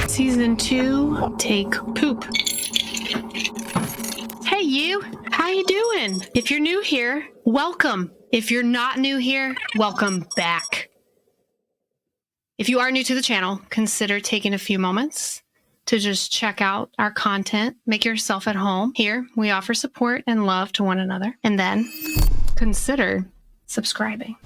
Season 2, take poop. Hey you, how you doing? If you're new here, welcome. If you're not new here, welcome back. If you are new to the channel, consider taking a few moments to just check out our content, make yourself at home. Here, we offer support and love to one another. And then consider subscribing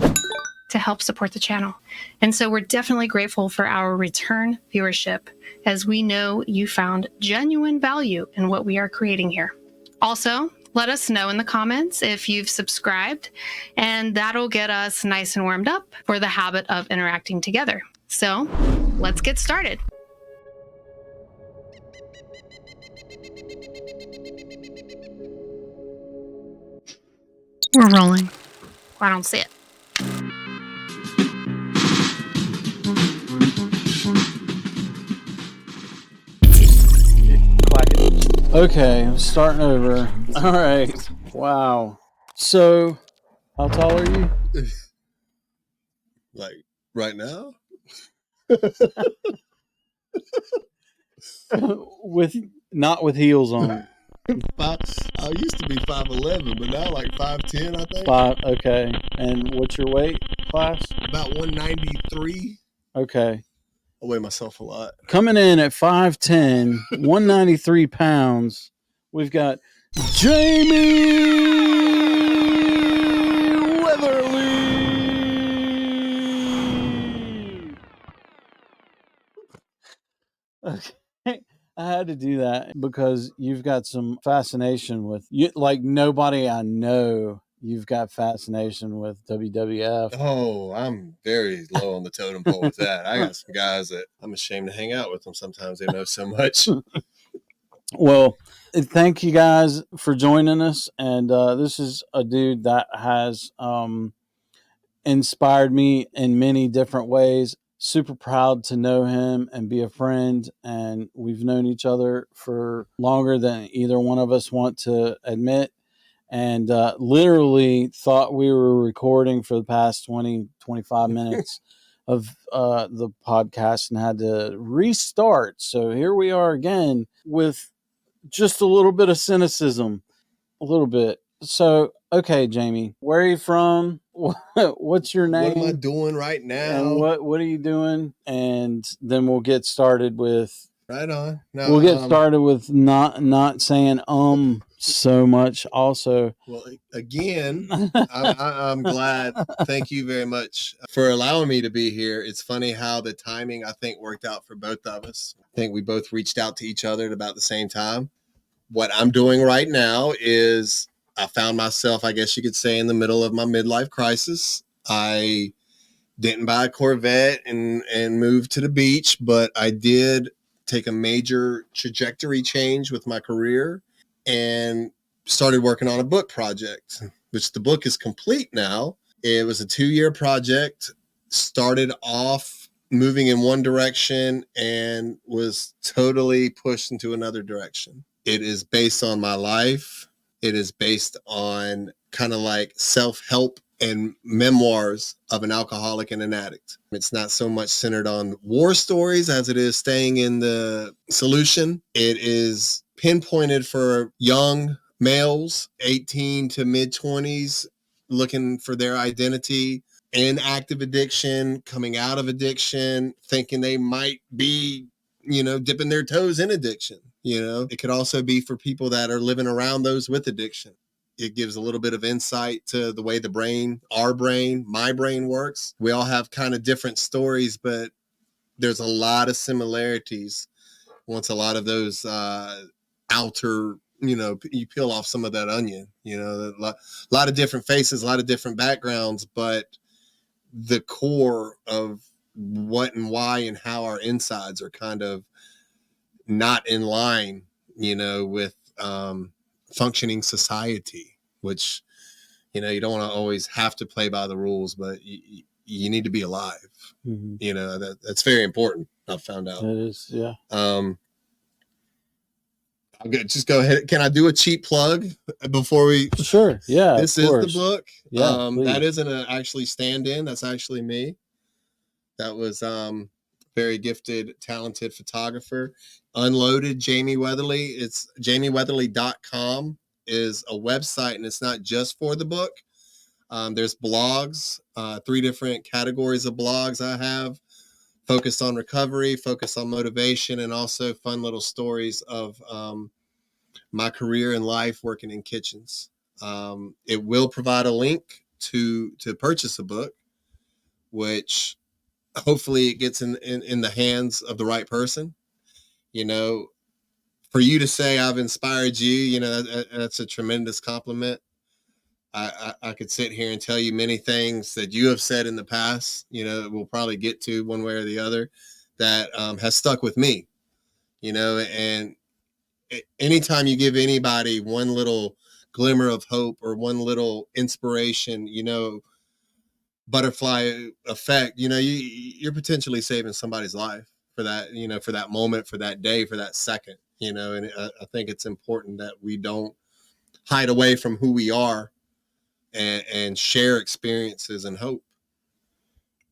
to help support the channel. And so we're definitely grateful for our return viewership, as we know you found genuine value in what we are creating here. Also, let us know in the comments if you've subscribed, and that'll get us nice and warmed up for the habit of interacting together. So let's get started. We're rolling. I don't see it. Okay, I'm starting over. All right. Wow. So, how tall are you? Like right now? Not with heels on. I used to be 5'11", but now like 5'10", I think. Okay. And what's your weight, class? About 193. Okay. I weigh myself a lot. Coming in at 5'10", 193 pounds, we've got Jamie Weatherly. Okay. I had to do that because you've got some fascination with you, like nobody I know. You've got fascination with WWF. Oh, I'm very low on the totem pole with that. I got some guys that I'm ashamed to hang out with them sometimes. They know so much. Well, thank you guys for joining us. And this is a dude that has inspired me in many different ways. Super proud to know him and be a friend. And we've known each other for longer than either one of us want to admit. And literally thought we were recording for the past 20, 25 minutes of the podcast and had to restart. So here we are again with just a little bit of cynicism, a little bit. So, okay, Jamie, where are you from? What's your name? What am I doing right now? And what are you doing? And then we'll get started with. Right on. No, we'll get started with not saying so much. Also, well, again, I'm glad. Thank you very much for allowing me to be here. It's funny how the timing, I think, worked out for both of us. I think we both reached out to each other at about the same time. What I'm doing right now is I found myself, I guess you could say, in the middle of my midlife crisis. I didn't buy a Corvette and move to the beach, but I did take a major trajectory change with my career and started working on a book project, which the book is complete now. It was a 2-year project, started off moving in one direction and was totally pushed into another direction. It is based on my life. It is based on kind of like self-help and memoirs of an alcoholic and an addict. It's not so much centered on war stories as it is staying in the solution. It is pinpointed for young males, 18 to mid-20s, looking for their identity in active addiction, coming out of addiction, thinking they might be, dipping their toes in addiction. It could also be for people that are living around those with addiction. It gives a little bit of insight to the way the brain, my brain works. We all have kind of different stories, but there's a lot of similarities. Once a lot of those outer, you peel off some of that onion, a lot of different faces, a lot of different backgrounds, but the core of what and why and how our insides are kind of not in line, with functioning society, which, you don't want to always have to play by the rules, but you need to be alive. Mm-hmm. That's very important. I've found out. It is. Yeah. I'm gonna just go ahead. Can I do a cheap plug before we? Sure. Yeah. This is the book. Yeah. That isn't actually stand-in. That's actually me. That was very gifted, talented photographer. Unloaded Jamie Weatherly. It's jamieweatherly.com is a website, and it's not just for the book. There's blogs, 3 different categories of blogs I have, focused on recovery, focused on motivation, and also fun little stories of my career in life working in kitchens. It will provide a link to purchase a book, which hopefully it gets in the hands of the right person. You know, for you to say I've inspired you, you know, that's a tremendous compliment. I could sit here and tell you many things that you have said in the past, you know, that we'll probably get to one way or the other, that has stuck with me, you know. And anytime you give anybody one little glimmer of hope or one little inspiration, you know, butterfly effect, you know, you're potentially saving somebody's life for that, you know, for that moment, for that day, for that second, you know. And I think it's important that we don't hide away from who we are and share experiences and hope.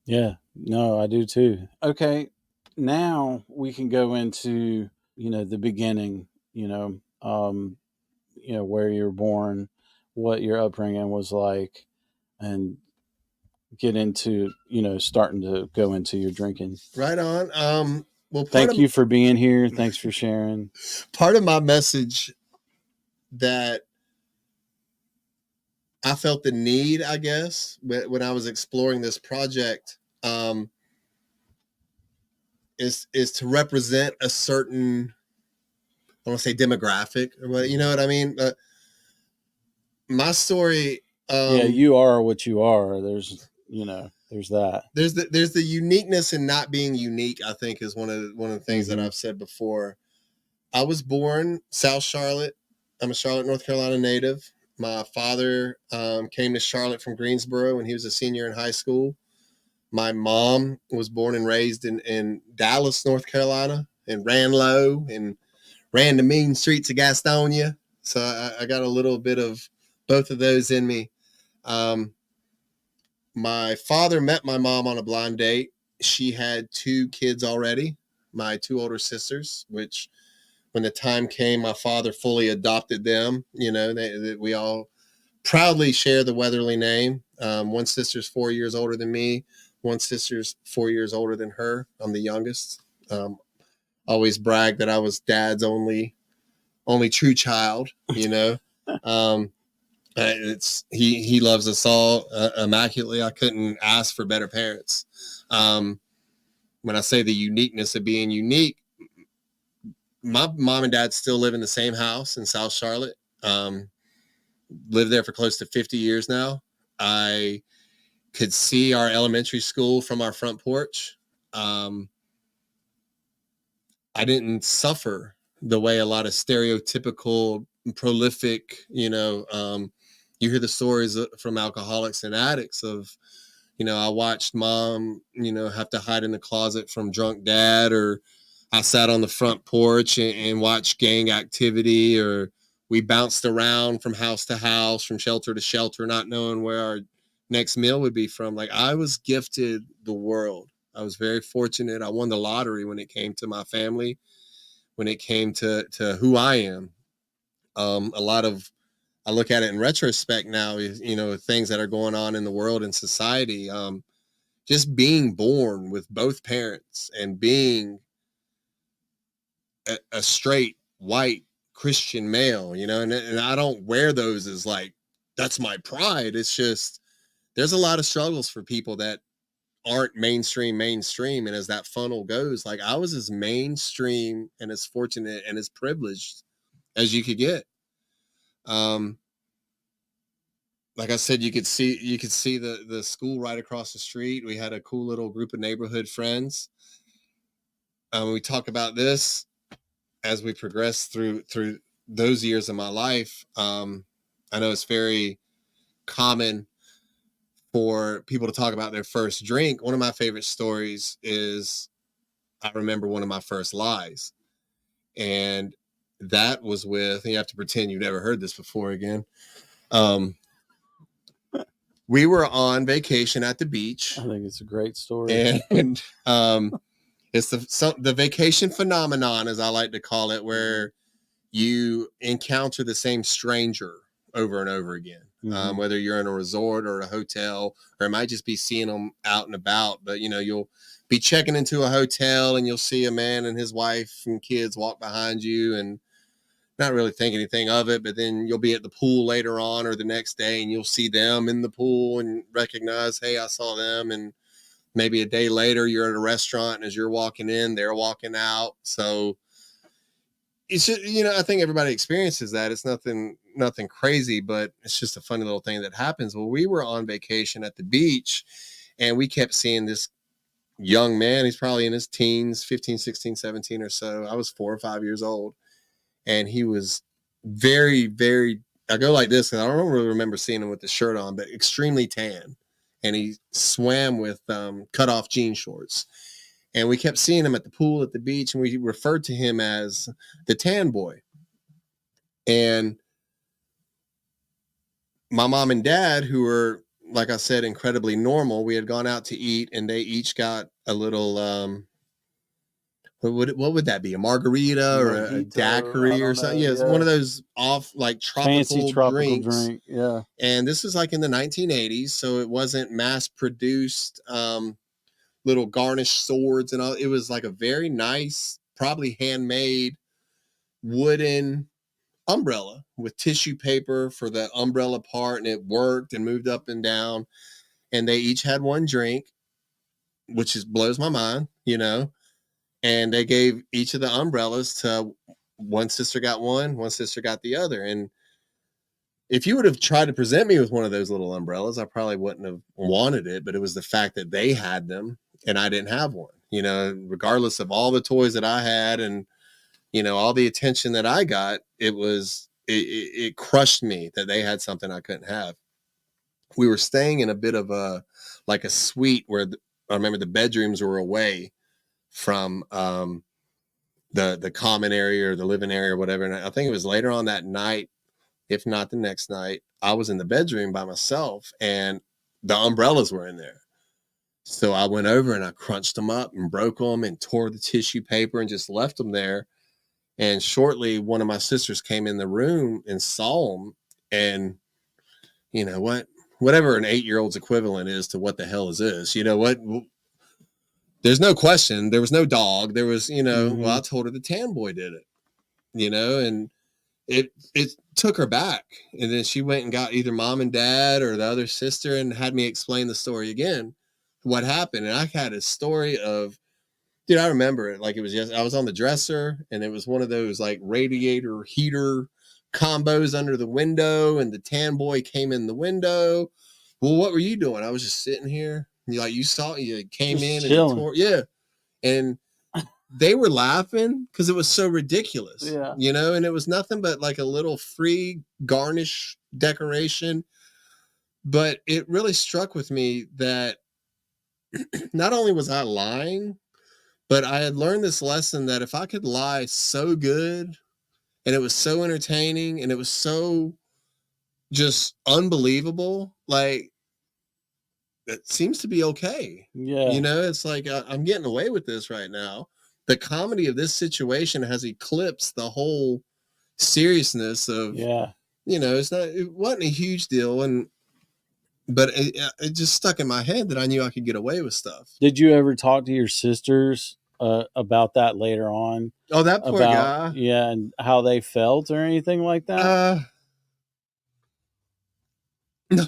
Yeah, no, I do too. Okay, now we can go into, you know, the beginning, where you're born, what your upbringing was like, and get into, starting to go into your drinking. Right on. Well, thank you for being here. Thanks for sharing. Part of my message that I felt the need, I guess, when I was exploring this project, is to represent a certain, I want to say demographic, or what, you know what I mean? My story. Yeah, you are what you are. There's that. There's the uniqueness in not being unique, I think, is one of the things that I've said before. I was born South Charlotte. I'm a Charlotte, North Carolina native. My father came to Charlotte from Greensboro when he was a senior in high school. My mom was born and raised in Dallas, North Carolina, and ran low and ran the mean streets of Gastonia. So I got a little bit of both of those in me. My father met my mom on a blind date. She had 2 kids already, my 2 older sisters, which when the time came, my father fully adopted them. You know, we all proudly share the Weatherly name. One sister's 4 years older than me. One sister's 4 years older than her. I'm the youngest. Always brag that I was dad's only true child, you know. He loves us all immaculately. I couldn't ask for better parents. When I say the uniqueness of being unique, my mom and dad still live in the same house in South Charlotte. Lived there for close to 50 years now. I could see our elementary school from our front porch. I didn't suffer the way a lot of stereotypical, prolific, you hear the stories from alcoholics and addicts of, I watched mom, have to hide in the closet from drunk dad, or I sat on the front porch and watched gang activity, or we bounced around from house to house, from shelter to shelter, not knowing where our next meal would be from. Like, I was gifted the world. I was very fortunate. I won the lottery when it came to my family, when it came to who I am. A lot of, I look at it in retrospect now, is, things that are going on in the world and society. Just being born with both parents and being a straight white Christian male, and I don't wear those as like, that's my pride. It's just, there's a lot of struggles for people that aren't mainstream. And as that funnel goes, like, I was as mainstream and as fortunate and as privileged as you could get. Like I said, you could see the school right across the street. We had a cool little group of neighborhood friends. We talk about this as we progress through those years of my life. I know it's very common for people to talk about their first drink. One of my favorite stories is, I remember one of my first lies, and that was with, and you have to pretend you've never heard this before again. we were on vacation at the beach. I think it's a great story. And it's the vacation phenomenon, as I like to call it, where you encounter the same stranger over and over again. Whether you're in a resort or a hotel, or it might just be seeing them out and about. But, you know, you'll be checking into a hotel and you'll see a man and his wife and kids walk behind you and not really think anything of it. But then you'll be at the pool later on or the next day and you'll see them in the pool and recognize, hey, I saw them. And maybe a day later you're at a restaurant and as you're walking in, they're walking out. So it's just, you know, I think everybody experiences that. It's nothing crazy, but it's just a funny little thing that happens. Well, we were on vacation at the beach and we kept seeing this young man. He's probably in his teens, 15, 16, 17 or so. I was 4 or 5 years old. And he was very, very, I go like this, and I don't really remember seeing him with the shirt on, but extremely tan. And he swam with cut off jean shorts. And we kept seeing him at the pool at the beach, and we referred to him as the tan boy. And my mom and dad, who were, like I said, incredibly normal, we had gone out to eat, and they each got a little, what would that be? A margarita or a daiquiri or something? Yeah, it's one of those off like fancy tropical drinks. drink. Yeah. And this is like in the 1980s, so it wasn't mass produced little garnished swords and all. It was like a very nice, probably handmade wooden umbrella with tissue paper for the umbrella part, and it worked and moved up and down. And they each had one drink, which blows my mind, you know. And they gave each of the umbrellas to one sister got one sister got the other. And if you would have tried to present me with one of those little umbrellas, I probably wouldn't have wanted it. But it was the fact that they had them and I didn't have one, you know, regardless of all the toys that I had and, you know, all the attention that I got, it crushed me that they had something I couldn't have. We were staying in a bit of a suite where I remember the bedrooms were away from the common area or the living area or whatever. And I think it was later on that night, if not the next night, I was in the bedroom by myself and the umbrellas were in there. So I went over and I crunched them up and broke them and tore the tissue paper and just left them there. And shortly, one of my sisters came in the room and saw them. And you know whatever an 8-year-old's equivalent is to what the hell is this? You know what? There's no question. There was no dog. There was, you know, well, I told her the tan boy did it, you know, and it took her back. And then she went and got either mom and dad or the other sister and had me explain the story again, what happened. And I had a story of, dude, I remember it like it was I was on the dresser and it was one of those like radiator heater combos under the window and the tan boy came in the window. Well, what were you doing? I was just sitting here. You saw, you came just in chilling. And tore, yeah. And they were laughing because it was so ridiculous, you know, and it was nothing but like a little free garnish decoration. But it really struck with me that not only was I lying, but I had learned this lesson that if I could lie so good and it was so entertaining and it was so just unbelievable, like, it seems to be okay. Yeah. You know, it's like, I'm getting away with this right now. The comedy of this situation has eclipsed the whole seriousness of, you know, it wasn't a huge deal. But it just stuck in my head that I knew I could get away with stuff. Did you ever talk to your sisters about that later on? Oh, that poor guy. Yeah. And how they felt or anything like that? No.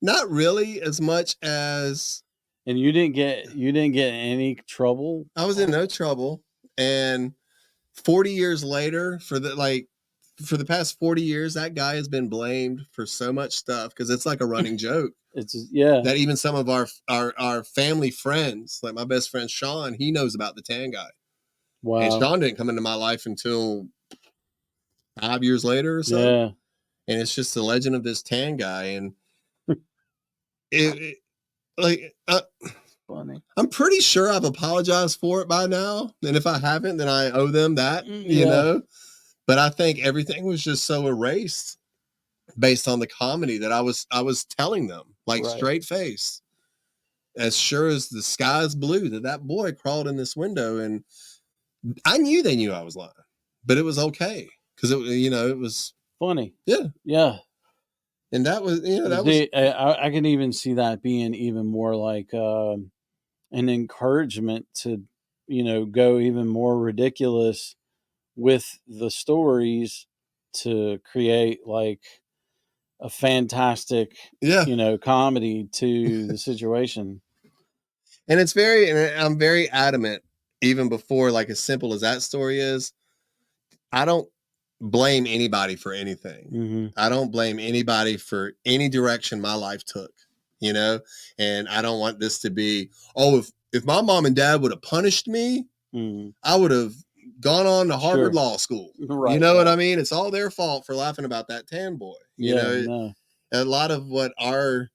Not really as much as. And you didn't get any trouble? I was in no trouble. And 40 years later, for the past 40 years, that guy has been blamed for so much stuff because it's like a running joke. That even some of our family friends, like my best friend Sean, he knows about the tan guy. Wow. And Sean didn't come into my life until 5 years later or so. Yeah. And it's just the legend of this tan guy. And funny. I'm pretty sure I've apologized for it by now. And if I haven't, then I owe them that, you know. But I think everything was just so erased based on the comedy that I was telling them, like Right. straight face, as sure as the sky is blue, that boy crawled in this window, and I knew they knew I was lying, but it was okay because it was Funny. yeah, Yeah. and that was I can even see that being even more like an encouragement to, go even more ridiculous with the stories to create like a fantastic, yeah. comedy to the situation. And I'm very adamant, even before, like, as simple as that story is, I don't blame anybody for anything. Mm-hmm. I don't blame anybody for any direction my life took, and I don't want this to be, oh, if my mom and dad would have punished me, Mm-hmm. I would have gone on to Harvard Sure. Law School. Right, You know what right. I mean? It's all their fault for laughing about that tan boy. No. A lot of what our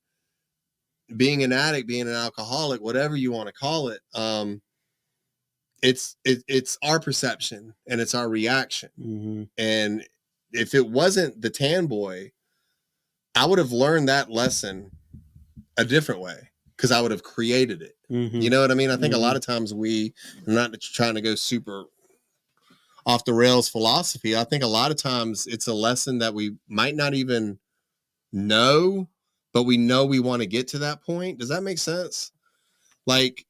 being an addict, being an alcoholic, whatever you want to call it, it's our perception and it's our reaction. Mm-hmm. And if it wasn't the tan boy, I would have learned that lesson a different way because I would have created it. Mm-hmm. You know what I mean? I think Mm-hmm. a lot of times I'm not trying to go super off the rails philosophy. I think a lot of times it's a lesson that we might not even know, but we know we want to get to that point. Does that make sense? Like,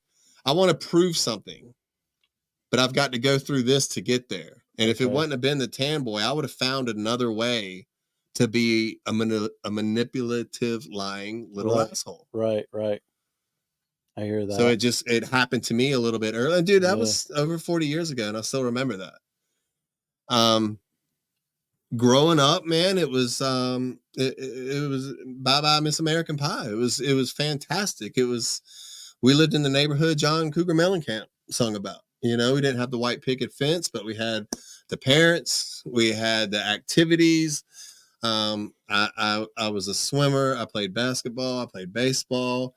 I want to prove something, but I've got to go through this to get there. And if it wouldn't have been the tan boy, I would have found another way to be a manipulative, lying little asshole. Right. I hear that. So it happened to me a little bit early. Dude, that was over 40 years ago, and I still remember that. Growing up, man, it was it was Bye Bye Miss American Pie. It was fantastic. We lived in the neighborhood John Cougar Mellencamp sung about. We didn't have the white picket fence, but we had the parents, we had the activities. I was a swimmer. I played basketball. I played baseball.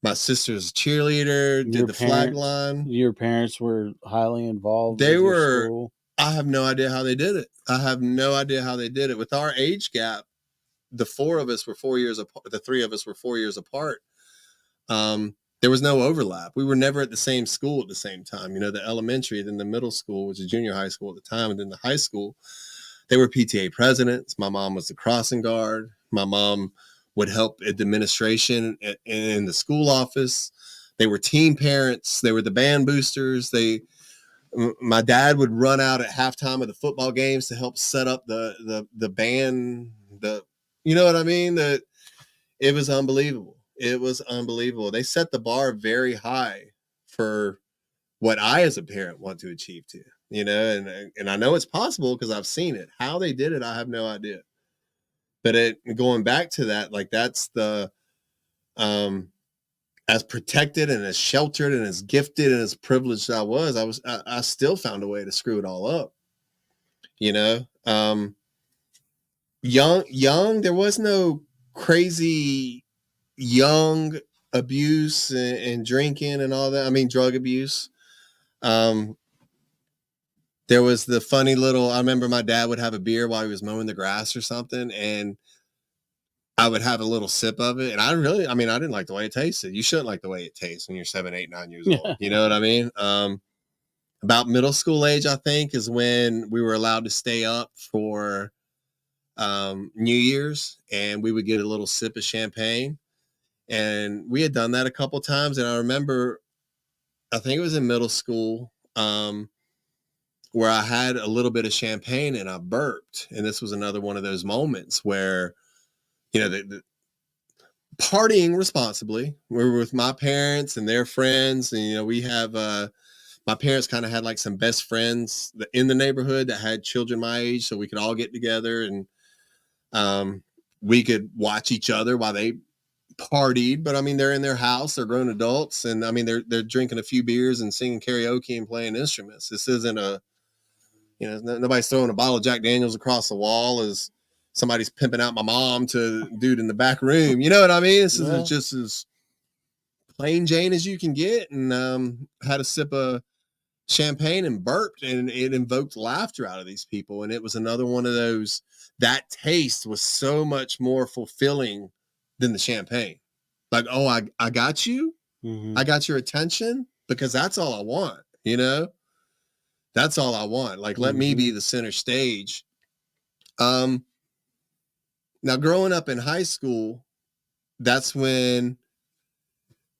My sister's a cheerleader. Did the flag line. Your parents were highly involved. They with were. Your school? I have no idea how they did it. With our age gap, the four of us were 4 years apart. The three of us were 4 years apart. There was no overlap. We were never at the same school at the same time. The elementary, then the middle school, which is junior high school at the time, and then the high school. They were PTA presidents. My mom was the crossing guard. My mom would help at the administration in the school office. They were team parents. They were the band boosters. My dad would run out at halftime of the football games to help set up the band. You know what I mean? It was unbelievable. It was unbelievable. They set the bar very high for what I, as a parent, want to achieve too. And I know it's possible because I've seen it. How they did it, I have no idea. But going back to that, like, that's the as protected and as sheltered and as gifted and as privileged as I still found a way to screw it all up. Young, there was no crazy young abuse and drinking and all that. I mean, drug abuse. There was the funny I remember my dad would have a beer while he was mowing the grass or something, and I would have a little sip of it. And I didn't like the way it tasted. You shouldn't like the way it tastes when you're 7, 8, 9 years old. You know what I mean? About middle school age, I think, is when we were allowed to stay up for New Year's, and we would get a little sip of champagne. And we had done that a couple times. And I remember, I think it was in middle school, where I had a little bit of champagne and I burped. And this was another one of those moments where, the partying responsibly. We were with my parents and their friends. And, we have, my parents kind of had like some best friends in the neighborhood that had children my age. So we could all get together and we could watch each other while they partied. But I mean, they're in their house, they're grown adults. And I mean, they're drinking a few beers and singing karaoke and playing instruments. This isn't nobody's throwing a bottle of Jack Daniels across the wall as somebody's pimping out my mom to dude in the back room. You know what I mean? This is just as plain Jane as you can get. And had a sip of champagne and burped, and it invoked laughter out of these people. And it was another one of those, that taste was so much more fulfilling than the champagne. Like, oh, I got you. Mm-hmm. I got your attention, because that's all I want, you know? That's all I want. Like, let me be the center stage. Now growing up in high school, that's when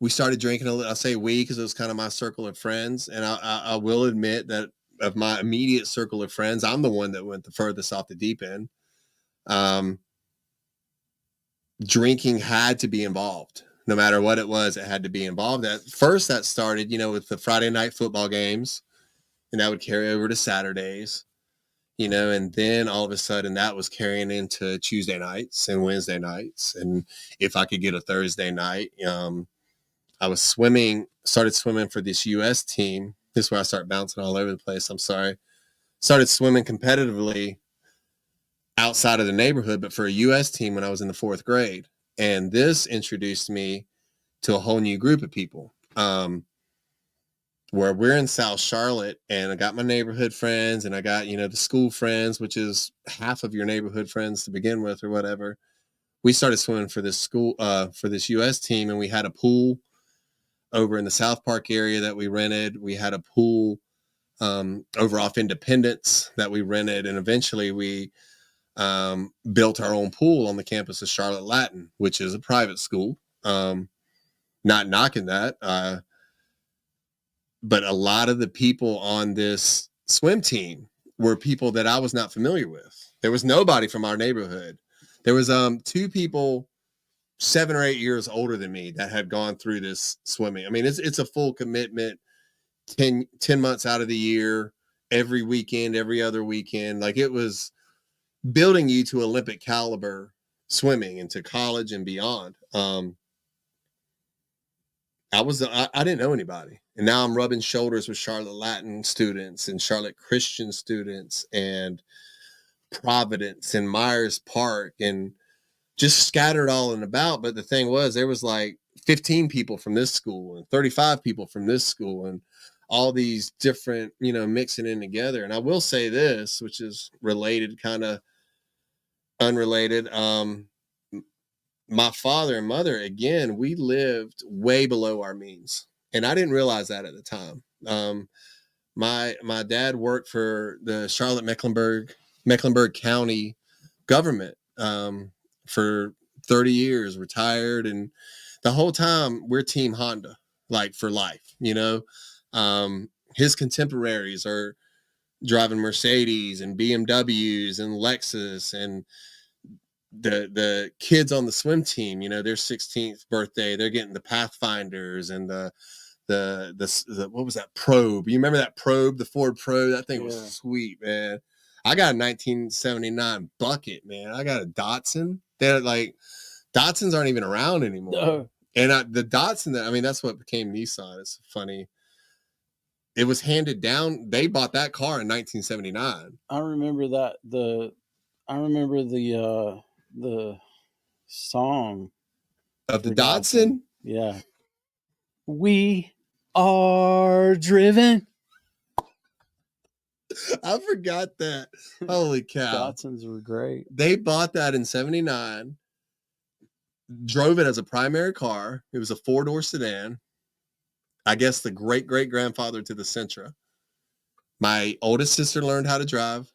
we started drinking a little. I say we, because it was kind of my circle of friends. And I will admit that of my immediate circle of friends, I'm the one that went the furthest off the deep end. Drinking had to be involved. No matter what it was, it had to be involved. At first, that started, with the Friday night football games, and that would carry over to Saturdays, and then all of a sudden that was carrying into Tuesday nights and Wednesday nights. And if I could get a Thursday night, I was started swimming for this U.S. team. This is where I start bouncing all over the place. I'm sorry. Started swimming competitively outside of the neighborhood, but for a U.S. team when I was in the 4th grade. And this introduced me to a whole new group of people, where we're in South Charlotte, and I got my neighborhood friends, and I got, the school friends, which is half of your neighborhood friends to begin with or whatever. We started swimming for this for this U.S. team, and we had a pool over in the South Park area that we rented. We had a pool over off Independence that we rented, and eventually we built our own pool on the campus of Charlotte Latin, which is a private school. Not knocking that, but a lot of the people on this swim team were people that I was not familiar with. There was nobody from our neighborhood. There was 2 people 7 or 8 years older than me that had gone through this swimming. I mean, it's a full commitment, 10 months out of the year, every weekend, every other weekend. Like, it was building you to Olympic caliber swimming into college and beyond. I didn't know anybody. And now I'm rubbing shoulders with Charlotte Latin students and Charlotte Christian students and Providence and Myers Park, and just scattered all and about. But the thing was, there was like 15 people from this school and 35 people from this school, and all these different, mixing in together. And I will say this, which is related, kind of unrelated. My father and mother, again, we lived way below our means, and I didn't realize that at the time. My dad worked for the Charlotte Mecklenburg County government for 30 years, retired, and the whole time we're Team Honda, like, for life. His contemporaries are driving Mercedes and BMWs and Lexus, and the kids on the swim team, their 16th birthday, they're getting the Pathfinders and the what was that, Probe? You remember that Probe, the Ford Probe? That thing was sweet, man. I got a 1979 Bucket, man. I got a Datsun. They're like, Datsuns aren't even around anymore. No. And the Datsun, that's what became Nissan. It's funny. It was handed down. They bought that car in 1979. I remember that. I remember the song of the Datsun. Yeah. We are driven. I forgot that. Holy cow. Datsuns were great. They bought that in 79, drove it as a primary car. It was a 4-door sedan. I guess the great-great-grandfather to the Sentra. My oldest sister learned how to drive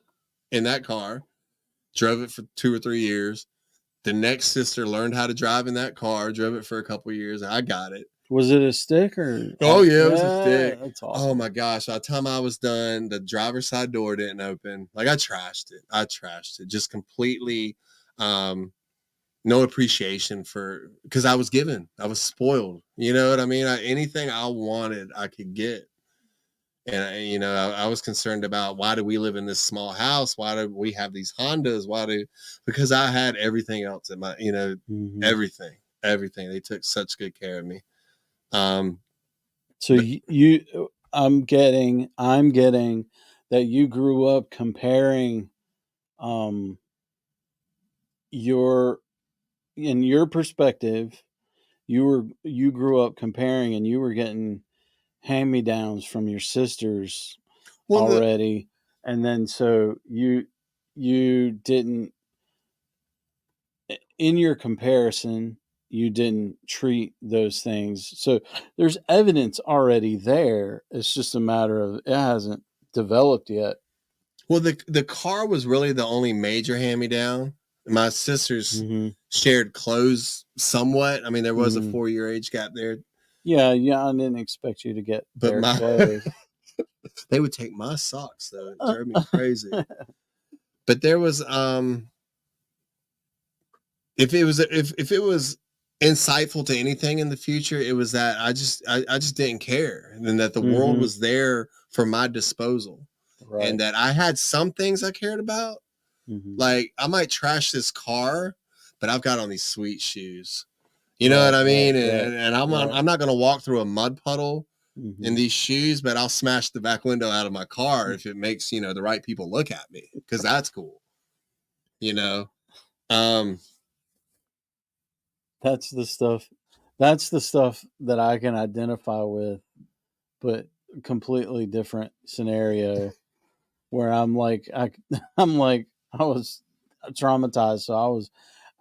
in that car, drove it for 2 or 3 years. The next sister learned how to drive in that car, drove it for a couple of years. I got it. Was it a stick or? Oh, yeah, it was a stick. That's awesome. Oh, my gosh. By the time I was done, the driver's side door didn't open. Like, I trashed it. Just completely no appreciation for, because I was spoiled. You know what I mean? Anything I wanted, I could get. And, I was concerned about, why do we live in this small house? Why do we have these Hondas? Because I had everything else in my, everything. They took such good care of me. So I'm getting that you grew up comparing, in your perspective, you grew up comparing, and you were getting hand-me-downs from your sisters Well, already, and then so you didn't, in your comparison, you didn't treat those things. So there's evidence already there. It's just a matter of it hasn't developed yet. well, the car was really the only major hand-me-down. My sisters Mm-hmm. shared clothes somewhat. I mean, there was a Mhm. 4-year age gap there, Yeah, I didn't expect you to get but their clothes. they would take my socks though. It drove me crazy. But there was if it was insightful to anything in the future, it was that I just didn't care, and that the world Mhm. was there for my disposal, Right. and that I had some things I cared about. Mhm. Like I might trash this car, but I've got on these sweet shoes. You know Right, what I mean? right, And I'm right. I'm not going to walk through a mud puddle in Mhm. these shoes, but I'll smash the back window out of my car if it makes, the right people look at me, because that's cool. You know, um, That's the stuff. That's the stuff that I can identify with, but completely different scenario where I'm like I'm like I was traumatized, so I was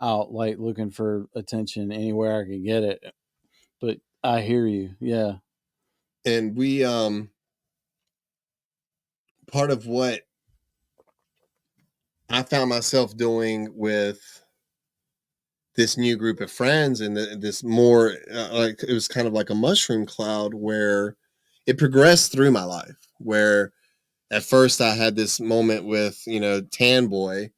out like looking for attention anywhere I could get it. But I hear you. Yeah. and we part of what I found myself doing with this new group of friends, and this more like it was kind of like a mushroom cloud where it progressed through my life. Where at first I had this moment with Tan Boy,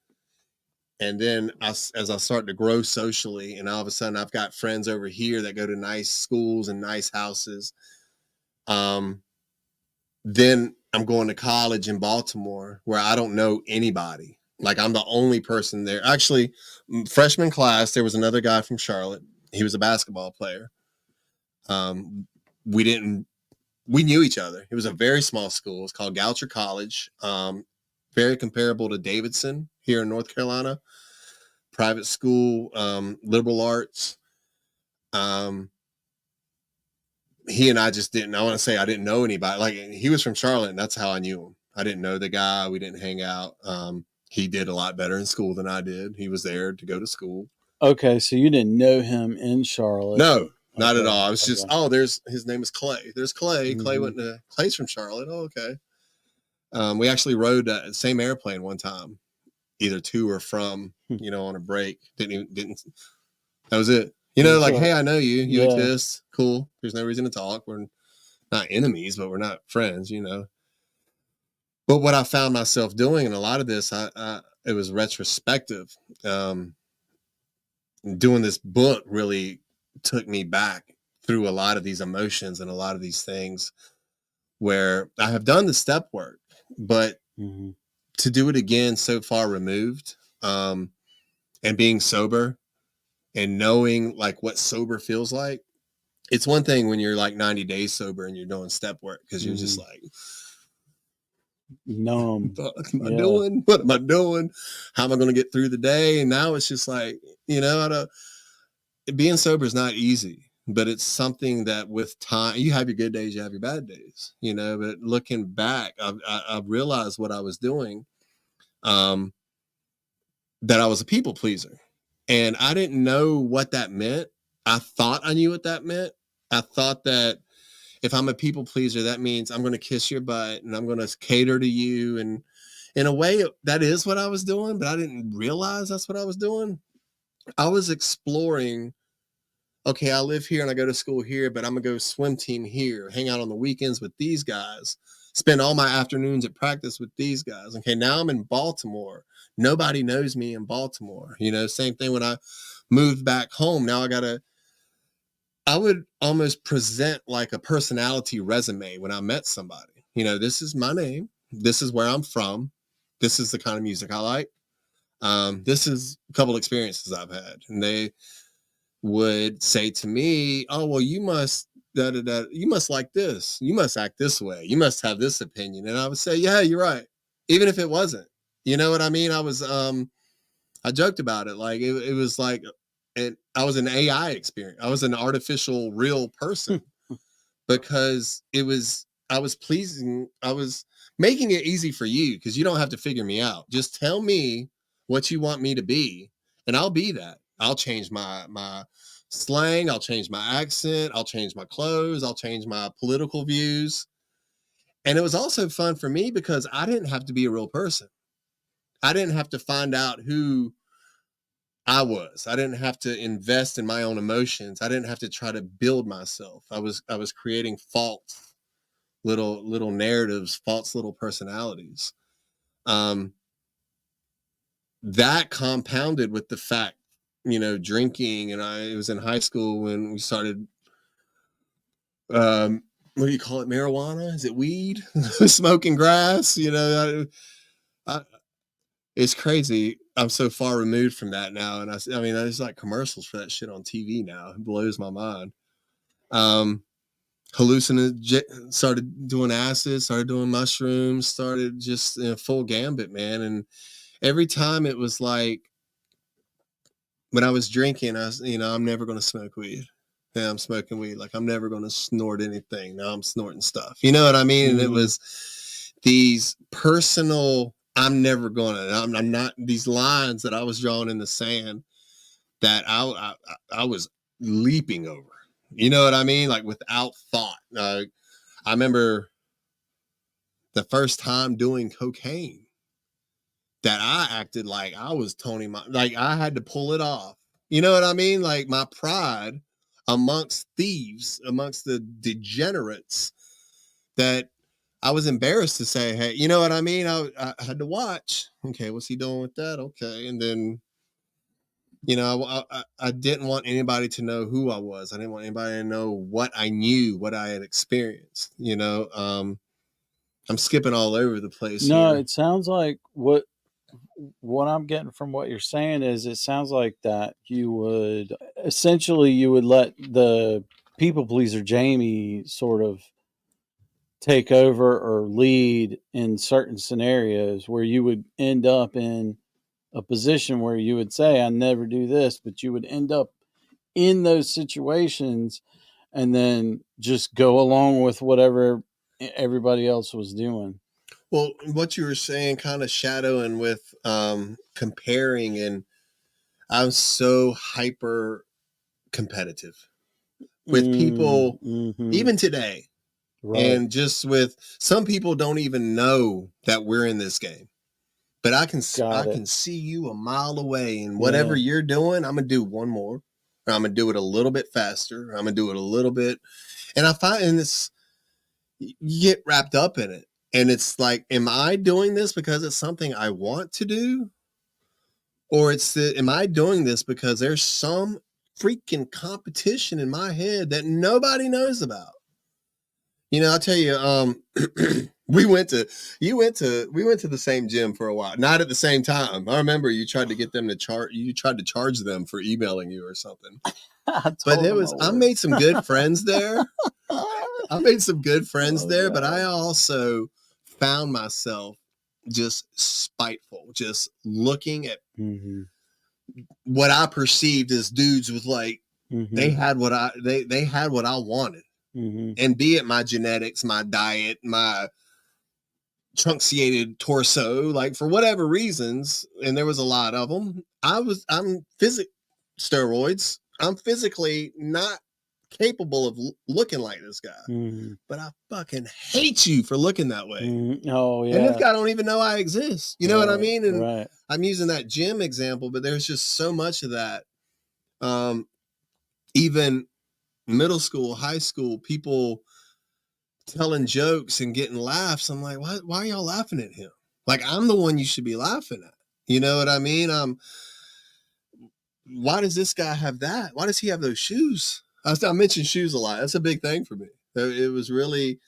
and then as I start to grow socially, and all of a sudden I've got friends over here that go to nice schools and nice houses. Then I'm going to college in Baltimore where I don't know anybody. Like I'm the only person there. Actually, freshman class, there was another guy from Charlotte. He was a basketball player. Um, we didn't, we knew each other. It was a very small school. It's called Goucher College. Very comparable to Davidson here in North Carolina. Private school, liberal arts. Um, he and I just didn't, I want to say I didn't know anybody. Like he was from Charlotte, and that's how I knew him. I didn't know the guy. We didn't hang out. He did a lot better in school than I did. He was there to go to school. Okay, so you didn't know him in Charlotte. No, not at Okay. all. I was just, Okay. there's, his name is Clay. There's Clay. Clay Mhm. went to, Clay's from Charlotte. Oh, okay. We actually rode the same airplane one time, either to or from, on a break. Didn't, that was it. Like, hey, I know you. You Yeah. exist. Cool. There's no reason to talk. We're not enemies, but we're not friends. But what I found myself doing in a lot of this, it was retrospective. Doing this book really took me back through a lot of these emotions and a lot of these things where I have done the step work, but Mhm. to do it again so far removed, and being sober and knowing like what sober feels like. It's one thing when you're like 90 days sober and you're doing step work because you're just like, Numb. what am I Yeah. doing? What am I doing? How am I going to get through the day? And now it's just like, being sober is not easy, but it's something that with time, you have your good days, you have your bad days, but looking back, I've realized what I was doing, that I was a people pleaser, and I didn't know what that meant. I thought I knew what that meant. I thought that if I'm a people pleaser, that means I'm going to kiss your butt and I'm going to cater to you. And in a way, that is what I was doing, but I didn't realize that's what I was doing. I was exploring, okay, I live here and I go to school here, but I'm going to go swim team here, hang out on the weekends with these guys, spend all my afternoons at practice with these guys. Okay, now I'm in Baltimore. Nobody knows me in Baltimore. Same thing when I moved back home. Now I would almost present like a personality resume when I met somebody. This is my name. This is where I'm from. This is the kind of music I like. This is a couple experiences I've had. And they would say to me, oh, well, you must, you must like this. You must act this way. You must have this opinion. And I would say, yeah, you're right. Even if it wasn't, you know what I mean? I joked about it. Like it was like, I was an AI experience. I was an artificial real person. because I was making it easy for you because you don't have to figure me out. Just tell me what you want me to be, and I'll be that. I'll change my slang, I'll change my accent, I'll change my clothes, I'll change my political views. And it was also fun for me because I didn't have to be a real person. I didn't have to find out who I was. I didn't have to invest in my own emotions. I didn't have to try to build myself. I was creating false little narratives, false little personalities. That compounded with the fact, drinking, and it was in high school when we started what do you call it? Marijuana? Is it weed? Smoking grass? I, it's crazy. I'm so far removed from that now, and I mean, there's like commercials for that shit on TV now. It blows my mind. Started doing acid, started doing mushrooms, started just full gambit, man. And every time it was like, when I was drinking, I was, I'm never going to smoke weed. Yeah, I'm smoking weed. Like, I'm never going to snort anything. Now I'm snorting stuff. You know what I mean? And it was these personal, I'm not, these lines that I was drawing in the sand that I was leaping over. You know what I mean? Like, without thought. I remember the first time doing cocaine that I acted like I was Tony, like I had to pull it off. You know what I mean? Like, my pride amongst thieves, amongst the degenerates, that I was embarrassed to say, hey, you know what I mean? I had to watch. Okay, what's he doing with that? Okay. And then, I didn't want anybody to know who I was. I didn't want anybody to know what I knew, what I had experienced. I'm skipping all over the place No, here. it sounds like what I'm getting from what you're saying is it sounds like that you would let the people pleaser Jamie sort of take over or lead in certain scenarios where you would end up in a position where you would say, I never do this, but you would end up in those situations and then just go along with whatever everybody else was doing. Well, what you were saying, kind of shadowing with comparing, and I'm so hyper competitive with people, even today. Right. And just with some people don't even know that we're in this game. But I can see you a mile away, and whatever you're doing, I'm gonna do one more, or I'm gonna do it a little bit faster, or I'm gonna do it a little bit. And I find this, you get wrapped up in it. And it's like, am I doing this because it's something I want to do? Or am I doing this because there's some freaking competition in my head that nobody knows about? I'll tell you, we went to the same gym for a while, not at the same time. I remember you tried to get them to charge them for emailing you or something. I made some good friends there. I made some good friends there, but I also found myself just spiteful, just looking at what I perceived as dudes with like, they had what I wanted. And be it my genetics, my diet, my truncated torso, like for whatever reasons, and there was a lot of them. Steroids. I'm physically not capable of looking like this guy, but I fucking hate you for looking that way. Oh yeah. And this guy don't even know I exist. You know what I mean? And I'm using that gym example, but there's just so much of that. Even middle school, high school, people telling jokes and getting laughs. I'm like, why are y'all laughing at him? Like, I'm the one you should be laughing at. You know what I mean? Why does this guy have that? Why does he have those shoes? I mentioned shoes a lot. That's a big thing for me. It was really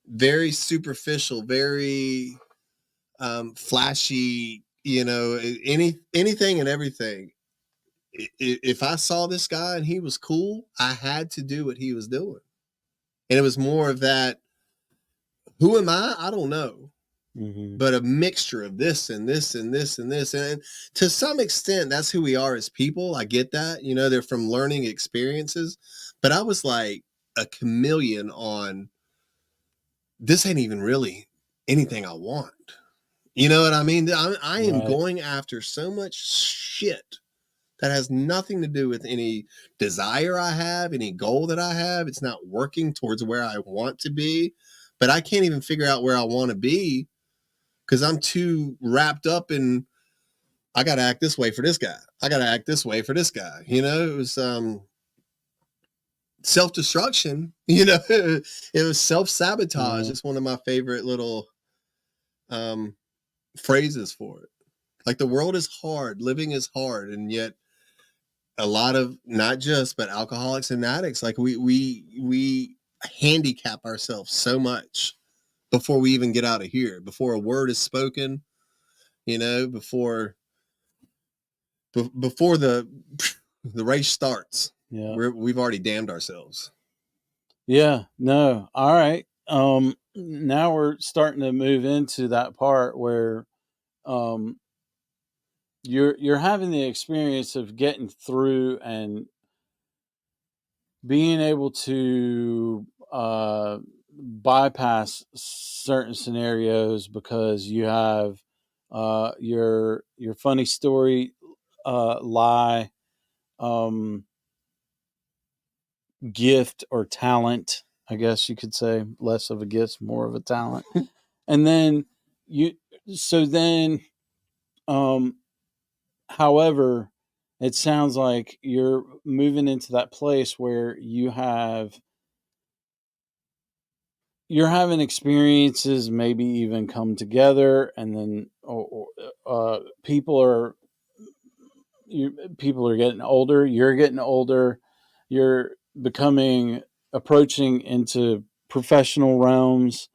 very superficial, very flashy, anything and everything. If I saw this guy and he was cool, I had to do what he was doing. And it was more of that, who am I? I don't know. But a mixture of this and this and this and this. And to some extent, that's who we are as people. I get that. They're from learning experiences. But I was like, a chameleon on this ain't even really anything I want. You know what I mean? I am Right. going after so much shit that has nothing to do with any desire I have, any goal that I have. It's not working towards where I want to be, but I can't even figure out where I want to be because I'm too wrapped up in, I got to act this way for this guy. I got to act this way for this guy. You know, it was self-destruction, you know, it was self-sabotage. Right. It's one of my favorite little phrases for it. Like the world is hard, living is hard, and yet a lot of not just but alcoholics and addicts, like we handicap ourselves so much before we even get out of here, before a word is spoken, you know, before the race starts. Yeah. We've already damned ourselves. Yeah. No. All right. Now we're starting to move into that part where you're having the experience of getting through and being able to bypass certain scenarios because you have your funny story lie gift or talent, I guess you could say, less of a gift, more of a talent. And then you so then however, it sounds like you're moving into that place where you're having experiences, maybe even come together, and then people are getting older. You're getting older. You're becoming approaching into professional realms,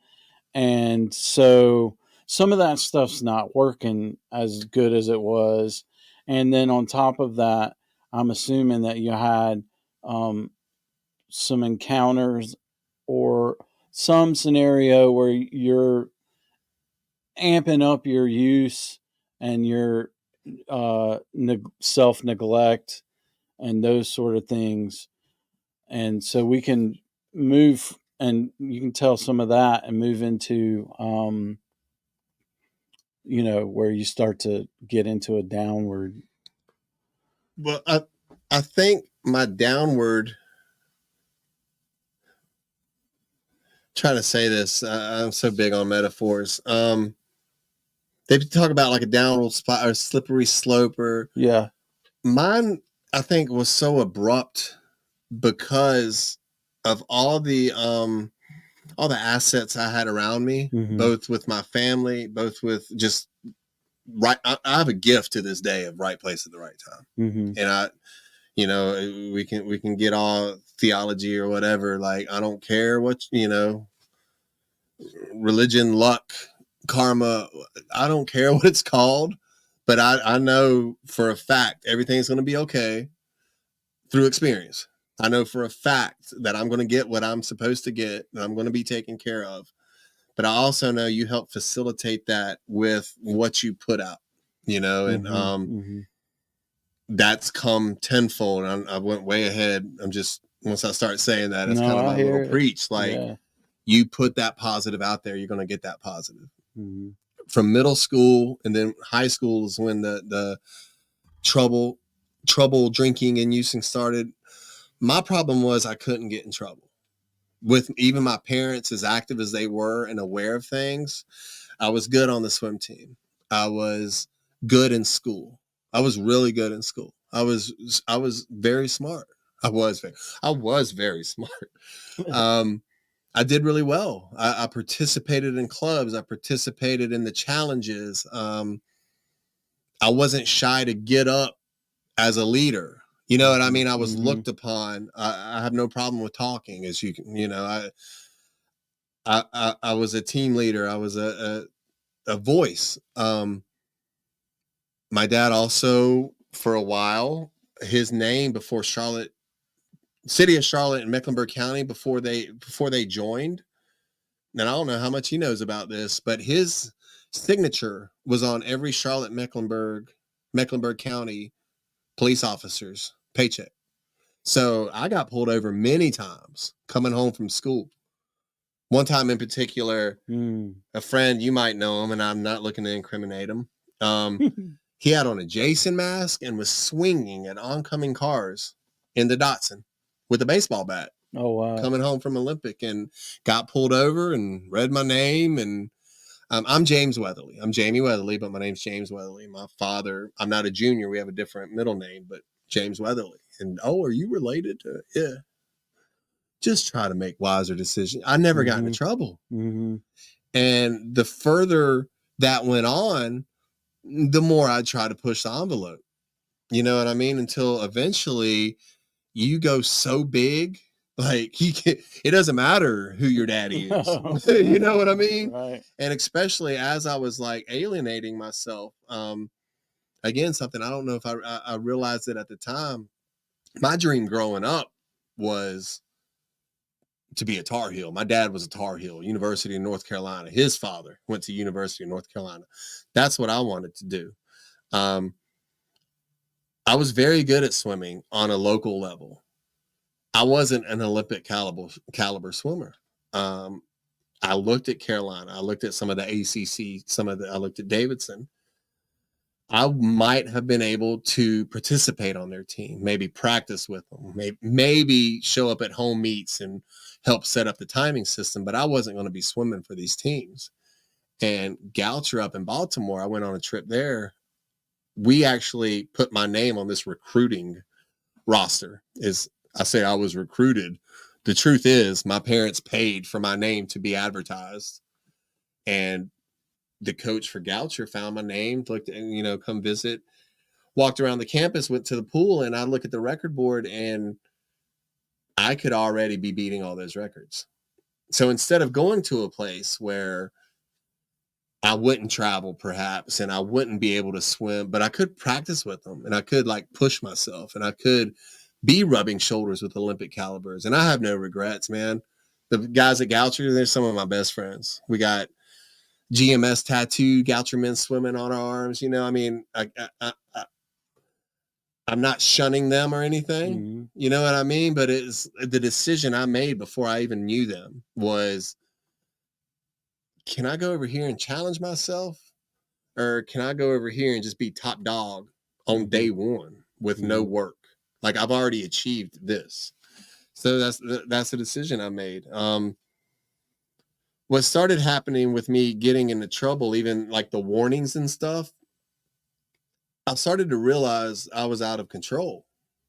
and so some of that stuff's not working as good as it was. And then on top of that, I'm assuming that you had some encounters or some scenario where you're amping up your use and your self neglect and those sort of things. And so we can move, and you can tell some of that and move into, where you start to get into a downward. Well, I think my downward, trying to say this, I'm so big on metaphors. They talk about like a downward spot or slippery slope, or Yeah. mine, I think, was so abrupt because of all the assets I had around me, Mm-hmm. both with my family, both with just right. I have a gift to this day of right place at the right time. Mm-hmm. And we can get all theology or whatever. Like, I don't care what, religion, luck, karma. I don't care what it's called, but I know for a fact everything's going to be okay through experience. I know for a fact that I'm going to get what I'm supposed to get, and I'm going to be taken care of. But I also know you help facilitate that with what you put out, and Mm-hmm. that's come tenfold. And I went way ahead. Once I start saying that, it's No, kind of I my little hear it. preach. Like, Yeah. you put that positive out there, you're going to get that positive. Mm-hmm. From middle school and then high school is when the trouble drinking and using started. My problem was I couldn't get in trouble with even my parents, as active as they were and aware of things. I was good on the swim team. I was good in school. I was really good in school. I was very smart. I was very smart. I did really well. I participated in clubs. I participated in the challenges. I wasn't shy to get up as a leader. You know what I mean? I was looked upon. I have no problem with talking, as you can, I was a team leader. I was a voice. My dad also, for a while, his name before city of Charlotte and Mecklenburg County, before they joined. And I don't know how much he knows about this, but his signature was on every Charlotte Mecklenburg County police officer's paycheck. So I got pulled over many times coming home from school. One time in particular, a friend, you might know him, and I'm not looking to incriminate him. He had on a Jason mask and was swinging at oncoming cars in the Datsun with a baseball bat. Oh, wow. Coming home from Olympic, and got pulled over and read my name. And I'm James Weatherly. I'm Jamie Weatherly, but my name's James Weatherly. My father, I'm not a junior. We have a different middle name, but James Weatherly. And, oh, are you related to? Yeah. Just try to make wiser decisions. I never got into trouble. And the further that went on, the more I try to push the envelope. You know what I mean? Until eventually you go so big, like it doesn't matter who your daddy is. You know what I mean? Right. And especially as I was like alienating myself, again, something I don't know if I realized it at the time. My dream growing up was to be a Tar Heel. My dad was a Tar Heel, University of North Carolina. His father went to University of North Carolina. That's what I wanted to do. I was very good at swimming on a local level. I wasn't an Olympic caliber swimmer. I looked at Carolina. I looked at some of the ACC, I looked at Davidson. I might have been able to participate on their team, maybe practice with them, maybe show up at home meets and help set up the timing system, but I wasn't going to be swimming for these teams. And Goucher up in Baltimore, I went on a trip there. We actually put my name on this recruiting roster. I say I was recruited. The truth is my parents paid for my name to be advertised. And the coach for Goucher found my name, looked at, come visit, walked around the campus, went to the pool, and I look at the record board and I could already be beating all those records. So instead of going to a place where I wouldn't travel perhaps, and I wouldn't be able to swim, but I could practice with them and I could push myself and I could be rubbing shoulders with Olympic calibers. And I have no regrets, man. The guys at Goucher, they're some of my best friends. We got GMS tattoo, Goucher men swimming on our arms. I'm not shunning them or anything. You know what I mean? But it's the decision I made before I even knew them was, can I go over here and challenge myself? Or can I go over here and just be top dog on day one with no work? Like I've already achieved this. So that's the decision I made. What started happening with me getting into trouble, even like the warnings and stuff, I started to realize I was out of control.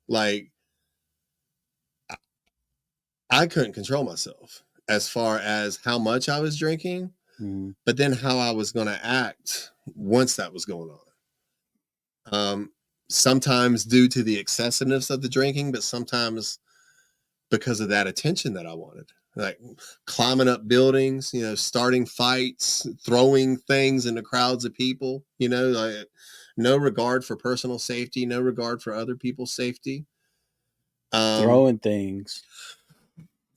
Like I couldn't control myself as far as how much I was drinking, but then how I was going to act once that was going on. Sometimes due to the excessiveness of the drinking, but sometimes because of that attention that I wanted, like climbing up buildings, starting fights, throwing things into crowds of people, like no regard for personal safety, no regard for other people's safety. Throwing things.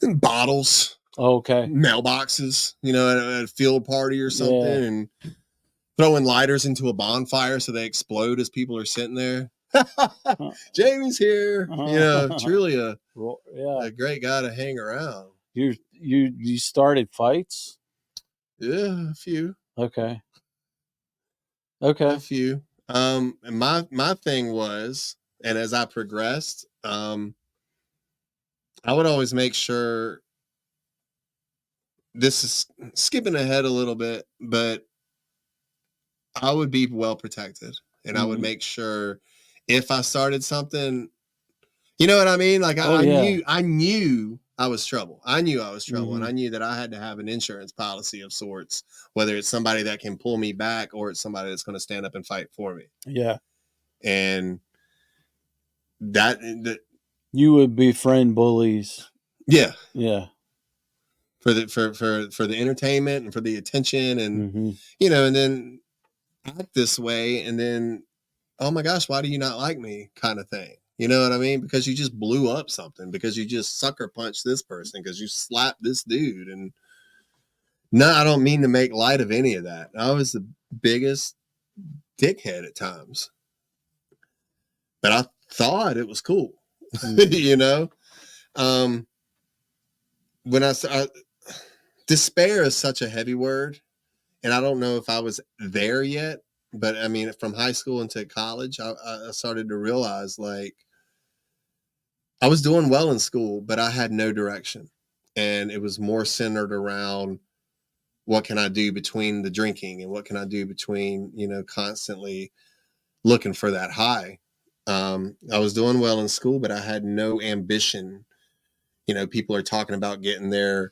Bottles. Okay. Mailboxes, at a field party or something, and throwing lighters into a bonfire so they explode as people are sitting there. Jamie's here. Truly a great guy to hang around. You started fights? Yeah, a few. Okay. A few. And my thing was, and as I progressed, I would always make sure, this is skipping ahead a little bit, but I would be well protected, and I would make sure if I started something, you know what I mean? Like I knew I was trouble. I knew I was trouble, and I knew that I had to have an insurance policy of sorts, whether it's somebody that can pull me back or it's somebody that's going to stand up and fight for me. Yeah. And that you would befriend bullies. Yeah. Yeah. For the entertainment and for the attention, and and then act this way, and then, oh my gosh, why do you not like me, kind of thing. You know what I mean? Because you just blew up something, because you just sucker punched this person, because you slapped this dude. And no, I don't mean to make light of any of that. I was the biggest dickhead at times, but I thought it was cool. you know, um, when despair is such a heavy word, and I don't know if I was there yet, but I mean, from high school into college, I started to realize like I was doing well in school, but I had no direction, and it was more centered around what can I do between the drinking and what can I do between, constantly looking for that high. I was doing well in school, but I had no ambition. People are talking about getting their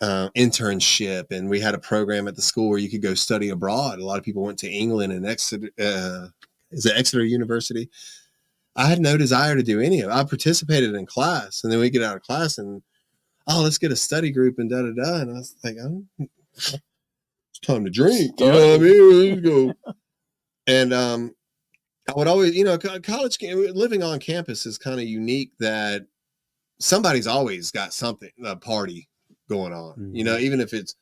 internship, and we had a program at the school where you could go study abroad. A lot of people went to England and Exeter. Is it Exeter University? I had no desire to do any of it. I participated in class, and then we get out of class and, let's get a study group and da da da. And I was like, it's time to drink. You know what I mean? Let's go. And I would always, college living on campus is kind of unique that somebody's always got something, a party going on, Mm-hmm. Even if it's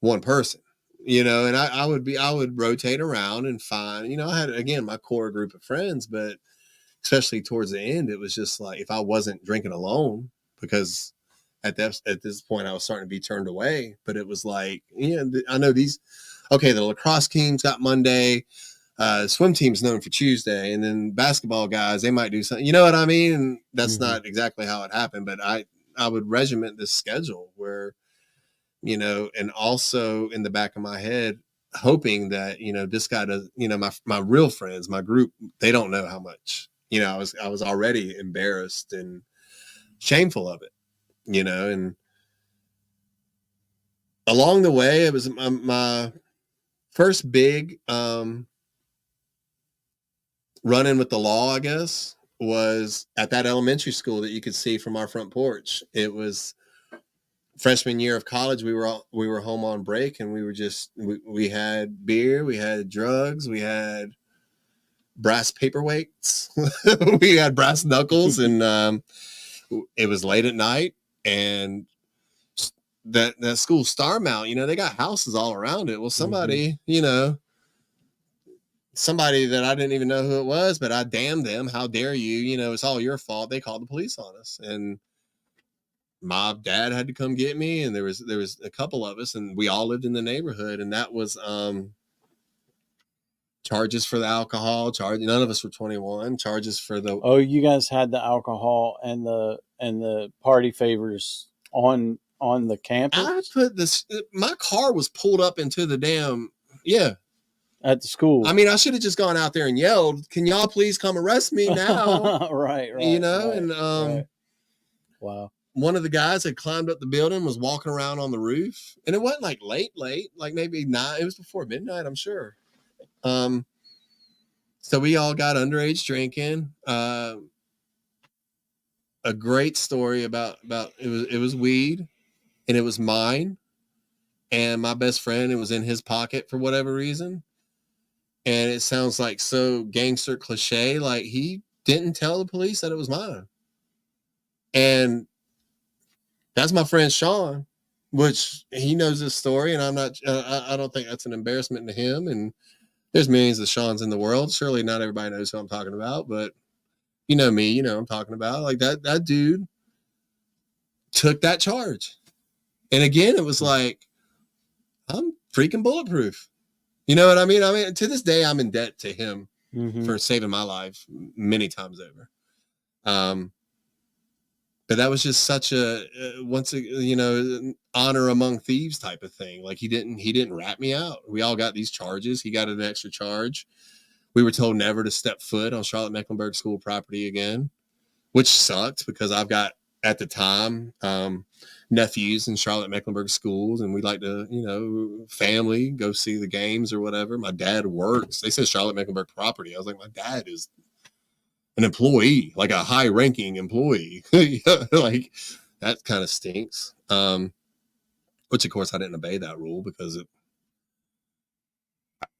one person, and I would rotate around and find, I had, again, my core group of friends, but especially towards the end, it was just like, if I wasn't drinking alone, because at this point I was starting to be turned away, but it was like, I know the lacrosse team's got Monday, swim team's known for Tuesday, and then basketball guys, they might do something, you know what I mean? And that's not exactly how it happened, but I would regiment this schedule where, and also in the back of my head, hoping that, this guy does, my real friends, my group, they don't know how much, I was already embarrassed and shameful of it, and along the way, it was my first big, run-in with the law, I guess, was at that elementary school that you could see from our front porch. It was freshman year of college. We were home on break, and we had beer, we had drugs, we had brass paperweights, we had brass knuckles, and it was late at night, and that school Star Mount, they got houses all around it. Well, somebody that I didn't even know who it was, but I damned them. How dare you? It's all your fault. They called the police on us, and my dad had to come get me, and there was a couple of us, and we all lived in the neighborhood, and that was charges for the alcohol charge. None of us were 21. Charges for the you guys had the alcohol and the party favors on the campus? I put this. My car was pulled up into the damn at the school. I mean, I should have just gone out there and yelled, "Can y'all please come arrest me now?" right. And right. Wow. One of the guys had climbed up the building, was walking around on the roof, and it wasn't like late, like maybe 9. It was before midnight, I'm sure. So we all got underage drinking. A great story about it was weed, and it was mine, and my best friend, it was in his pocket for whatever reason. And it sounds like so gangster cliche, like he didn't tell the police that it was mine. And that's my friend Sean, which he knows this story, and I'm not. I don't think that's an embarrassment to him. And there's millions of Seans in the world. Surely not everybody knows who I'm talking about, but you know me. You know I'm talking about. Like that dude took that charge, and again, it was like I'm freaking bulletproof. You know what I mean? I mean, to this day, I'm in debt to him for saving my life many times over. But that was just such a honor among thieves type of thing. Like he didn't rat me out. We all got these charges. He got an extra charge. We were told never to step foot on Charlotte Mecklenburg school property again, which sucked because I've got at the time nephews in Charlotte Mecklenburg schools, and we like to family go see the games or whatever. My dad works. They said Charlotte Mecklenburg property. I was like, my dad is an employee, like a high ranking employee. Like that kind of stinks. Which of course I didn't obey that rule because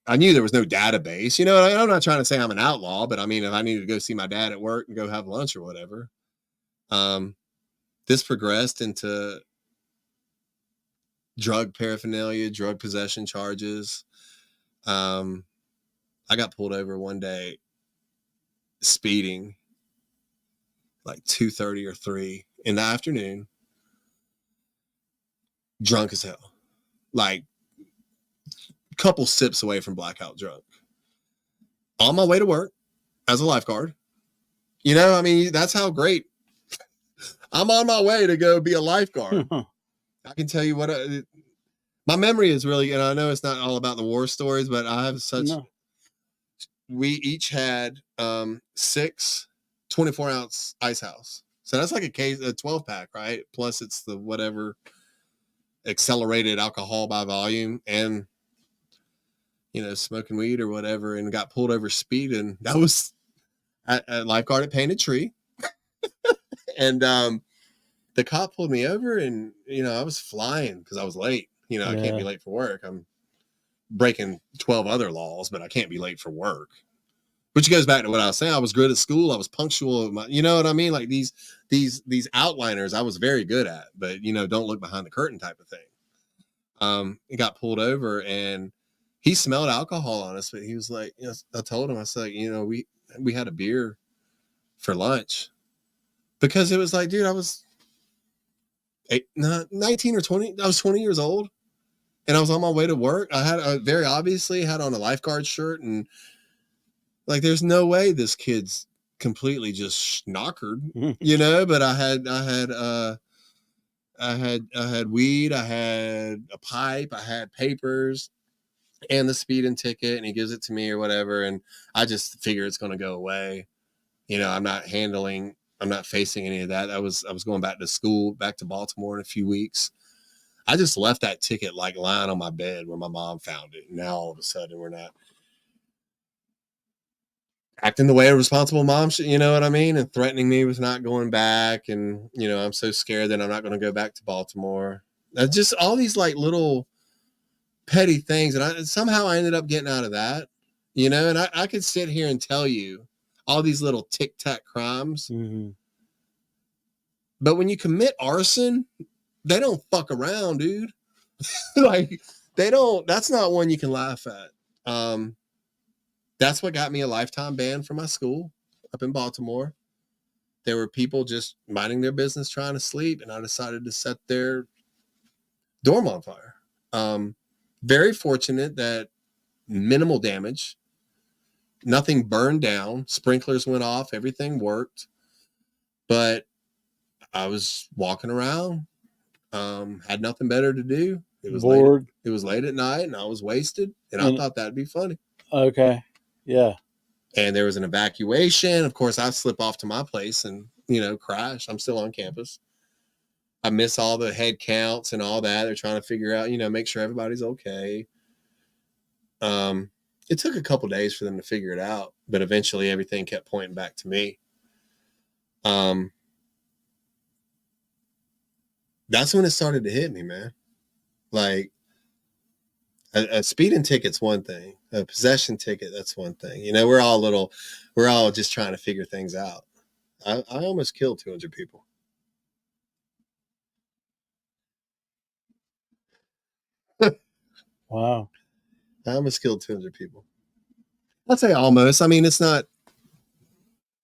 I knew there was no database. I'm not trying to say I'm an outlaw, but I mean, if I needed to go see my dad at work and go have lunch or whatever, this progressed into drug paraphernalia, drug possession charges. I got pulled over one day speeding, like 2:30 or 3 in the afternoon, drunk as hell, like a couple sips away from blackout drunk, on my way to work as a lifeguard. You know, I mean, that's how great. I'm on my way to go be a lifeguard. I can tell you what, my memory is really, and I know it's not all about the war stories, but I have such, we each had 6 24-ounce ice house. So that's like a 12-pack, right? Plus it's the whatever accelerated alcohol by volume, and, you know, smoking weed or whatever, and got pulled over speeding. That was at lifeguard at Painted Tree. And the cop pulled me over, and, you know, I was flying because I was late. You know, I can't be late for work. I'm breaking 12 other laws, but I can't be late for work. Which goes back to what I was saying. I was good at school. I was punctual. You know what I mean? Like these outliners I was very good at, but, you know, don't look behind the curtain type of thing. He got pulled over, and he smelled alcohol on us, but he was like, you know, I told him, I said, you know, we had a beer for lunch, because it was like, dude, I was 19 or 20. I was 20 years old, and I was on my way to work. I very obviously had on a lifeguard shirt, and like, there's no way this kid's completely just schnockered, you know, but I had weed, I had a pipe, I had papers and the speeding ticket, and he gives it to me or whatever. And I just figure it's going to go away. You know, I'm not facing any of that. I was going back to school, back to Baltimore in a few weeks. I just left that ticket like lying on my bed where my mom found it. And now all of a sudden we're not acting the way a responsible mom should, you know what I mean? And threatening me with not going back. And, you know, I'm so scared that I'm not going to go back to Baltimore. Just all these like little petty things. And somehow I ended up getting out of that, you know, and I could sit here and tell you all these little tic-tac crimes. Mm-hmm. But when you commit arson, they don't fuck around, dude. Like, they don't, that's not one you can laugh at. That's what got me a lifetime ban from my school up in Baltimore. There were people just minding their business, trying to sleep, and I decided to set their dorm on fire. Very fortunate that minimal damage, nothing burned down, sprinklers went off, everything worked. But I was walking around, had nothing better to do. It was bored. It was late at night, and I was wasted, and I thought that'd be funny. Okay. Yeah. And there was an evacuation. Of course, I slip off to my place and, you know, crash. I'm still on campus. I miss all the head counts and all that. They're trying to figure out, you know, make sure everybody's okay. It took a couple days for them to figure it out, but eventually everything kept pointing back to me. That's when it started to hit me, man. Like, a speeding ticket's one thing. A possession ticket, that's one thing. You know, we're all just trying to figure things out. I almost killed 200 people. Wow. I almost killed 200 people. I'd say almost. I mean, it's not,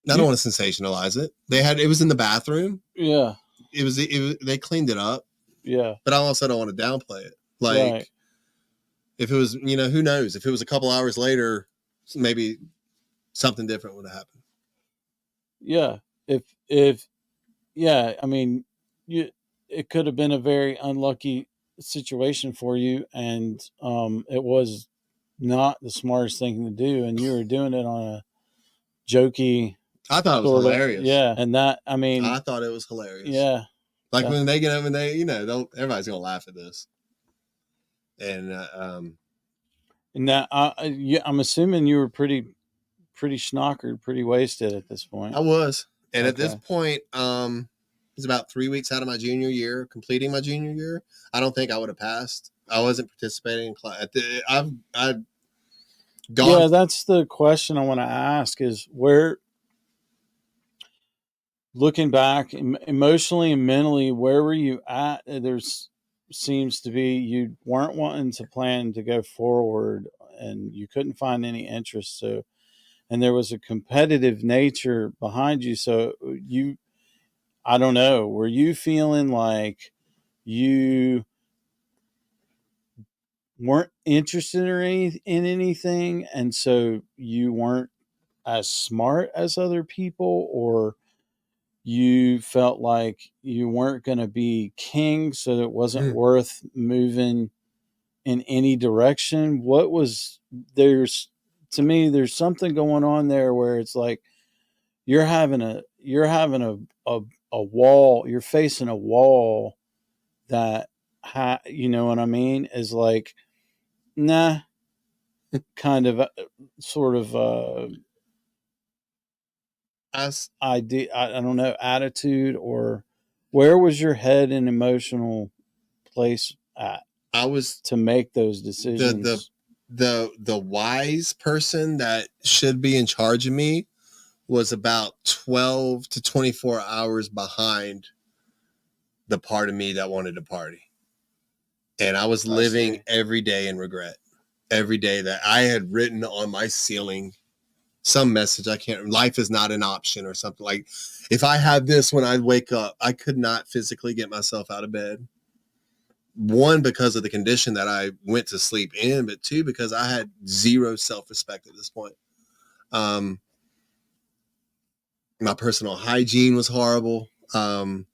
I don't want to sensationalize it. It was in the bathroom. Yeah. It was, they cleaned it up. Yeah. But I also don't want to downplay it. Like, right. If it was, you know, who knows? If it was a couple hours later, maybe something different would have happened. Yeah. Yeah, I mean, it could have been a very unlucky situation for you, and it was not the smartest thing to do, and you were doing it on a jokey. I thought it was hilarious. Yeah, and that, I mean, I thought it was hilarious. Yeah, like when they get up and they, you know, everybody's gonna laugh at this. And now I'm assuming you were pretty schnockered, pretty wasted at this point. I was, and at this point, it's about 3 weeks out of my junior year, completing my junior year. I don't think I would have passed. I wasn't participating in class. I've gone. Yeah, that's the question I want to ask: is where, looking back emotionally and mentally, where were you at? There's seems to be you weren't wanting to plan to go forward, and you couldn't find any interest. So, and there was a competitive nature behind you. So I don't know, were you feeling like you weren't interested in anything, and so you weren't as smart as other people, or you felt like you weren't going to be king, so it wasn't worth moving in any direction? What was there's to me there's something going on there where it's like you're having a wall, you're facing a wall that you know what I mean, is like, nah, kind of sort of idea, I don't know, attitude, or where was your head and emotional place at I was to make those decisions? The wise person that should be in charge of me was about 12 to 24 hours behind the part of me that wanted to party. And I was living every day in regret. Every day that I had written on my ceiling some message, I can't, life is not an option or something. Like, if I had this when I wake up, I could not physically get myself out of bed. One, because of the condition that I went to sleep in, but two, because I had zero self-respect at this point. My personal hygiene was horrible. Like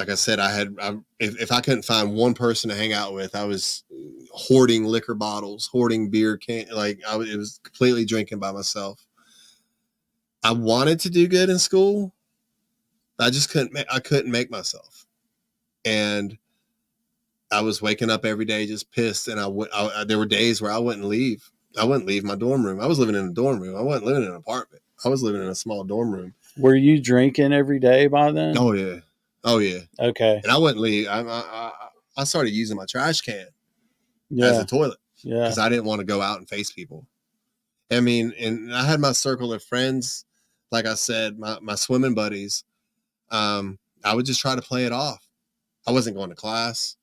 I said, if I couldn't find one person to hang out with, I was hoarding liquor bottles, hoarding beer can. Like, it was completely drinking by myself. I wanted to do good in school. I just couldn't make myself. And I was waking up every day just pissed. And there were days where I wouldn't leave. I wouldn't leave my dorm room. I was living in a dorm room. I wasn't living in an apartment. I was living in a small dorm room. Were you drinking every day by then? Oh yeah. Oh yeah. Okay. And I wouldn't leave. I started using my trash can as a toilet because I didn't want to go out and face people. I mean, and I had my circle of friends, like I said, my swimming buddies. I would just try to play it off. I wasn't going to class.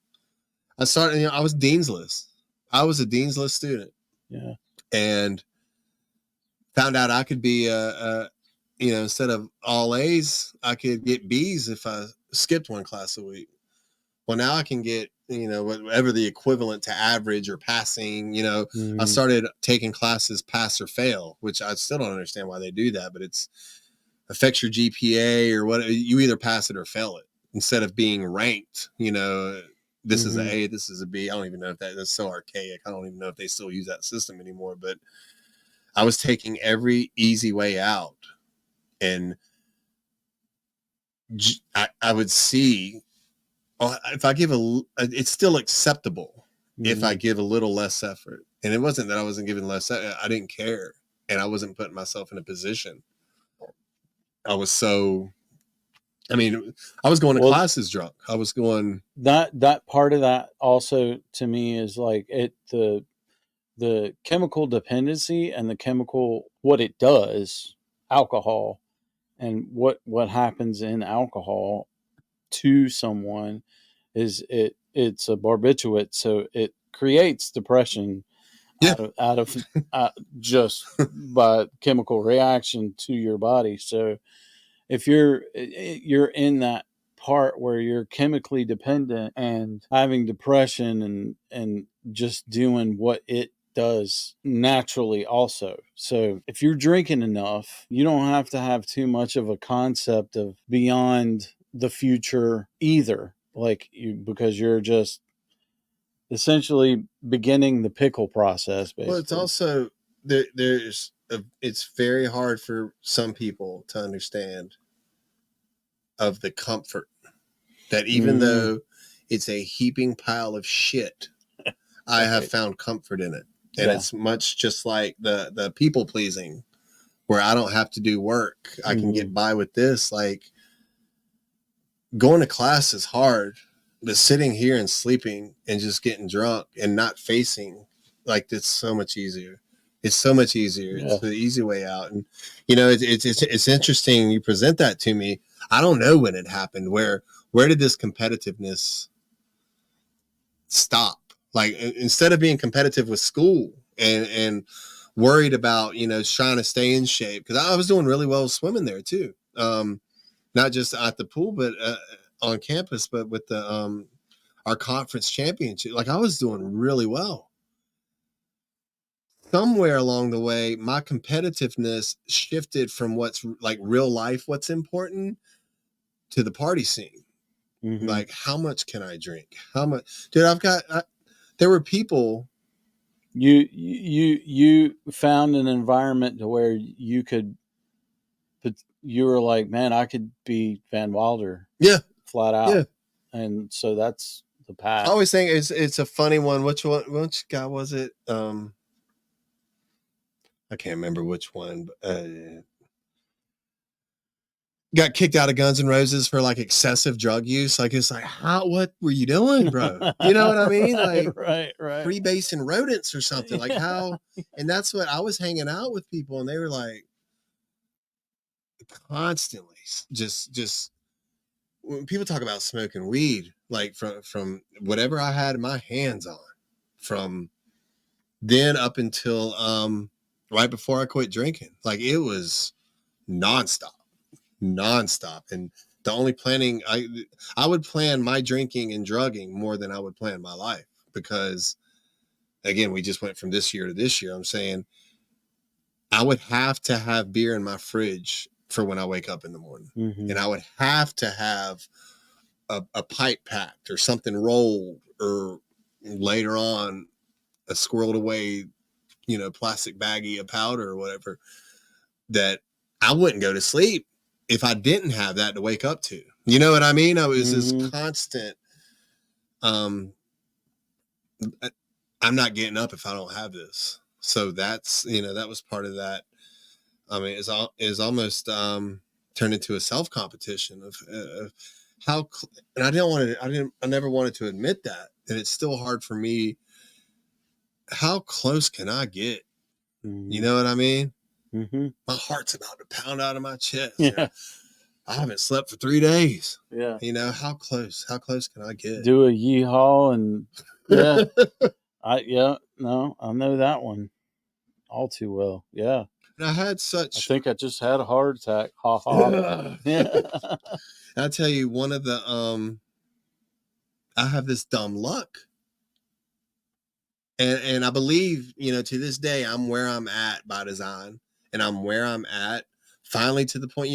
I was dean's list. I was a dean's list student. Yeah. And found out I could be instead of all A's, I could get B's if I skipped one class a week. Well, now I can get, whatever the equivalent to average or passing. I started taking classes pass or fail, which I still don't understand why they do that, but it's affects your GPA or what. You either pass it or fail it instead of being ranked. This is an A, this is a B. I don't even know if that's so archaic. I don't even know if they still use that system anymore, but I was taking every easy way out, and I would see, if I give it's still acceptable if I give a little less effort. And it wasn't that I wasn't giving less effort. I didn't care. And I wasn't putting myself in a position. I was going to classes drunk. I was going. That part of that also to me is like the chemical dependency and the chemical, what it does, alcohol, and what happens in alcohol to someone is it's a barbiturate, so it creates depression out of just by chemical reaction to your body. So if you're in that part where you're chemically dependent and having depression and just doing what it does naturally also. So if you're drinking enough, you don't have to have too much of a concept of beyond the future either, because you're just essentially beginning the pickle process, basically. Well, it's also it's very hard for some people to understand of the comfort that even though it's a heaping pile of shit, I have found comfort in it. And it's much just like the people pleasing, where I don't have to do work. I can get by with this. Like, going to class is hard, but sitting here and sleeping and just getting drunk and not facing, like, it's so much easier. It's so much easier. It's the easy way out. And, it's interesting you present that to me. I don't know when it happened. Where did this competitiveness stop? Like, instead of being competitive with school and worried about, trying to stay in shape, because I was doing really well swimming there too. not just at the pool, but on campus, but with the our conference championship. Like I was doing really well. Somewhere along the way, my competitiveness shifted from what's like real life, what's important, to the party scene. Mm-hmm. Like, how much can I drink? How much, dude? There were people. You found an environment to where you could, but you were like, man, I could be Van Wilder, Yeah, flat out. Yeah. And so that's the path. I always think it's a funny one. Which guy was it? I can't remember which one, but got kicked out of Guns N' Roses for like excessive drug use. Like, it's like, what were you doing, bro? You know what I mean? Like, right. freebasing rodents or something. Like, Yeah. how? And that's what I was hanging out with people, and they were like, constantly just when people talk about smoking weed, like from whatever I had my hands on, from then up until right before I quit drinking, like it was nonstop. And the only planning, I would plan my drinking and drugging more than I would plan my life, because again, we just went from this year to this year. I'm saying I would have to have beer in my fridge for when I wake up in the morning. Mm-hmm. And I would have to have a pipe packed or something rolled, or later on a squirreled away, plastic baggie of powder or whatever, that I wouldn't go to sleep if I didn't have that to wake up to. You know what I mean? I was this constant, I'm not getting up if I don't have this. So that's, that was part of that. I mean, it's almost turned into a self competition of how, and I never wanted to admit that. And it's still hard for me. How close can I get? Mm-hmm. You know what I mean? Mm-hmm. My heart's about to pound out of my chest. Yeah. I haven't slept for 3 days. Yeah. How close can I get? Do a yeehaw and yeah. I know that one all too well. Yeah. And I had I think I just had a heart attack. Ha ha. Yeah. I'll tell you, one of the I have this dumb luck. And I believe, to this day, I'm where I'm at by design, and I'm where I'm at finally to the point,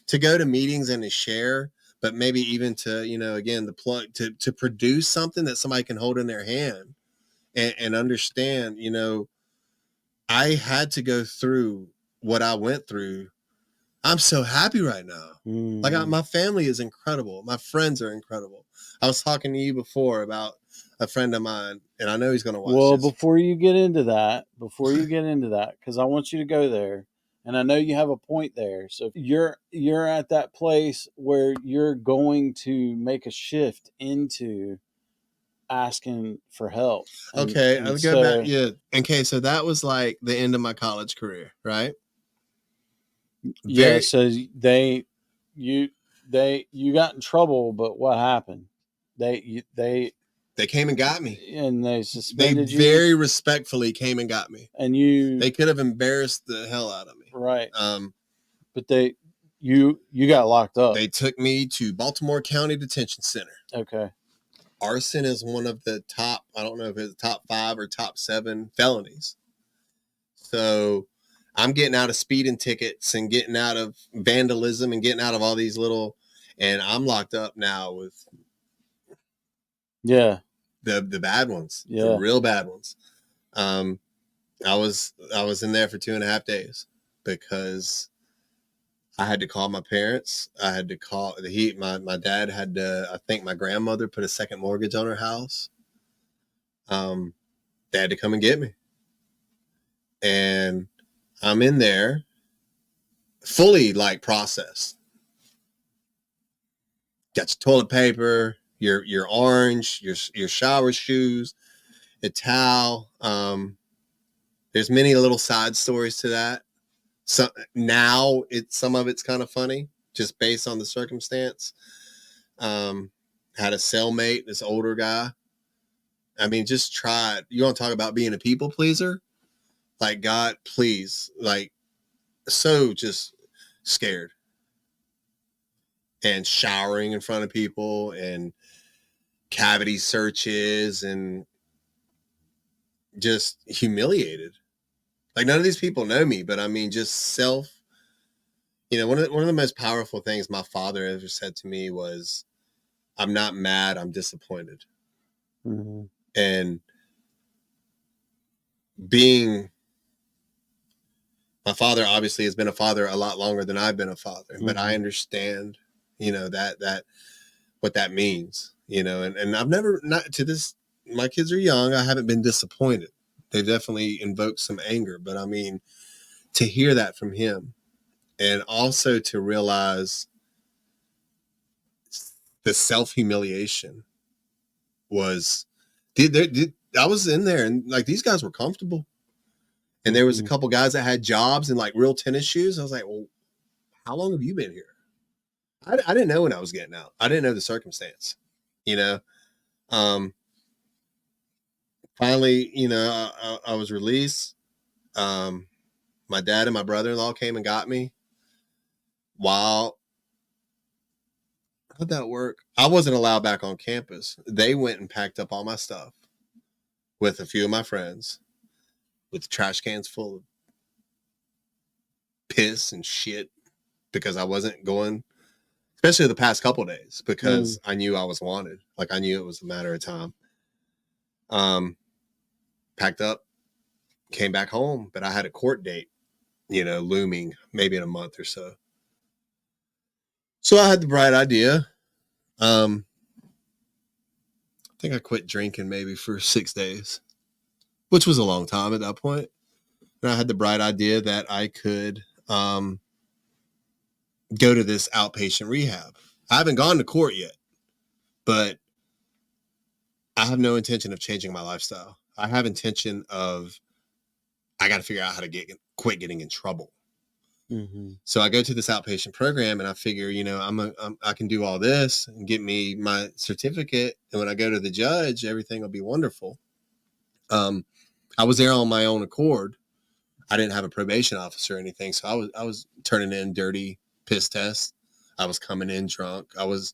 to go to meetings and to share, but maybe even to, again, the plug to produce something that somebody can hold in their hand and understand, I had to go through what I went through. I'm so happy right now. Like my family is incredible. My friends are incredible. I was talking to you before about a friend of mine, and I know he's going to watch Well, this. before you get into that, because I want you to go there, and I know you have a point there. So you're at that place where you're going to make a shift into asking for help. Okay, I'll go back. Yeah. Okay, so that was like the end of my college career, right? Yeah. So you got in trouble, but what happened? They came and got me, and they suspended you. They very respectfully came and got me, and they could have embarrassed the hell out of me, right? But you got locked up. They took me to Baltimore County Detention Center. Okay. Arson is one of the top, I don't know if it's top 5 or top 7 felonies. So I'm getting out of speeding tickets and getting out of vandalism and getting out of all these little, and I'm locked up now with the bad ones, the real bad ones. I was in there for 2.5 days because I had to call my parents. I had to call my dad had to, I think my grandmother put a second mortgage on her house. They had to come and get me. And I'm in there fully like processed. Got your toilet paper, your orange, your shower shoes, a towel. There's many little side stories to that. So now some of it's kind of funny, just based on the circumstance. Had a cellmate, this older guy. I mean, just tried. You want to talk about being a people pleaser? Like, God, please. Like, so just scared. and showering in front of people and cavity searches and just humiliated. Like, none of these people know me, but I mean, just one of the most powerful things my father ever said to me was, "I'm not mad, I'm disappointed." Mm-hmm. And being my father obviously has been a father a lot longer than I've been a father, but I understand, that what that means, and I've never, not to this, my kids are young. I haven't been disappointed. They've definitely invoked some anger, but I mean, to hear that from him, and also to realize the self-humiliation was, I was in there and like, these guys were comfortable. And there was a couple guys that had jobs and like real tennis shoes. I was like, well, how long have you been here? I didn't know when I was getting out. I didn't know the circumstance, you know? Finally, I was released. My dad and my brother-in-law came and got me. While, how'd that work? I wasn't allowed back on campus. They went and packed up all my stuff with a few of my friends with trash cans full of piss and shit because I wasn't going, especially the past couple of days, because I knew I was wanted. Like, I knew it was a matter of time. Packed up, came back home, but I had a court date, looming maybe in a month or so. So I had the bright idea. I think I quit drinking maybe for 6 days, which was a long time at that point. And I had the bright idea that I could go to this outpatient rehab. I haven't gone to court yet, but I have no intention of changing my lifestyle. I have intention of, I got to figure out how to quit getting in trouble. So I go to this outpatient program and I figure, I can do all this and get me my certificate. And when I go to the judge, everything will be wonderful. I was there on my own accord. I didn't have a probation officer or anything. So I was turning in dirty piss tests. I was coming in drunk. I was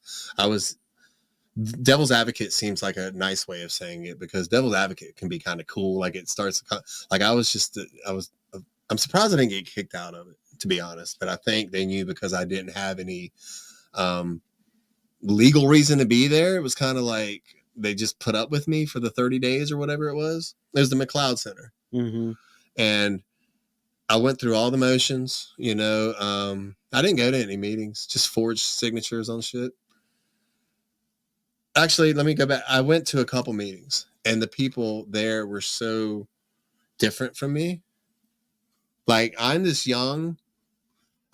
devil's advocate seems like a nice way of saying it, because devil's advocate can be kind of cool. Like, it starts like, I'm surprised I didn't get kicked out of it, to be honest. But I think they knew because I didn't have any legal reason to be there. It was kind of like they just put up with me for the 30 days or whatever it was. It was the McLeod Center. And I went through all the motions, I didn't go to any meetings, just forged signatures on shit. Actually, let me go back. I went to a couple meetings and the people there were so different from me. Like, I'm this young.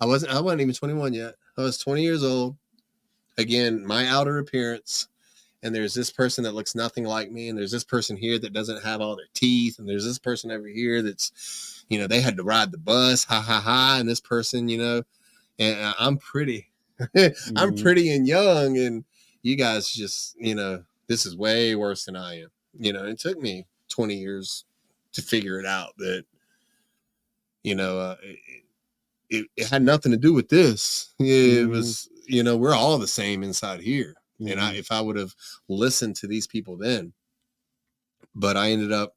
I wasn't even 21 yet. I was 20 years old. Again, my outer appearance. And there's this person that looks nothing like me. And there's this person here that doesn't have all their teeth. And there's this person over here that's, they had to ride the bus. Ha, ha, ha. And this person, and I'm pretty. I'm pretty and young. And you guys just, this is way worse than I am. It took me 20 years to figure it out that, it had nothing to do with this. It was, we're all the same inside here. And if I would have listened to these people then, but I ended up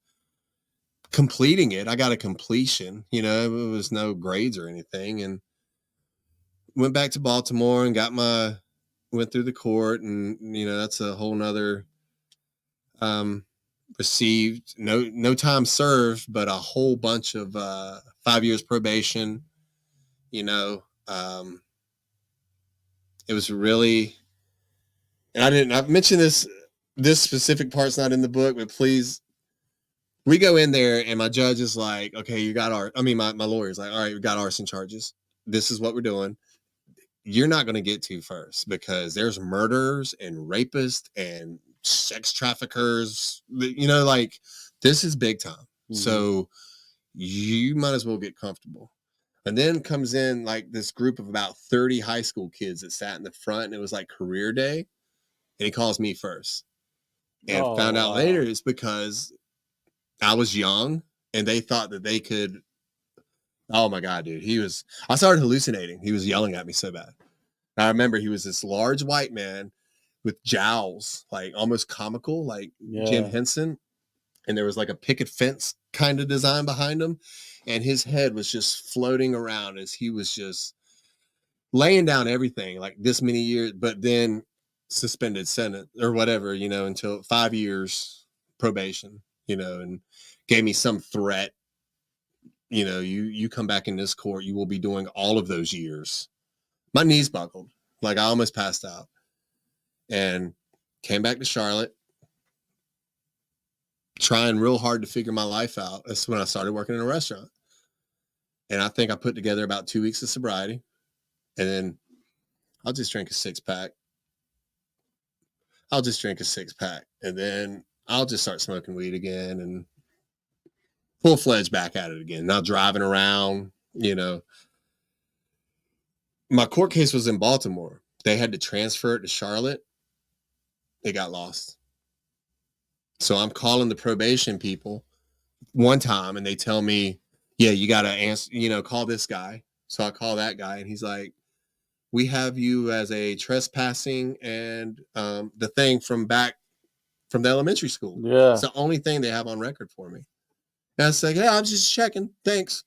completing it. I got a completion, it was no grades or anything, and went back to Baltimore and went through the court, and, that's a whole nother, received no time served, but a whole bunch of 5 years probation. It was really, and I've mentioned this specific part's not in the book, but please, we go in there and my judge is like, okay, my lawyer's like, all right, we got arson charges. This is what we're doing. You're not going to get to first because there's murderers and rapists and sex traffickers, like, this is big time. So you might as well get comfortable. And then comes in like this group of about 30 high school kids that sat in the front, and it was like career day. And he calls me first, and found out later it's because I was young and they thought that they could. Oh my God, dude. I started hallucinating. He was yelling at me so bad. I remember he was this large white man with jowls, like almost comical, like Jim Henson. And there was like a picket fence kind of design behind him. And his head was just floating around as he was just laying down everything like this many years, but then suspended sentence or whatever, until 5 years probation, and gave me some threat. You come back in this court, you will be doing all of those years. My knees buckled. Like I almost passed out and came back to Charlotte, trying real hard to figure my life out. That's when I started working in a restaurant. And I think I put together about 2 weeks of sobriety. And then I'll just drink a 6-pack. And then I'll just start smoking weed again and full-fledged back at it again. Now driving around, My court case was in Baltimore. They had to transfer it to Charlotte. It got lost. So I'm calling the probation people one time and they tell me, yeah, you got to answer, call this guy. So I call that guy and he's like, we have you as a trespassing and the thing from back from the elementary school. Yeah. It's the only thing they have on record for me. And I was like, yeah, I'm just checking. Thanks.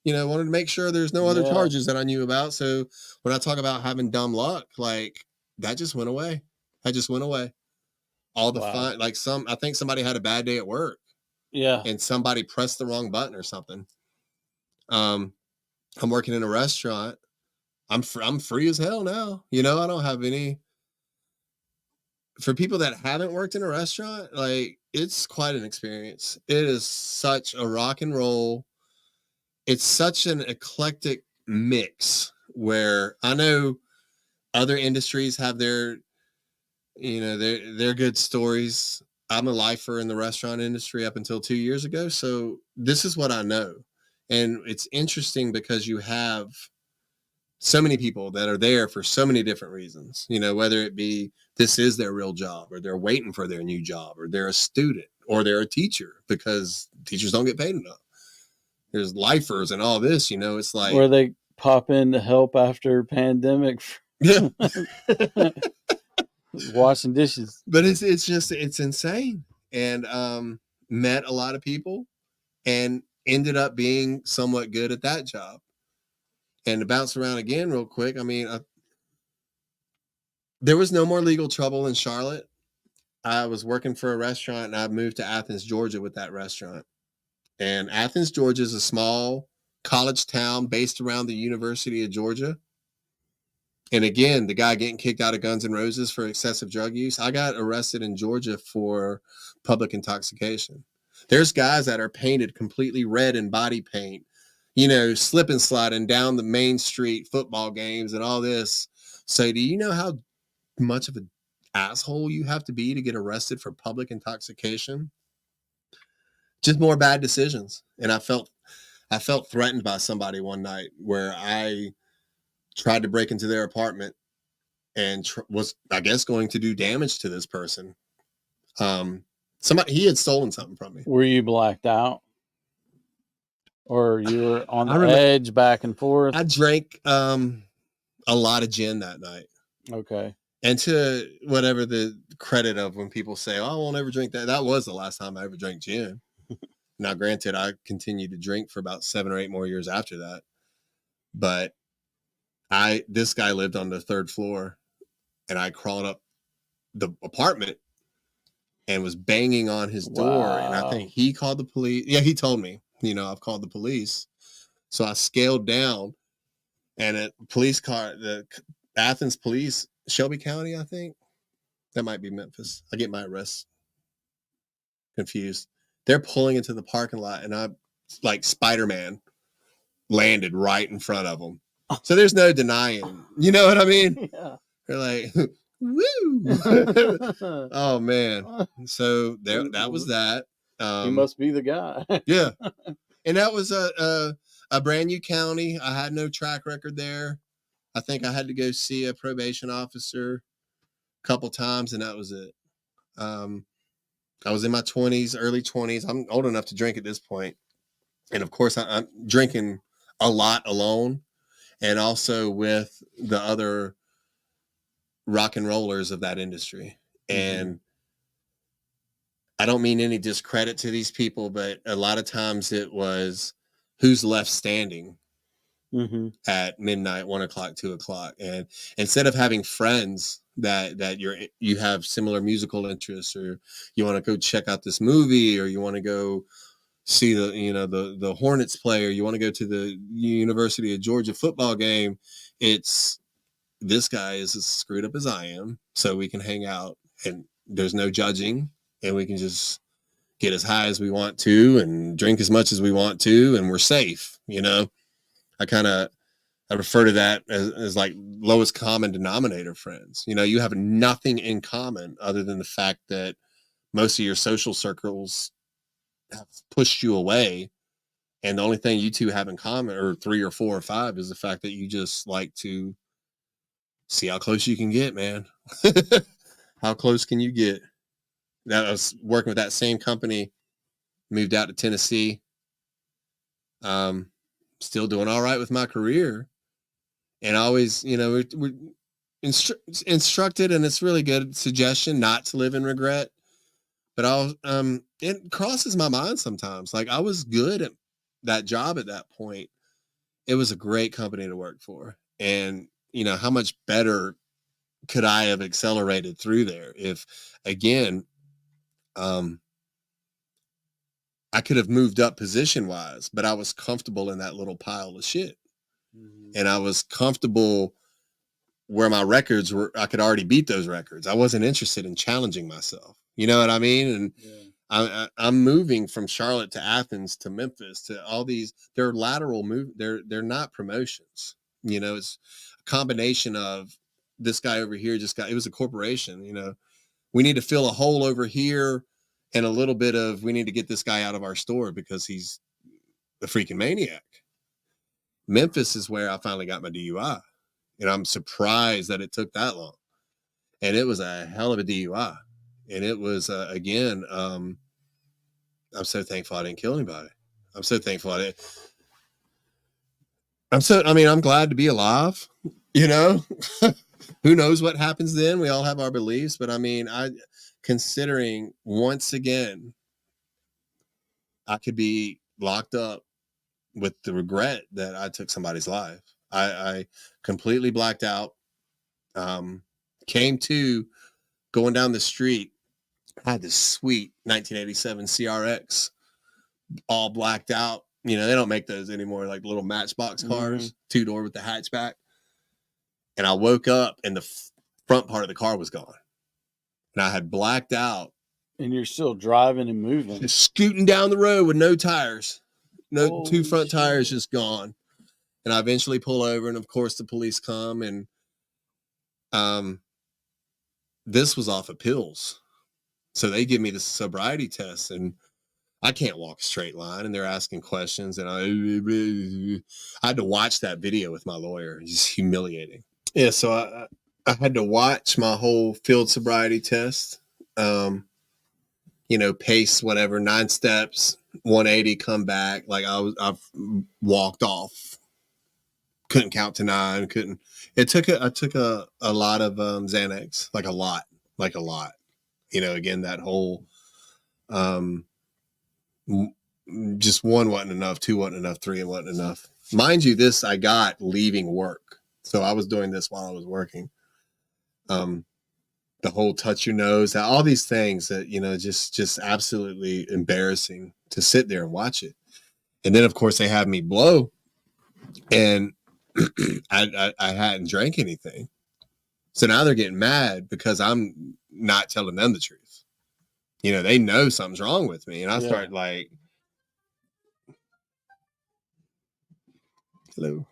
Wanted to make sure there's no other charges that I knew about. So when I talk about having dumb luck, like that just went away. All the fun, like I think somebody had a bad day at work. Yeah. And somebody pressed the wrong button or something. I'm working in a restaurant. I'm free as hell now. I don't have any. For people that haven't worked in a restaurant, like it's quite an experience. It is such a rock and roll. It's such an eclectic mix where I know other industries have their good stories. I'm a lifer in the restaurant industry up until 2 years ago. So this is what I know. And it's interesting because you have so many people that are there for so many different reasons, whether it be this is their real job or they're waiting for their new job or they're a student or they're a teacher because teachers don't get paid enough. There's lifers and all this, it's like where they pop in to help after pandemic. Yeah. Washing dishes. But it's insane. And met a lot of people and ended up being somewhat good at that job. And to bounce around again real quick, there was no more legal trouble in Charlotte. I was working for a restaurant and I moved to Athens, Georgia with that restaurant. And Athens, Georgia is a small college town based around the University of Georgia. And again, the guy getting kicked out of Guns N' Roses for excessive drug use. I got arrested in Georgia for public intoxication. There's guys that are painted completely red in body paint, slip and sliding down the main street, football games and all this. So do you know how much of an asshole you have to be to get arrested for public intoxication? Just more bad decisions. And I felt threatened by somebody one night where I tried to break into their apartment and was, I guess, going to do damage to this person. He had stolen something from me. Were you blacked out? Or you were on the edge back and forth? I drank a lot of gin that night. Okay. And to whatever the credit of when people say, oh, I won't ever drink that. That was the last time I ever drank gin. Now, granted, I continued to drink for about 7 or 8 more years after that. But this guy lived on the 3rd floor and I crawled up the apartment and was banging on his door. Wow. And I think he called the police. Yeah, he told me, I've called the police. So I scaled down and a police car, the Athens police, Shelby County, I think. That might be Memphis. I get my arrests confused. They're pulling into the parking lot and I, like Spider-Man, landed right in front of them. So there's no denying. You know what I mean? Yeah. They're like, woo. Oh, man. So that was that. He must be the guy. Yeah. And that was a brand new county. I had no track record there. I think I had to go see a probation officer a couple times, and that was it. I was in my 20s, early 20s. I'm old enough to drink at this point. And of course, I'm drinking a lot alone. and also with the other rock and rollers of that industry. And I don't mean any discredit to these people, but a lot of times it was who's left standing at midnight, 1 o'clock, 2 o'clock. And instead of having friends that you have similar musical interests, or you want to go check out this movie, or you want to go see the Hornets play, or you want to go to the University of Georgia football game, it's this guy is as screwed up as I am, so we can hang out and there's no judging, and we can just get as high as we want to and drink as much as we want to, and we're safe. I refer to that as like lowest common denominator friends. You have nothing in common other than the fact that most of your social circles have pushed you away. And the only thing you two have in common, or 3 or 4 or 5, is the fact that you just like to see how close you can get, man. How close can you get? Now, I was working with that same company, moved out to Tennessee. Still doing all right with my career. And always, we're instructed, and it's really good suggestion not to live in regret. But it crosses my mind sometimes. Like, I was good at that job at that point. It was a great company to work for. And, how much better could I have accelerated through there if, again, I could have moved up position wise, but I was comfortable in that little pile of shit. And I was comfortable where my records were. I could already beat those records. I wasn't interested in challenging myself. You know what I mean? And I'm moving from Charlotte to Athens to Memphis to all these. They're lateral move. They're not promotions. It's a combination of this guy over here it was a corporation. We need to fill a hole over here, and a little bit of, we need to get this guy out of our store because he's a freaking maniac. Memphis is where I finally got my DUI, and I'm surprised that it took that long. And it was a hell of a DUI. And it was, again, I'm so thankful I didn't kill anybody. I'm so thankful I'm glad to be alive, Who knows what happens then? We all have our beliefs, but considering once again, I could be locked up with the regret that I took somebody's life. I completely blacked out. Came to going down the street. I had this sweet 1987 CRX, all blacked out. They don't make those anymore, like little Matchbox cars, 2-door with the hatchback. And I woke up and the front part of the car was gone. And I had blacked out. And you're still driving and moving. Just scooting down the road with no tires. No, 2 front tires just gone. And I eventually pull over, and of course the police come, and this was off of pills. So they give me the sobriety test, and I can't walk a straight line, and they're asking questions, and I had to watch that video with my lawyer. It's just humiliating. Yeah, so I had to watch my whole field sobriety test. Pace whatever, 9 steps, 180, come back. Like I've walked off. Couldn't count to 9. I took a lot of Xanax, like a lot. Again, that whole just 1 wasn't enough, 2 wasn't enough, 3 wasn't enough. Mind you, this I got leaving work. So I was doing this while I was working. The whole touch your nose, all these things that, just absolutely embarrassing to sit there and watch it. And then of course they have me blow, and I hadn't drank anything. So now they're getting mad because I'm not telling them the truth. They know something's wrong with me. And I start like, hello.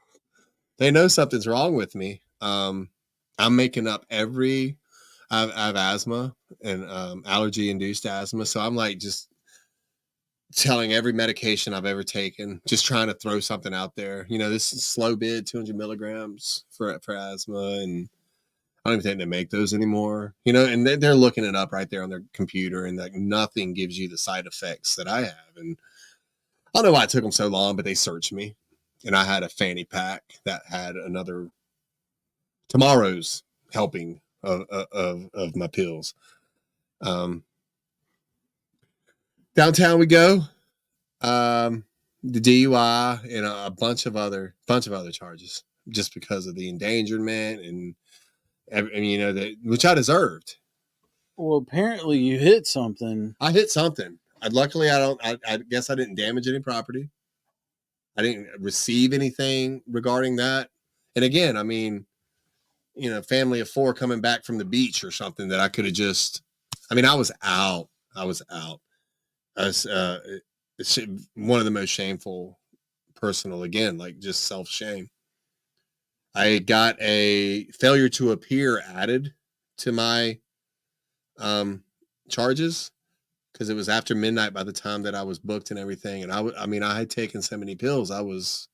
They know something's wrong with me. I'm making up I have asthma and allergy induced asthma. So I'm like just telling every medication I've ever taken, just trying to throw something out there. This is slow bid, 200 milligrams for asthma. And I don't even think they make those anymore, and they're looking it up right there on their computer, and like nothing gives you the side effects that I have. And I don't know why it took them so long, but they searched me. And I had a fanny pack that had tomorrow's helping of my pills. Downtown we go. The DUI and a bunch of other charges, just because of the endangerment and which I deserved. Well, apparently you hit something. I hit something. Luckily, I guess I didn't damage any property. I didn't receive anything regarding that. And again, I mean, family of 4 coming back from the beach or something that I could have just. I mean, I was out. I was it's one of the most shameful, personal, again, like just self-shame. I got a failure to appear added to my charges because it was after midnight by the time that I was booked and everything. And I had taken so many pills. I was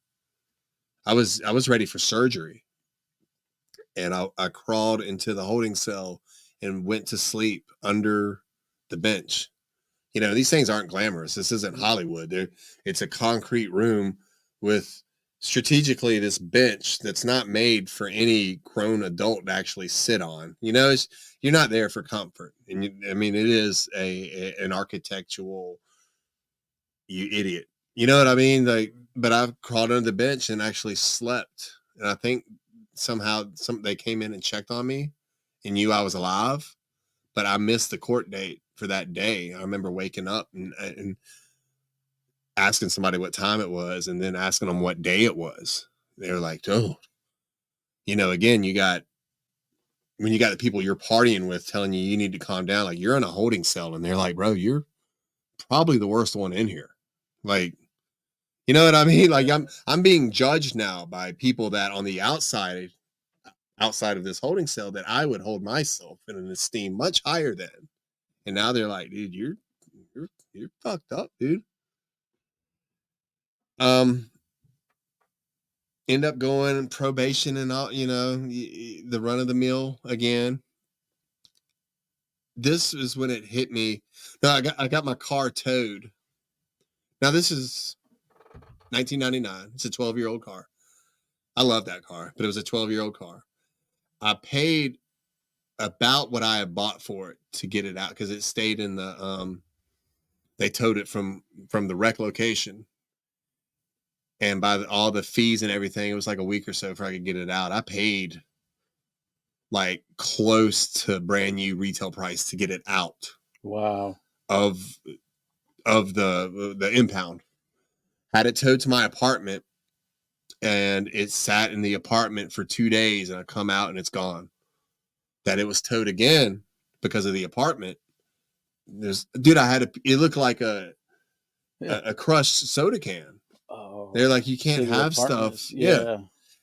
ready for surgery. And I crawled into the holding cell and went to sleep under the bench. These things aren't glamorous. This isn't Hollywood. It's a concrete room with strategically this bench that's not made for any grown adult to actually sit on. You're not there for comfort. And it is an architectural, you idiot. You know what I mean? But I've crawled under the bench and actually slept. And I think somehow they came in and checked on me and knew I was alive, but I missed the court date for that day. I remember waking up and asking somebody what time it was and then asking them what day it was. They were like, oh, again, when you got the people you're partying with telling you need to calm down, like you're in a holding cell and they're like, bro, you're probably the worst one in here. Like, you know what I mean? Like I'm being judged now by people that on the outside of this holding cell that I would hold myself in an esteem much higher than. And now they're like, dude, you're fucked up, dude. End up going probation and all, the run of the mill again. This is when it hit me. No, I got my car towed. Now this is 1999. It's a 12-year-old car. I love that car, but it was a 12-year-old car. I paid about what I had bought for it to get it out because it stayed in the they towed it from the wreck location. And by all the fees and everything, it was like a week or so before I could get it out. I paid like close to brand new retail price to get it out. Wow. Of the impound. Had it towed to my apartment and it sat in the apartment for 2 days and I come out and it's gone. That it was towed again because of the apartment. It looked like a crushed soda can. Oh, they're like, you can't have stuff. Yeah.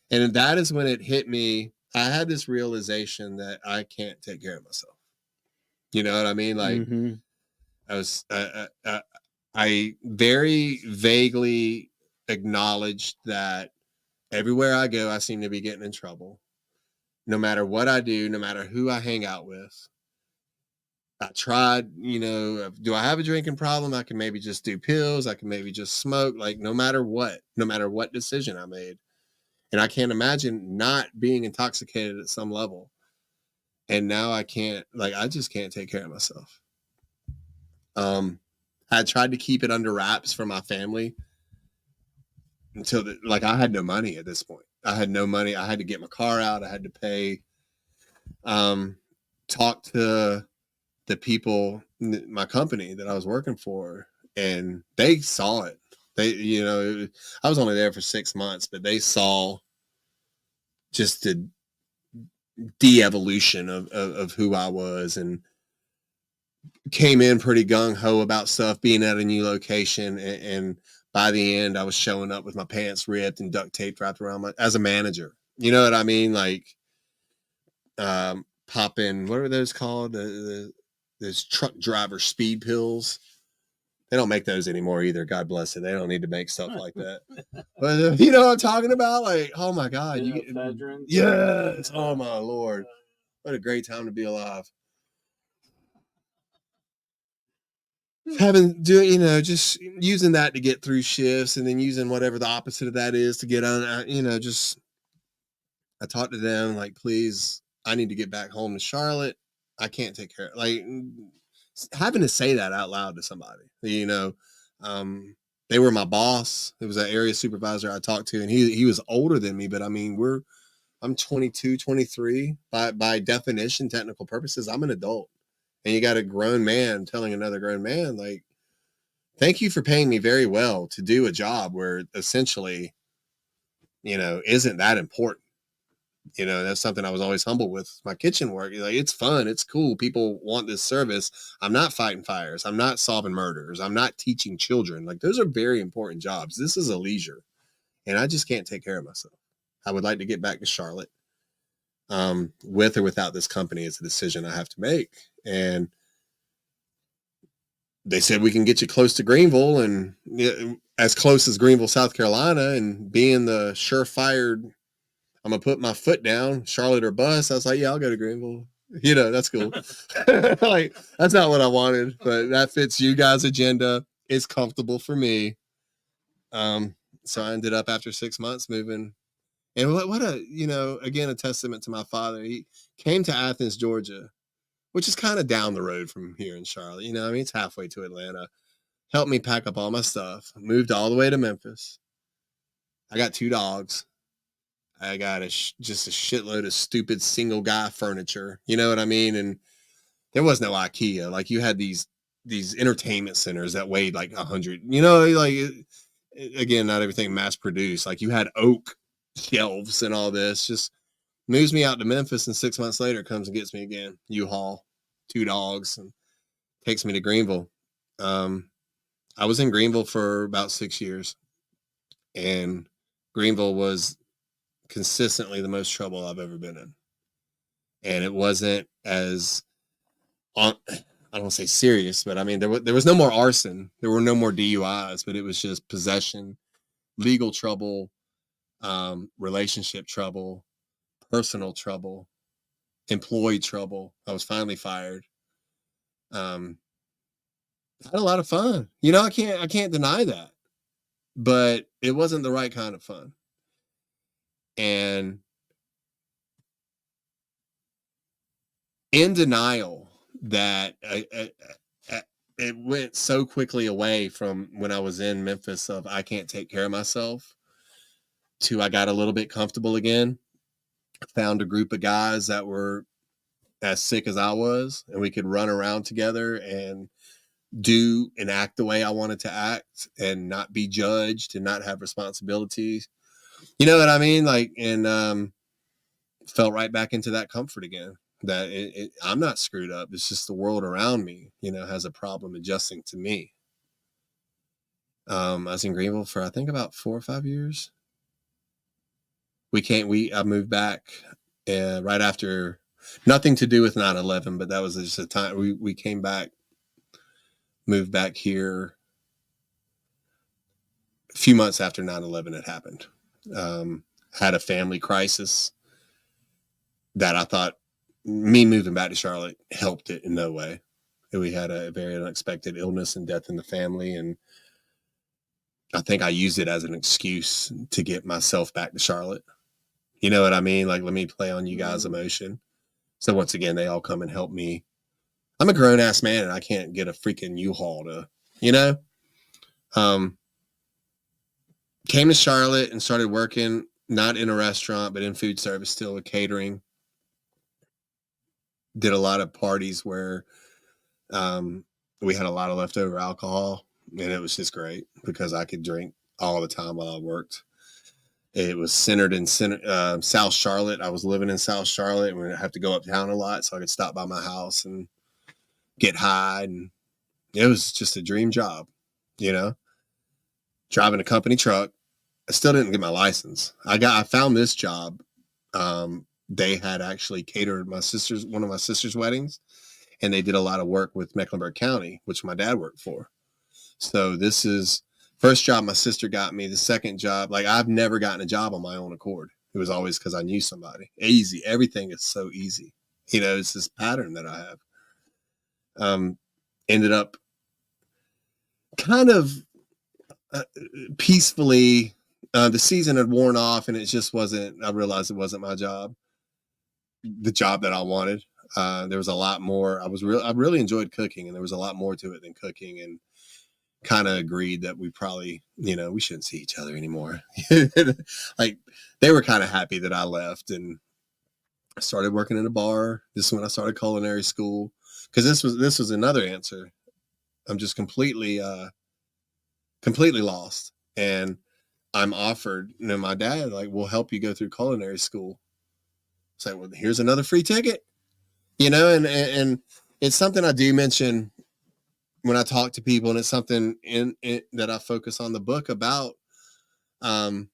And that is when it hit me. I had this realization that I can't take care of myself. You know what I mean? Like I very vaguely acknowledged that everywhere I go, I seem to be getting in trouble. No matter what I do, no matter who I hang out with. I tried, do I have a drinking problem? I can maybe just do pills. I can maybe just smoke, like no matter what decision I made. And I can't imagine not being intoxicated at some level. And now I just can't take care of myself. I tried to keep it under wraps for my family until I had no money at this point. I had no money. I had to get my car out. I had to pay, talk to the people, my company that I was working for, and they saw it. I was only there for 6 months, but they saw just the de-evolution of who I was and came in pretty gung-ho about stuff, being at a new location. And by the end, I was showing up with my pants ripped and duct tape wrapped around as a manager. You know what I mean? Like, popping, what are those called? Those truck driver speed pills. They don't make those anymore either. God bless it. They don't need to make stuff like that. But you know what I'm talking about? Like, oh my God. Yes. Oh my Lord. What a great time to be alive. just using that to get through shifts, and then using whatever the opposite of that is to get on, I talked to them like, please, I need to get back home to Charlotte. I can't take care of, like, having to say that out loud to somebody, they were my boss. It was an area supervisor I talked to, and he was older than me, but I mean, I'm 22, 23 by definition, technical purposes. I'm an adult, and you got a grown man telling another grown man, like, thank you for paying me very well to do a job where essentially, isn't that important. That's something I was always humble with my kitchen work. Like, it's fun. It's cool. People want this service. I'm not fighting fires. I'm not solving murders. I'm not teaching children. Like, those are very important jobs. This is a leisure, and I just can't take care of myself. I would like to get back to Charlotte. With or without this company, it's a decision I have to make. And they said, we can get you close to Greenville, and as close as Greenville, South Carolina, and being the surefire, I'm going to put my foot down, Charlotte or bust. I was like, yeah, I'll go to Greenville. That's cool. Like, that's not what I wanted, but that fits you guys' agenda. It's comfortable for me. So I ended up after 6 months moving. And what again, a testament to my father. He came to Athens, Georgia, which is kind of down the road from here in Charlotte. It's halfway to Atlanta. Helped me pack up all my stuff. Moved all the way to Memphis. I got 2 dogs. I got just a shitload of stupid single guy furniture. You know what I mean? And there was no IKEA. Like, you had these entertainment centers that weighed like 100. Again, not everything mass produced. Like, you had oak shelves and all this. Just moves me out to Memphis, and 6 months later comes and gets me again. U-Haul, 2 dogs, and takes me to Greenville. I was in Greenville for about 6 years, and Greenville was consistently the most trouble I've ever been in. And it wasn't as I don't say serious, but I mean, there was no more arson. There were no more DUIs, but it was just possession, legal trouble, relationship trouble, personal trouble, employee trouble. I was finally fired. I had a lot of fun. I can't deny that, but it wasn't the right kind of fun. And in denial that it went so quickly away from when I was in Memphis of I can't take care of myself to I got a little bit comfortable again. Found a group of guys that were as sick as I was, and we could run around together and do and act the way I wanted to act and not be judged and not have responsibilities. You know what I mean? Like, and fell right back into that comfort again. That I'm not screwed up. It's just the world around me, has a problem adjusting to me. I was in Greenville for, I think, about 4 or 5 years. I moved back right after, nothing to do with 9/11, but that was just a time we came back, moved back here a few months after 9/11 had happened. Had a family crisis that I thought me moving back to Charlotte helped it in no way. We had a very unexpected illness and death in the family, and I think I used it as an excuse to get myself back to Charlotte. You know what I mean? Like, let me play on you guys' emotion. So once again, they all come and help me. I'm a grown ass man, and I can't get a freaking U-Haul to, came to Charlotte and started working, not in a restaurant, but in food service, still with catering. Did a lot of parties where we had a lot of leftover alcohol, and it was just great because I could drink all the time while I worked. It was centered in South Charlotte. I was living in South Charlotte, and we have to go uptown a lot, so I could stop by my house and get high. And it was just a dream job, driving a company truck. I still didn't get my license. I found this job. They had actually catered one of my sister's weddings, and they did a lot of work with Mecklenburg County, which my dad worked for. So this is first job my sister got me. The second job, like, I've never gotten a job on my own accord. It was always because I knew somebody. Easy. Everything is so easy. It's this pattern that I have. Ended up kind of peacefully, the season had worn off, and it just wasn't. I realized it wasn't my job, the job that I wanted. There was a lot more. I really enjoyed cooking, and there was a lot more to it than cooking, and kind of agreed that we probably, we shouldn't see each other anymore. Like, they were kind of happy that I left, and I started working in a bar. This is when I started culinary school, because this was another answer. I'm just completely lost, and I'm offered, my dad, like, will help you go through culinary school. It's like, well, here's another free ticket, and it's something I do mention when I talk to people, and it's something in that I focus on the book about. When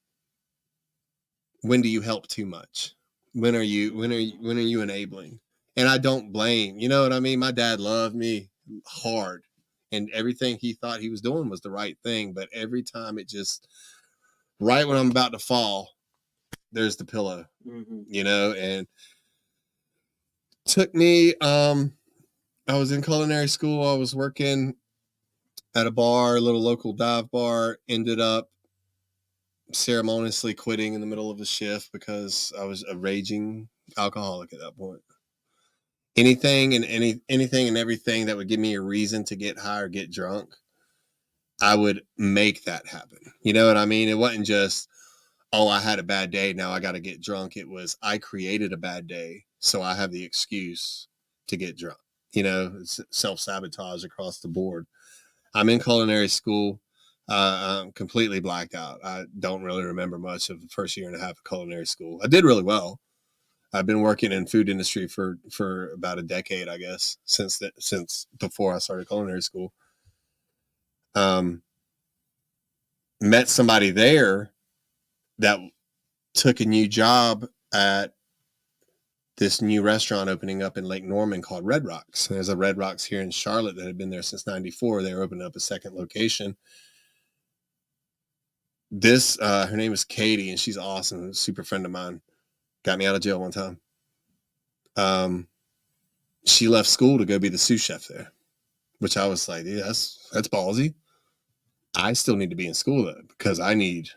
do you help too much? When are you enabling? And I don't blame, you know what I mean? My dad loved me hard, and everything he thought he was doing was the right thing. But every time it just, right when I'm about to fall, there's the pillow, and took me, I was in culinary school. I was working at a bar, a little local dive bar, ended up ceremoniously quitting in the middle of the shift because I was a raging alcoholic at that point. Anything and everything that would give me a reason to get high or get drunk, I would make that happen. You know what I mean? It wasn't just, oh, I had a bad day, now I got to get drunk. It was, I created a bad day, so I have the excuse to get drunk. It's self-sabotage across the board. I'm in culinary school. I'm completely blacked out. I don't really remember much of the first year and a half of culinary school. I did really well. I've been working in food industry for about a decade, I guess, since before I started culinary school. Met somebody there that took a new job at this new restaurant opening up in Lake Norman called Red Rocks. There's a Red Rocks here in Charlotte that had been there since '94. They were opening up a second location. This, her name is Katie, and she's awesome. A super friend of mine. Got me out of jail one time. She left school to go be the sous chef there, which I was like, yeah, that's ballsy. I still need to be in school though, because I need,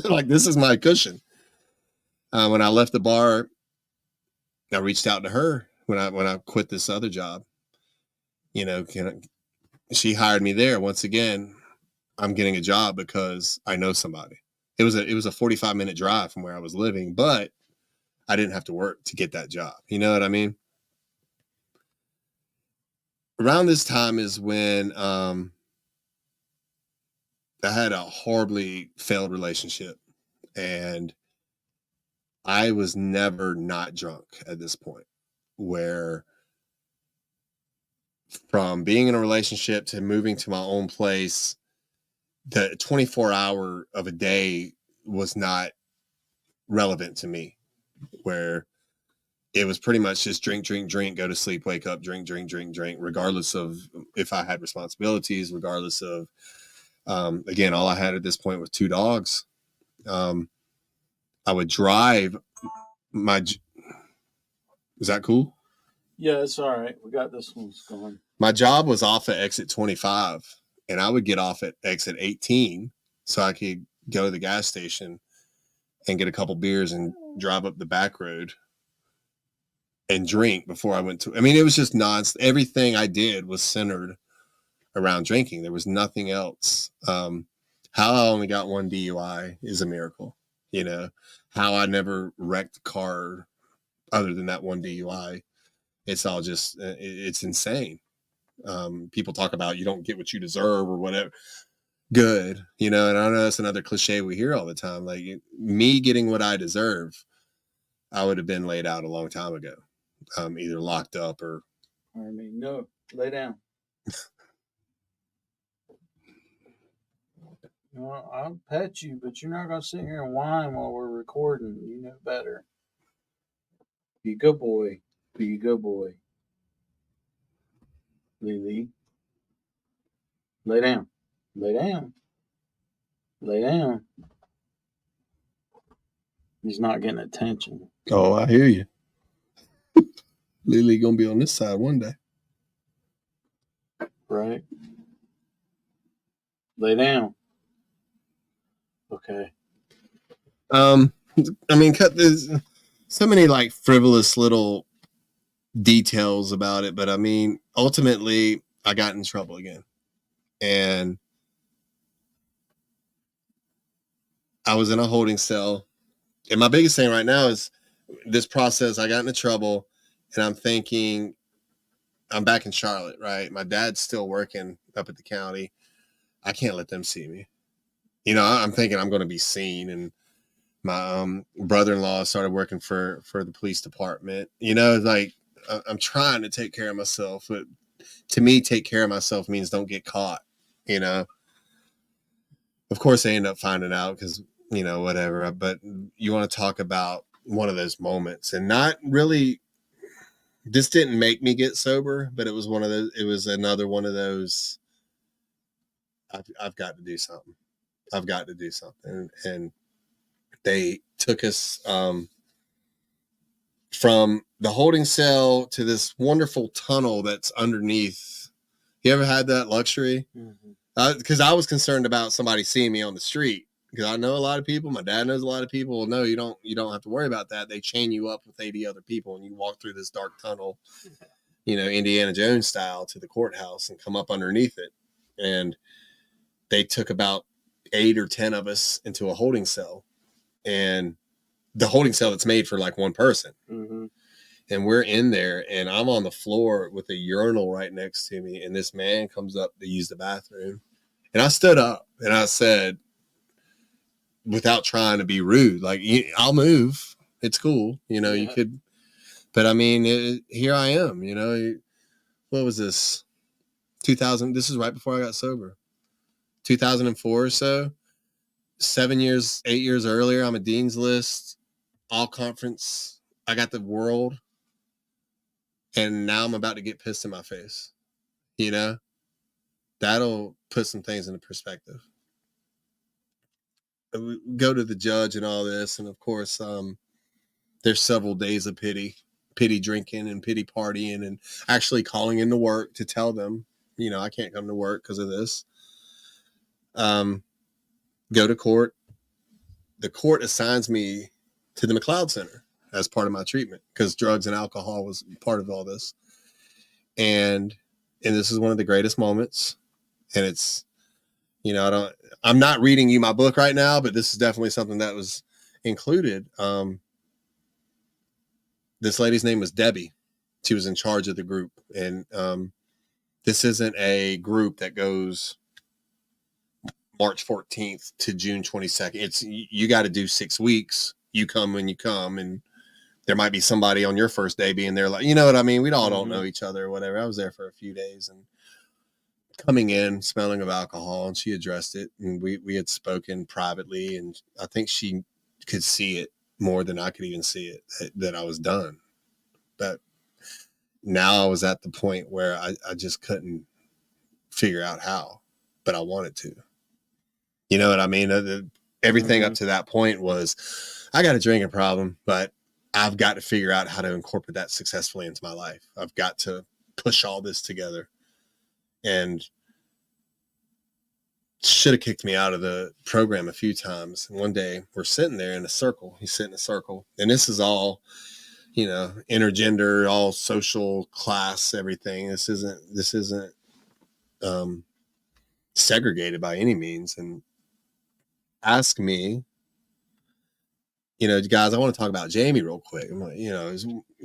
like, this is my cushion. When I left the bar, I reached out to her when I quit this other job. She hired me there. Once again, I'm getting a job because I know somebody. It was a 45-minute drive from where I was living, but I didn't have to work to get that job. You know what I mean? Around this time is when I had a horribly failed relationship, and I was never not drunk at this point, where from being in a relationship to moving to my own place, the 24-hour of a day was not relevant to me, where it was pretty much just drink, go to sleep, wake up, drink, regardless of if I had responsibilities, regardless of, again, all I had at this point was 2 dogs. I would drive is that cool? Yeah, it's all right. We got this one's going. My job was off at exit 25, and I would get off at exit 18 so I could go to the gas station and get a couple beers and drive up the back road and drink before I went to, it was just everything I did was centered around drinking. There was nothing else. How I only got 1 DUI is a miracle. How I never wrecked a car other than that 1 DUI. It's all just, it's insane. People talk about you don't get what you deserve or whatever. Good. And I know that's another cliche we hear all the time. Like, me getting what I deserve, I would have been laid out a long time ago. Either locked up or. No, lay down. I'll pet you, but you're not going to sit here and whine while we're recording. You know better. Be a good boy. Be a good boy. Lily. Lay down. Lay down. Lay down. He's not getting attention. Oh, I hear you. Lily gonna be on this side one day. Right. Lay down. Okay. I mean, there's so many like frivolous little details about it, but I mean, ultimately, I got in trouble again, and I was in a holding cell. And my biggest thing right now is this process. I got into trouble, and I'm thinking, I'm back in Charlotte, right? My dad's still working up at the county. I can't let them see me. You know, I'm thinking I'm going to be seen, and my brother-in-law started working for the police department. You know, like I'm trying to take care of myself, but to me, take care of myself means don't get caught. You know, of course, they end up finding out because, you know, whatever. But you want to talk about one of those moments, and not really. This didn't make me get sober, but it was one of those. It was another one of those. I've got to do something. I've got to do something, and they took us from the holding cell to this wonderful tunnel that's underneath. You ever had that luxury? Because I was concerned about somebody seeing me on the street, because I know a lot of people. My dad knows a lot of people. Well, no, you don't have to worry about that. They chain you up with 80 other people, and you walk through this dark tunnel, you know, Indiana Jones style, to the courthouse and come up underneath it. And they took about 8 or 10 of us into a holding cell, and the holding cell that's made for like one person. Mm-hmm. And we're in there, and I'm on the floor with a urinal right next to me. And this man comes up to use the bathroom. And I stood up and I said, without trying to be rude, like, I'll move. It's cool. You know, you could, but I mean, here I am, you know, what was this? 2000. This is right before I got sober. 2004 or so. 8 years earlier, I'm a Dean's List, all conference. I got the world. And now I'm about to get pissed in my face. You know, that'll put some things into perspective. We go to the judge and all this. And of course, there's several days of pity drinking and pity partying, and actually calling into work to tell them, you know, I can't come to work because of this. Go to court. The court assigns me to the McLeod Center as part of my treatment, because drugs and alcohol was part of all this. And this is one of the greatest moments. And it's, you know, I'm not reading you my book right now, but this is definitely something that was included. This lady's name was Debbie. She was in charge of the group. And this isn't a group that goes March 14th to June 22nd. It's, you got to do 6 weeks. You come when you come, and there might be somebody on your first day being there. Like, you know what I mean? We all don't know each other or whatever. I was there for a few days, and coming in smelling of alcohol, and she addressed it, and we had spoken privately, and I think she could see it more than I could even see it, that I was done. But now I was at the point where I just couldn't figure out how, but I wanted to. You know what I mean? Everything up to that point was, I got a drinking problem, but I've got to figure out how to incorporate that successfully into my life. I've got to push all this together. And should have kicked me out of the program a few times. And one day we're sitting there in a circle. He's sitting in a circle. And this is all, you know, intergender, all social class, everything. This isn't segregated by any means. And ask me, you know, guys, I want to talk about Jamie real quick. I'm like, you know,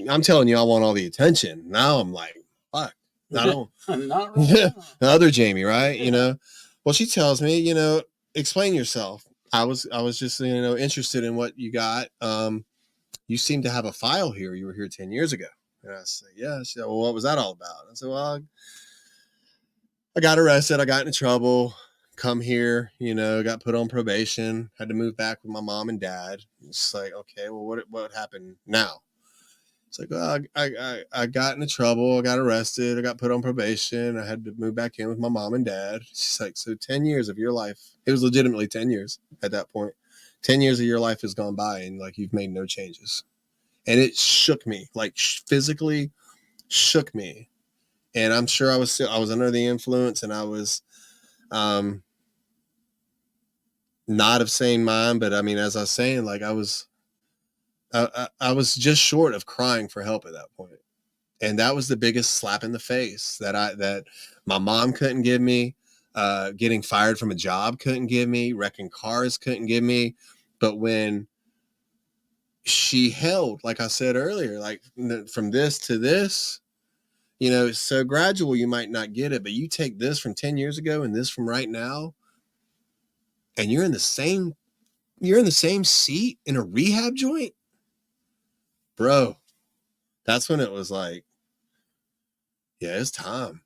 I'm telling you, I want all the attention. Now I'm like, fuck, I don't. Not right the other Jamie, right? You know, well, she tells me, you know, explain yourself. I was just, you know, interested in what you got. You seem to have a file here. You were here 10 years ago. And I said, yeah. She said, well, what was that all about? I said, well, I got arrested. I got into trouble. Come here, you know, got put on probation, had to move back with my mom and dad. It's like, okay, well, what happened now? It's like, well, I got into trouble. I got arrested. I got put on probation. I had to move back in with my mom and dad. She's like, so 10 years of your life, it was legitimately 10 years at that point. 10 years of your life has gone by, and like, you've made no changes. And it shook me, like physically shook me. And I'm sure I was under the influence, and I was, not of sane mind, but I mean, as I was saying, like I was just short of crying for help at that point. And that was the biggest slap in the face that my mom couldn't give me, getting fired from a job couldn't give me, wrecking cars couldn't give me. But when she held, like I said earlier, like from this to this, you know, it's so gradual, you might not get it, but you take this from 10 years ago and this from right now, and you're in the same seat in a rehab joint, bro. That's when it was like, yeah, it's time.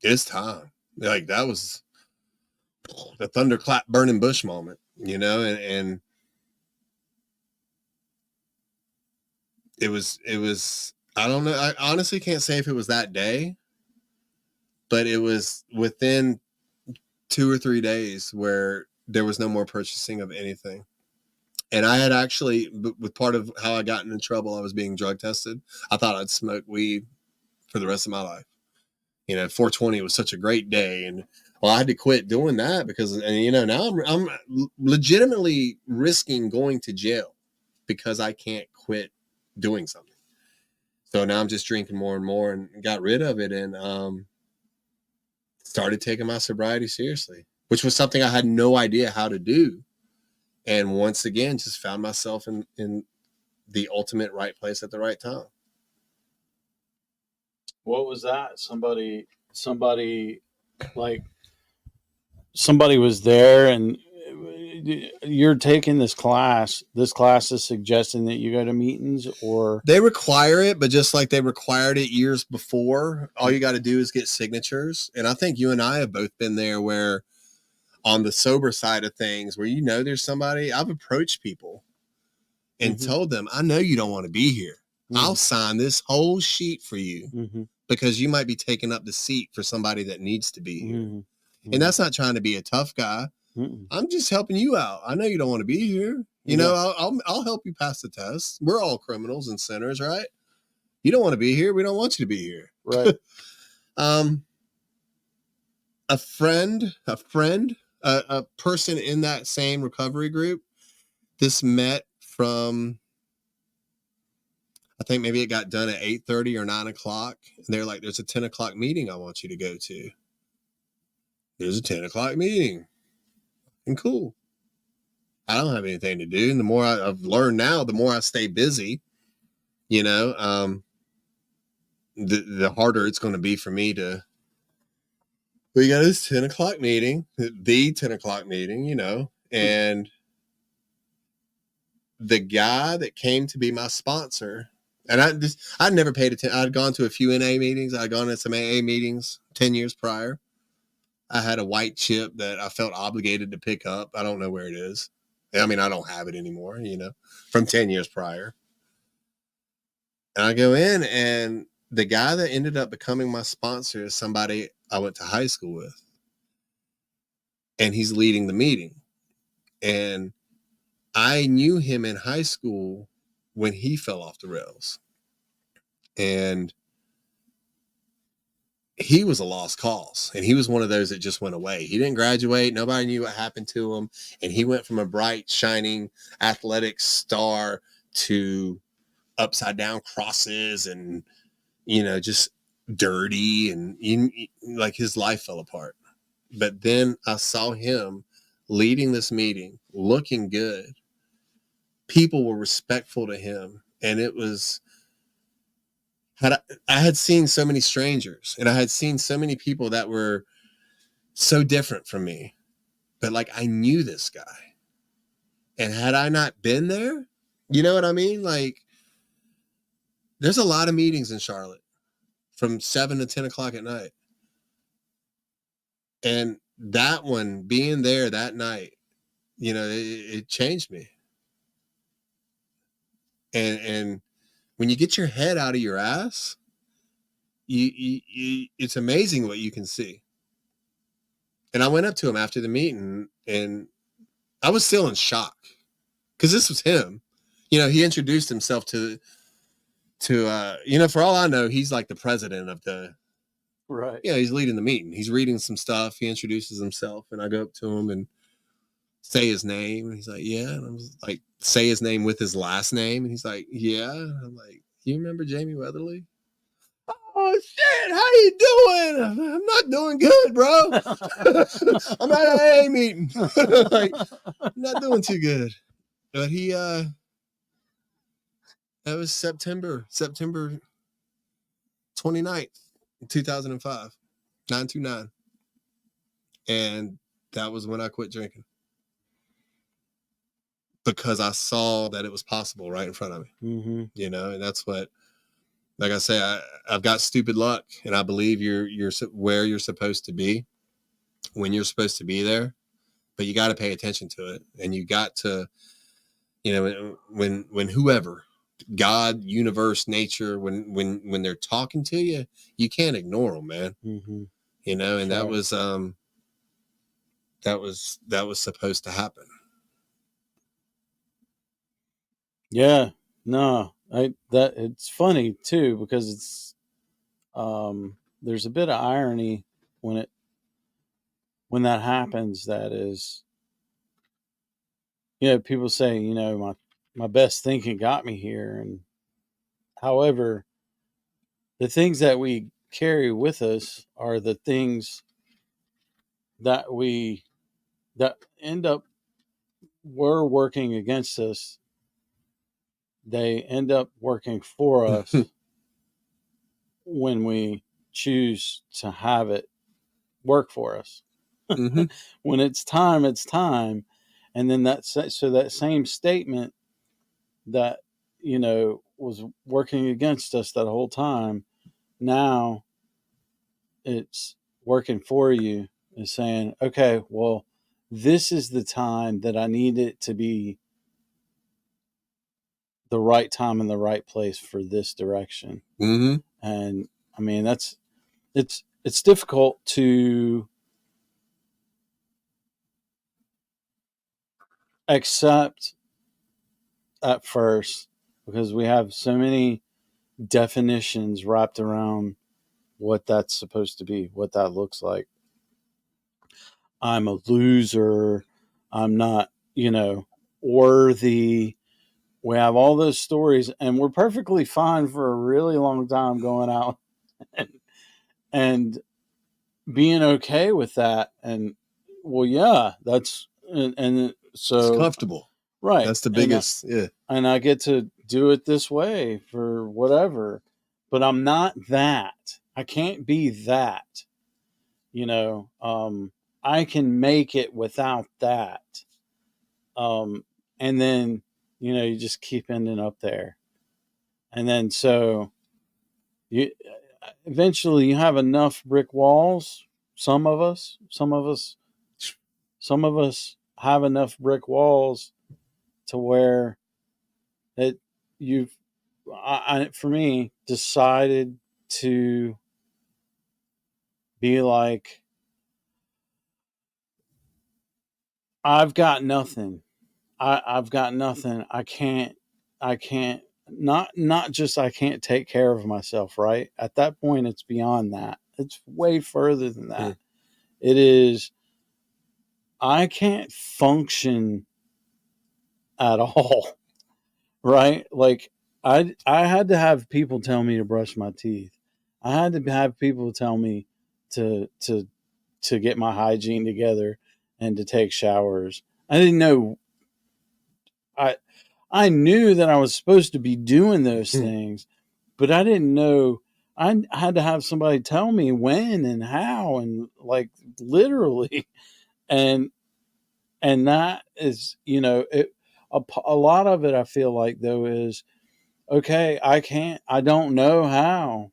It's time. Like that was the thunderclap burning bush moment, you know, and it was, I don't know. I honestly can't say if it was that day, but it was within 2 or 3 days where there was no more purchasing of anything. And I had actually, with part of how I got into trouble, I was being drug tested. I thought I'd smoke weed for the rest of my life. You know, 420 was such a great day. And well, I had to quit doing that because, and you know, now I'm legitimately risking going to jail because I can't quit doing something. So now I'm just drinking more and more and got rid of it and started taking my sobriety seriously, which was something I had no idea how to do. And once again, just found myself in the ultimate right place at the right time. What was that? Somebody like somebody was there and you're taking this class. This class is suggesting that you go to meetings, or they require it, but just like they required it years before, all you got to do is get signatures. And I think you and I have both been there where on the sober side of things, where, you know, there's somebody, I've approached people and told them, I know you don't want to be here. I'll sign this whole sheet for you because you might be taking up the seat for somebody that needs to be here. And that's not trying to be a tough guy. I'm just helping you out. I know you don't want to be here. You know, I'll help you pass the test. We're all criminals and sinners, right? You don't want to be here. We don't want you to be here. right? A person in that same recovery group, this met from, I think maybe it got done at 8:30 or 9 o'clock. And they're like, there's a 10 o'clock meeting I want you to go to. There's a 10 o'clock meeting. And cool. I don't have anything to do. And the more I've learned now, the more I stay busy, you know, the harder it's going to be for me to, we got this 10 o'clock meeting, the 10 o'clock meeting, you know, and the guy that came to be my sponsor, and I'd never paid attention. I'd gone to a few NA meetings. I'd gone to some AA meetings 10 years prior. I had a white chip that I felt obligated to pick up. I don't know where it is. I mean, I don't have it anymore, you know, from 10 years prior. And I go in, and the guy that ended up becoming my sponsor is somebody I went to high school with. And he's leading the meeting. And I knew him in high school when he fell off the rails. And he was a lost cause. And he was one of those that just went away. He didn't graduate. Nobody knew what happened to him. And he went from a bright, shining athletic star to upside down crosses and, you know, just dirty, and like his life fell apart. But then I saw him leading this meeting, looking good. People were respectful to him. And it was, I had seen so many strangers, and I had seen so many people that were so different from me, but like I knew this guy. And had I not been there, you know what I mean? Like, there's a lot of meetings in Charlotte from 7 to 10 o'clock at night. And that one, being there that night, you know, it changed me. And when you get your head out of your ass, it's amazing what you can see. And I went up to him after the meeting, and I was still in shock because this was him. You know, he introduced himself to you know, for all I know, he's like the president of the, Right. Yeah, he's leading the meeting. He's reading some stuff. He introduces himself, and I go up to him, and say his name? And he's like, yeah. And I was like, say his name with his last name. And he's like, yeah. And I'm like, you remember Jamie Weatherly? Oh shit, how you doing? I'm not doing good, bro. I'm at an AA meeting. Like, I'm not doing too good. But that was September 29th, 2005, 929. And that was when I quit drinking. Because I saw that it was possible right in front of me. Mm-hmm. You know, and that's what, like I say, I've got stupid luck, and I believe you're where you're supposed to be when you're supposed to be there, but you got to pay attention to it, and you got to, you know, when whoever, God, universe, nature, when they're talking to you, you can't ignore them, man. Mm-hmm. You know, and Sure. that was supposed to happen. Yeah, no, that it's funny too, because it's there's a bit of irony when that happens. That is, people say, my best thinking got me here, and however, the things that we carry with us are the things that that end up were working against us. They end up working for us when we choose to have it work for us. Mm-hmm. When it's time, it's time. And then that same statement that was working against us that whole time, now it's working for you, and saying, okay, well, this is the time that I need it to be the right time and the right place for this direction. Mm-hmm. And I mean, it's difficult to accept at first, because we have so many definitions wrapped around what that's supposed to be, what that looks like. I'm a loser. I'm not, worthy. We have all those stories, and we're perfectly fine for a really long time going out and being okay with that. And well, yeah, and so It's comfortable. right. That's the biggest. Yeah. And I get to do it this way for whatever, but I'm not that. I can't be that. I can make it without that. And then, you just keep ending up there. And then so you eventually you have enough brick walls. Some of us have enough brick walls to where it you've for me, decided to be like, I've got nothing. I've got nothing. I can't not just I can't take care of myself, right? At that point it's beyond that. It's way further than that. It is, I can't function at all. Right? Like I had to have people tell me to brush my teeth. I had to have people tell me to get my hygiene together and to take showers. I didn't know. I knew that I was supposed to be doing those things, but I didn't know. I had to have somebody tell me when and how, and like literally, and that is, a lot of it. I feel like though is, okay, I don't know how,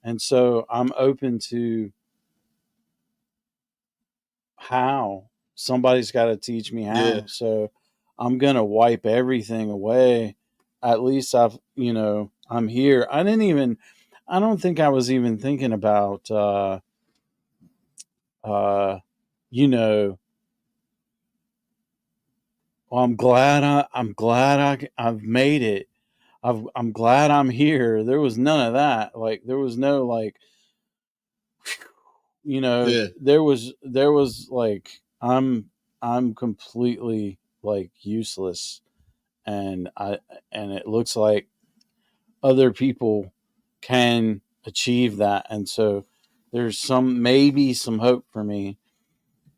and so I'm open to how. Somebody's got to teach me how. Yeah. So I'm going to wipe everything away. At least I'm here. I don't think I was even thinking about, you know, well, I'm glad I've made it. I'm glad I'm here. There was none of that. Like, there was no, like, Yeah. there was like, I'm I'm completely like useless, and it looks like other people can achieve that, and so there's maybe some hope for me.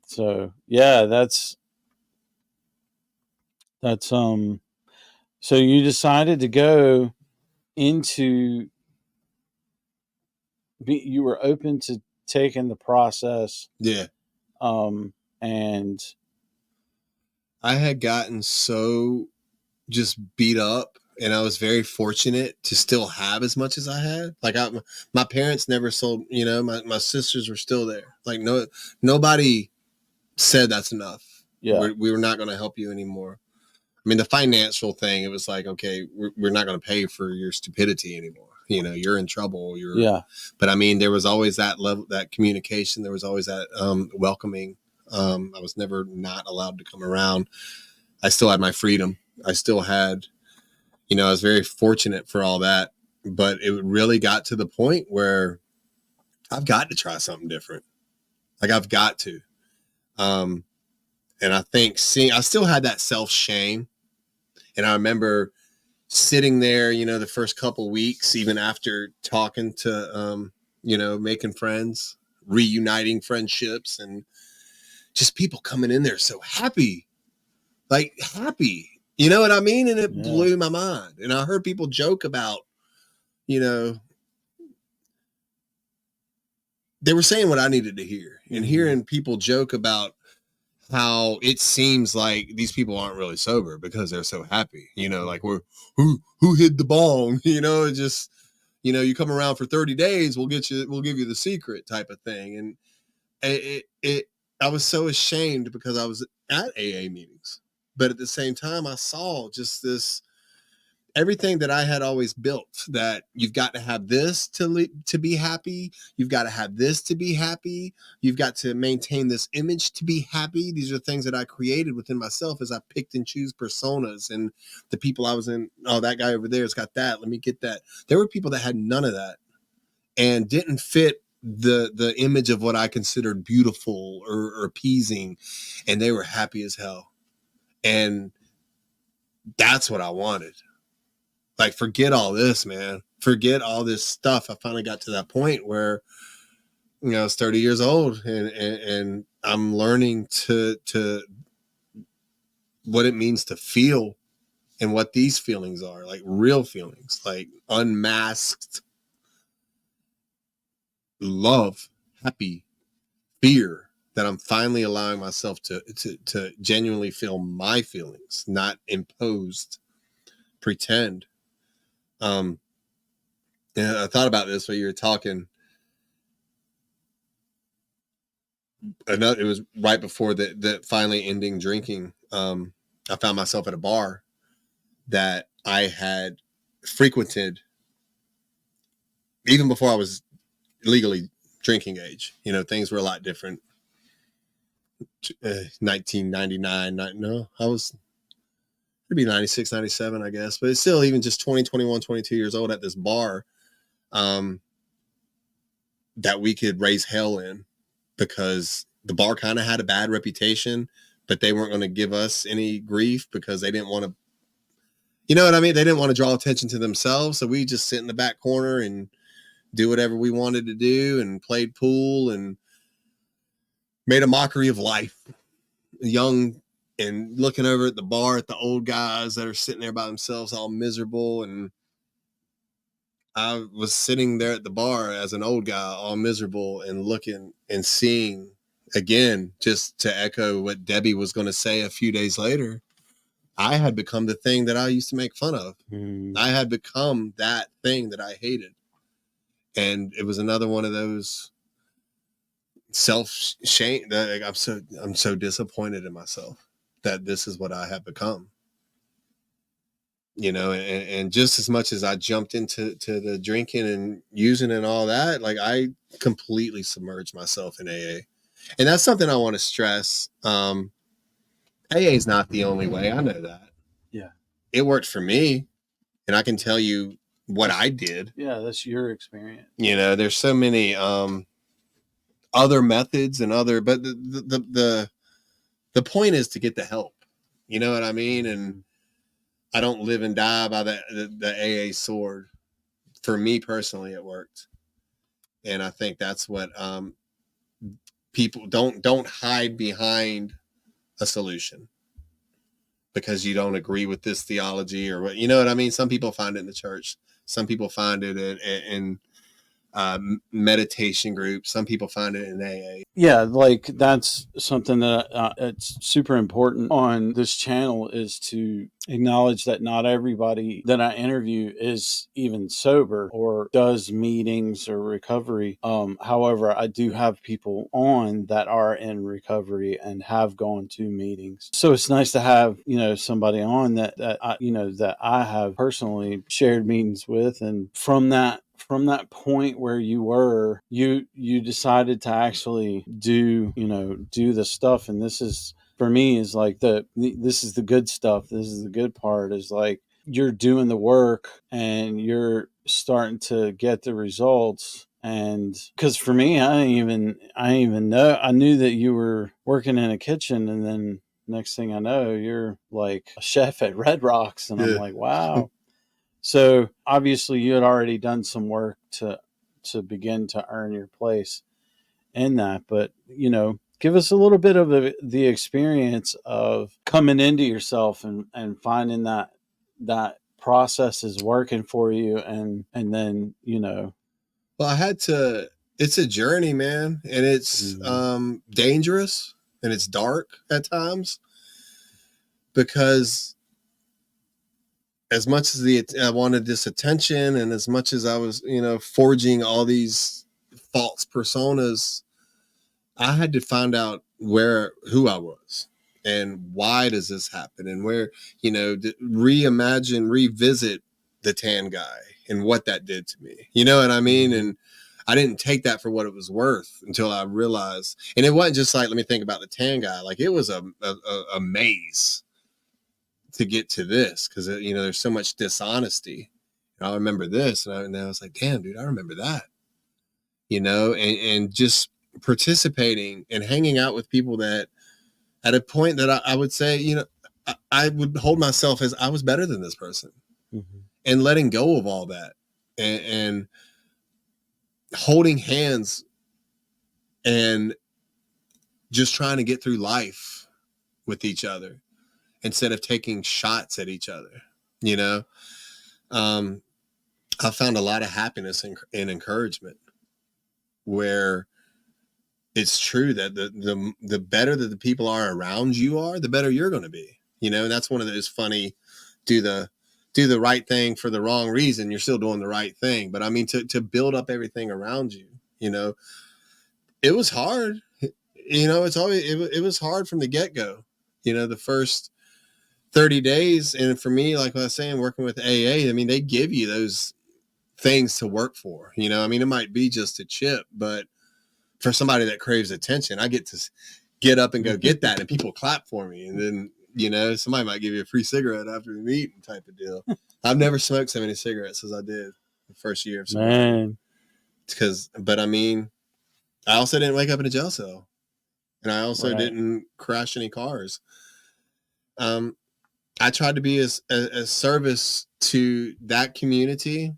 So yeah, that's so you decided to go into you were open to taking the process. Yeah. And I had gotten so just beat up, and I was very fortunate to still have as much as I had. Like my parents never sold, my sisters were still there. Like nobody said that's enough. yeah, We were not going to help you anymore. I mean, the financial thing, it was like, okay, we're not going to pay for your stupidity anymore. You're in trouble. yeah, But I mean, there was always that level, that communication. There was always that welcoming. I was never not allowed to come around. I still had my freedom. I still had, I was very fortunate for all that. But it really got to the point where I've got to try something different. Like I've got to. And I think I still had that self-shame. And I remember sitting there, the first couple weeks, even after talking to, making friends, reuniting friendships, and just people coming in there so happy, like happy, you know what I mean? And it blew my mind. And I heard people joke about, they were saying what I needed to hear, and hearing people joke about how it seems like these people aren't really sober because they're so happy, like who hid the bong, just, you come around for 30 days, we'll give you the secret type of thing. And I was so ashamed because I was at AA meetings, but at the same time, I saw just everything that I had always built, that you've got to have this to be happy. You've got to have this to be happy. You've got to maintain this image to be happy. These are things that I created within myself as I picked and choose personas, and the people I was in. Oh, that guy over there has got that. Let me get that. There were people that had none of that and didn't fit the image of what I considered beautiful or appeasing. And they were happy as hell. And that's what I wanted. Like, forget all this, man. Forget all this stuff. I finally got to that point where, I was 30 years old, and I'm learning to what it means to feel, and what these feelings are, like real feelings, like unmasked love, happy, fear, that I'm finally allowing myself to genuinely feel my feelings, not imposed, pretend. And I thought about this while you were talking. It was right before the finally ending drinking. I found myself at a bar that I had frequented even before I was legally drinking age. Things were a lot different. 1999, no, I was, it'd be 96, 97, I guess, but it's still even just 20, 21, 22 years old at this bar, that we could raise hell in, because the bar kind of had a bad reputation, but they weren't going to give us any grief because they didn't want to, you know what I mean? They didn't want to draw attention to themselves. So we just sit in the back corner and do whatever we wanted to do, and played pool and made a mockery of life. Young, and looking over at the bar at the old guys that are sitting there by themselves, all miserable. And I was sitting there at the bar as an old guy, all miserable, and looking and seeing again, just to echo what Debbie was going to say a few days later. I had become the thing that I used to make fun of. I had become that thing that I hated. And it was another one of those self-shame that I'm so disappointed in myself that this is what I have become. And just as much as I jumped into the drinking and using and all that, like, I completely submerged myself in AA. And that's something I want to stress. AA is not the only way. I know that. Yeah. It worked for me, and I can tell you what I did. Yeah, that's your experience. There's so many other methods and but the the point is to get the help. You know what I mean? And I don't live and die by the AA sword. For me personally, it worked. And I think that's what people don't hide behind a solution because you don't agree with this theology or what, you know what I mean? Some people find it in the church. Some people find it in meditation groups. Some people find it in AA. Yeah, like that's something that it's super important on this channel is to acknowledge that not everybody that I interview is even sober or does meetings or recovery. However, I do have people on that are in recovery and have gone to meetings. So it's nice to have, somebody on that that I have personally shared meetings with, and from that point where you decided to actually do the stuff. And this is, for me, is like this is the good stuff. This is the good part, is like you're doing the work and you're starting to get the results. And because for me, I didn't even know. I knew that you were working in a kitchen, and then next thing I know, you're like a chef at Red Rocks, and I'm like, wow. So obviously you had already done some work to begin to earn your place in that. But, give us a little bit of the experience of coming into yourself and finding that process is working for you. And then, Well, it's a journey, man. And it's dangerous and it's dark at times because as much as I wanted this attention and as much as I was, forging all these false personas, I had to find out who I was and why does this happen and where, revisit the tan guy and what that did to me. You know what I mean? And I didn't take that for what it was worth until I realized, and it wasn't just like, let me think about the tan guy. Like it was a maze to get to this because there's so much dishonesty. And I remember this, and I was like, damn, dude, I remember that. And just participating and hanging out with people that, at a point that I would say, I would hold myself as I was better than this person, and letting go of all that, and holding hands, and just trying to get through life with each other, instead of taking shots at each other. I found a lot of happiness and encouragement, where it's true that the better that the people are around you are, the better you're going to be. And that's one of those funny, do the right thing for the wrong reason. You're still doing the right thing. But I mean, to build up everything around you, it was hard. It was hard from the get-go, the first 30 days. And for me, like I was saying, working with AA, I mean, they give you those things to work for, I mean, it might be just a chip, but for somebody that craves attention, I get to get up and go get that, and people clap for me. And then, somebody might give you a free cigarette after the meeting, type of deal. I've never smoked so many cigarettes as I did the first year of sobriety. But I mean, I also didn't wake up in a jail cell, and I also didn't crash any cars. I tried to be a service to that community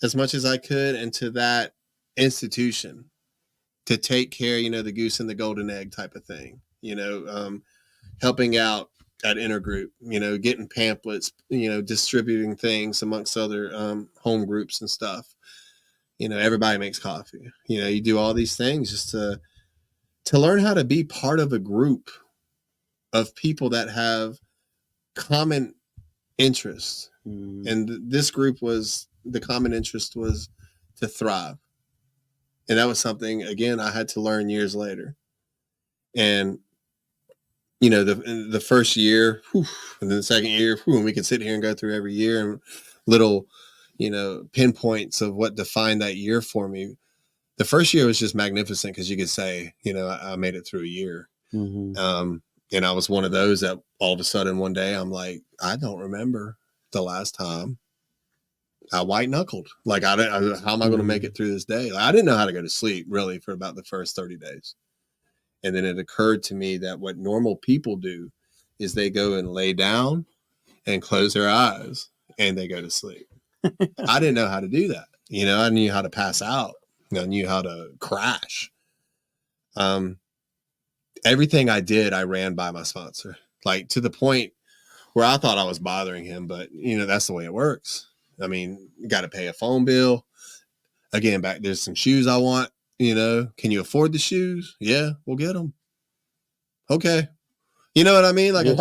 as much as I could, and to that institution, to take care, the goose and the golden egg type of thing, helping out at intergroup, getting pamphlets, distributing things amongst other home groups and stuff. Everybody makes coffee. You do all these things just to learn how to be part of a group of people that have common interests. And this group the common interest was to thrive. And that was something, again, I had to learn years later. And, the first year, and then the second year, and we could sit here and go through every year and little, pinpoints of what defined that year for me. The first year was just magnificent because you could say, I made it through a year. And I was one of those that all of a sudden one day I'm like, I don't remember the last time I white knuckled. Like, how am I going to make it through this day? Like, I didn't know how to go to sleep really for about the first 30 days. And then it occurred to me that what normal people do is they go and lay down and close their eyes and they go to sleep. I didn't know how to do that. I knew how to pass out. I knew how to crash. Everything I did, I ran by my sponsor, like to the point where I thought I was bothering him, but that's the way it works. I mean, you got to pay a phone bill. Again, there's some shoes I want, can you afford the shoes? Yeah, we'll get them. Okay. You know what I mean? Like I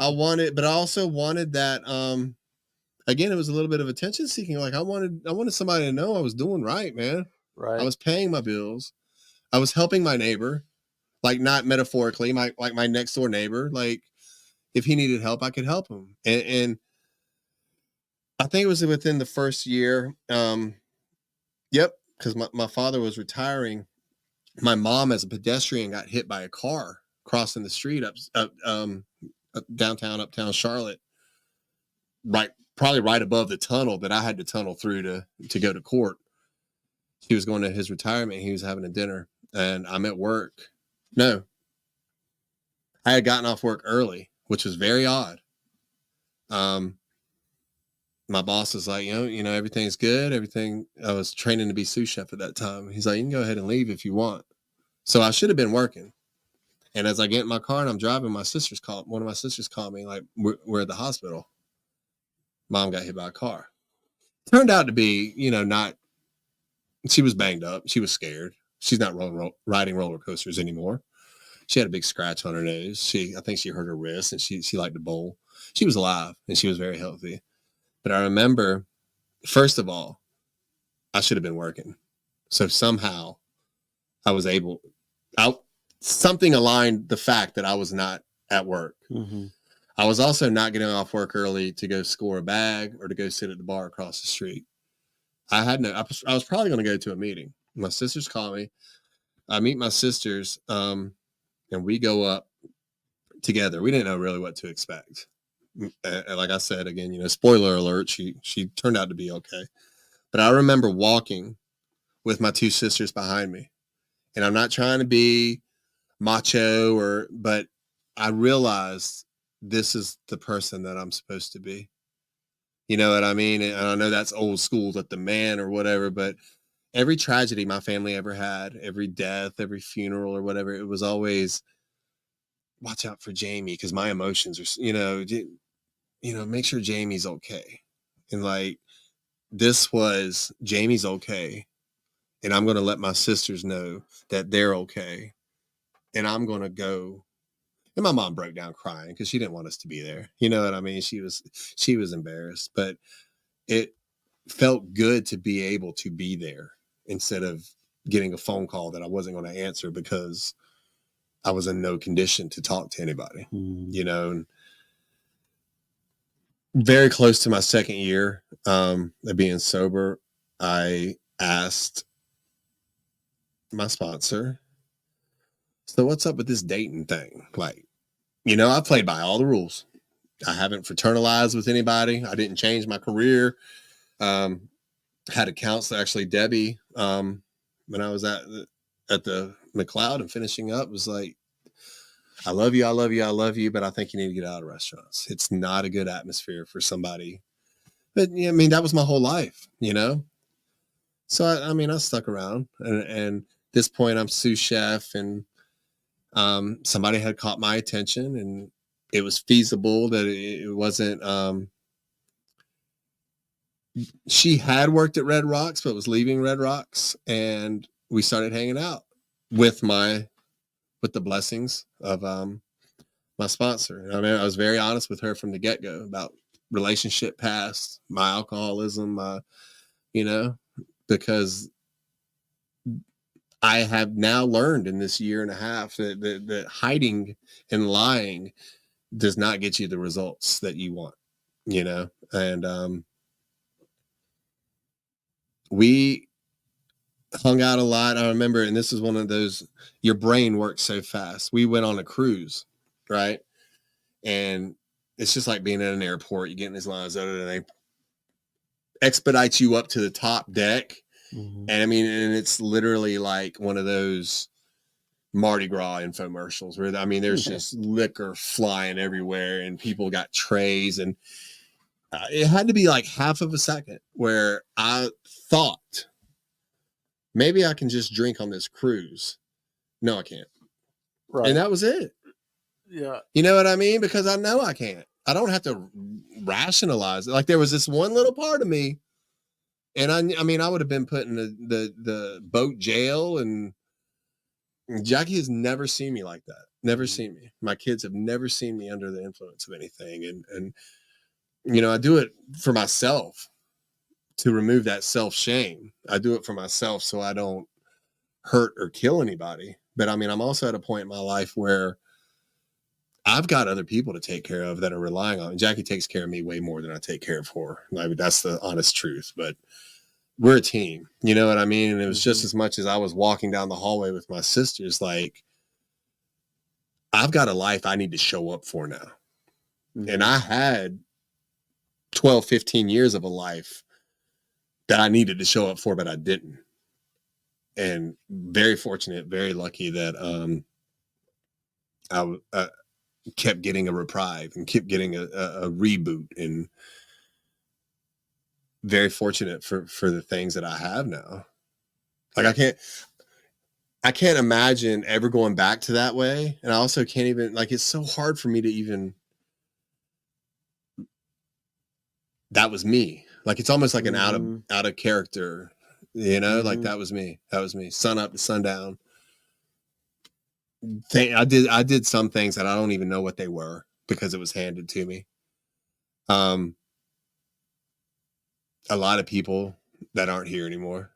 wanted, but I also wanted that, again, it was a little bit of attention seeking. Like I wanted somebody to know I was doing right, man. Right. I was paying my bills. I was helping my neighbor, like not metaphorically, my next door neighbor. Like if he needed help, I could help him. And I think it was within the first year. Yep. Cause my father was retiring. My mom as a pedestrian got hit by a car crossing the street up downtown, uptown Charlotte, probably right above the tunnel that I had to tunnel through to go to court. He was going to his retirement. He was having a dinner and I'm at work. No, I had gotten off work early, which was very odd. My boss was like, everything's good. Everything. I was training to be sous chef at that time. He's like, you can go ahead and leave if you want. So I should have been working. And as I get in my car and I'm driving, one of my sisters called me like, we're at the hospital. Mom got hit by a car. Turned out to be, she was banged up. She was scared. She's not riding roller coasters anymore. She had a big scratch on her nose. I think she hurt her wrist and she liked to bowl. She was alive and she was very healthy. But I remember, first of all, I should have been working. So somehow I was something aligned the fact that I was not at work. Mm-hmm. I was also not getting off work early to go score a bag or to go sit at the bar across the street. I was probably going to go to a meeting. My sisters call me. I meet my sisters, and we go up together. We didn't know really what to expect. Like I said, again, spoiler alert, she turned out to be okay. But I remember walking with my two sisters behind me. And I'm not trying to be macho but I realized this is the person that I'm supposed to be. You know what I mean? And I know that's old school, that the man or whatever, but every tragedy my family ever had, every death, every funeral or whatever, it was always watch out for Jamie because my emotions are, make sure Jamie's okay. And like, this was Jamie's okay. And I'm going to let my sisters know that they're okay. And I'm going to go. And my mom broke down crying because she didn't want us to be there. You know what I mean? She was embarrassed, but it felt good to be able to be there instead of getting a phone call that I wasn't going to answer because I was in no condition to talk to anybody, and very close to my second year of being sober, I asked my sponsor, so what's up with this dating thing? Like, I played by all the rules. I haven't fraternalized with anybody. I didn't change my career. Had a counselor, actually, Debbie, when I was at the McLeod and finishing up, was like, I love you, I love you, I love you, but I think you need to get out of restaurants. It's not a good atmosphere for somebody. But that was my whole life, So I stuck around, and at this point I'm sous chef, and somebody had caught my attention, and it was feasible that it wasn't. She had worked at Red Rocks, but was leaving Red Rocks, and we started hanging out with the blessings of my sponsor. I was very honest with her from the get-go about relationship past, my alcoholism, because I have now learned in this year and a half that hiding and lying does not get you the results that you want, and we hung out a lot. I remember, and this is one of those, your brain works so fast. We went on a cruise, right? And it's just like being at an airport. You get in these lines and they expedite you up to the top deck. Mm-hmm. And and it's literally like one of those Mardi Gras infomercials where, I mean, there's just liquor flying everywhere and people got trays, and it had to be like half of a second where I thought maybe I can just drink on this cruise. No, I can't. Right. And that was it. Yeah. You know what I mean? Because I know I can't. I don't have to rationalize it. Like there was this one little part of me, and I mean, I would have been put in the boat jail, and Jackie has never seen me like that. Never seen me. My kids have never seen me under the influence of anything. And you know, I do it for myself to remove that self-shame. I do it for myself so I don't hurt or kill anybody. But I mean, I'm also at a point in my life where I've got other people to take care of that are relying on. Jackie takes care of me way more than I take care of her. I mean, that's the honest truth. But we're a team, you know what I mean? And it was just as much as I was walking down the hallway with my sisters, like, I've got a life I need to show up for now. And I had 12, 15 years of a life that I needed to show up for, but I didn't. And very fortunate, very lucky that I kept getting a reprieve and kept getting a reboot, and very fortunate for the things that I have now. Like I can't imagine ever going back to that way. And I also can't even, like, it's so hard for me to even, that was me. Like, it's almost like an out of character, you know, like that was me. That was me. Sun up to sundown. I did some things that I don't even know what they were because it was handed to me. A lot of people that aren't here anymore,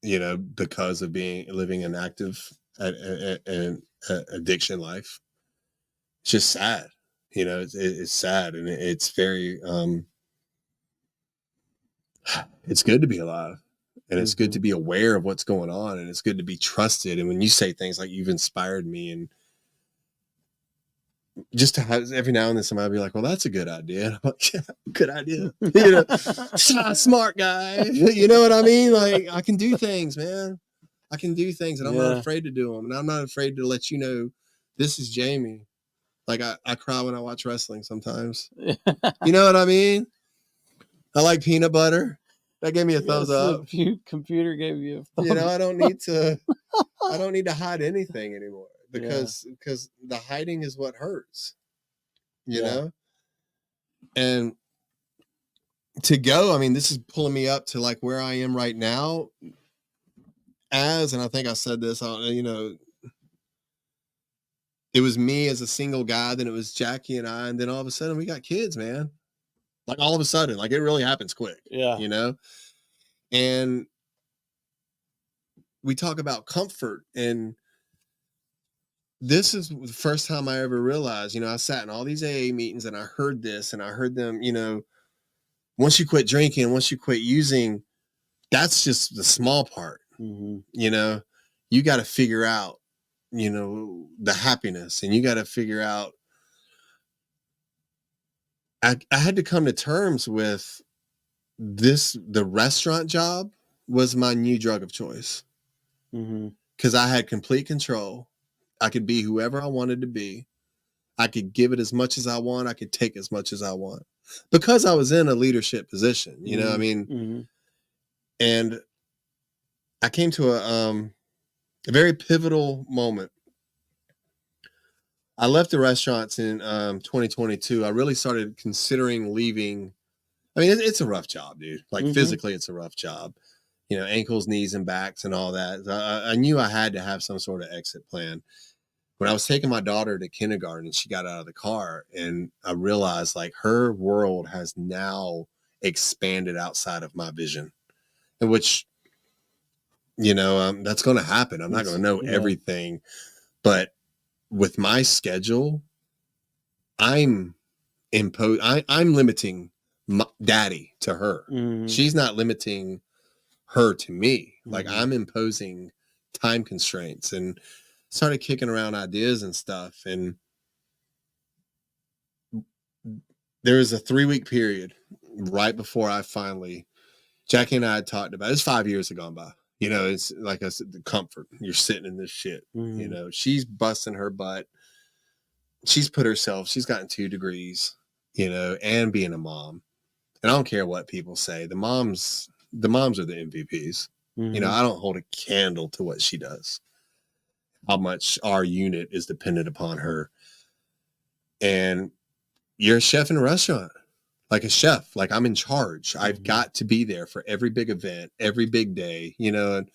you know, because of living an active and addiction life. It's just sad, you know. It's sad, and it's very. It's good to be alive, and it's good to be aware of what's going on, and it's good to be trusted. And when you say things like "you've inspired me," and just to have every now and then somebody will be like, "Well, that's a good idea." And I'm like, "Yeah, good idea." You know, smart guy. You know what I mean? Like, I can do things, man. I can do things, and I'm not afraid to do them, and I'm not afraid to let you know, this is Jamie. Like, I cry when I watch wrestling sometimes. You know what I mean? I like peanut butter. That gave me a thumbs up. Computer gave you a thumbs You know, I don't need to hide anything anymore, because the hiding is what hurts. You know? And to go, I mean, this is pulling me up to like where I am right now, and I think I said this, you know, it was me as a single guy, then it was Jackie and I, and then all of a sudden we got kids, man. Like, all of a sudden, like, it really happens quick. Yeah. You know? And we talk about comfort, and this is the first time I ever realized, you know, I sat in all these AA meetings and I heard this, and I heard them, you know, once you quit drinking, once you quit using, that's just the small part. You know, you got to figure out, you know, the happiness, and you got to figure out, I had to come to terms with this. The restaurant job was my new drug of choice, because I had complete control. I could be whoever I wanted to be. I could give it as much as I want. I could take as much as I want, because I was in a leadership position, you know what I mean? And I came to a very pivotal moment. I left the restaurants in 2022. I really started considering leaving. I mean, it's a rough job, dude. Like, physically, it's a rough job. You know, ankles, knees, and backs and all that. I knew I had to have some sort of exit plan. When I was taking my daughter to kindergarten, she got out of the car, and I realized, like, her world has now expanded outside of my vision, in which, you know, that's going to happen. I'm not going to know everything, but with my schedule, I'm limiting daddy to her. She's not limiting her to me. Like, I'm imposing time constraints, and started kicking around ideas and stuff. And there was a 3-week period right before I finally, Jackie and I had talked about, it's 5 years had gone by, You know, it's like I said, the comfort. You're sitting in this shit. Mm-hmm. You know, she's busting her butt. She's put herself, she's gotten 2 degrees, you know, and being a mom. And I don't care what people say. The moms are the MVPs. Mm-hmm. You know, I don't hold a candle to what she does. How much our unit is dependent upon her. And you're a chef in a restaurant, like a chef, like I'm in charge. I've got to be there for every big event, every big day, you know, and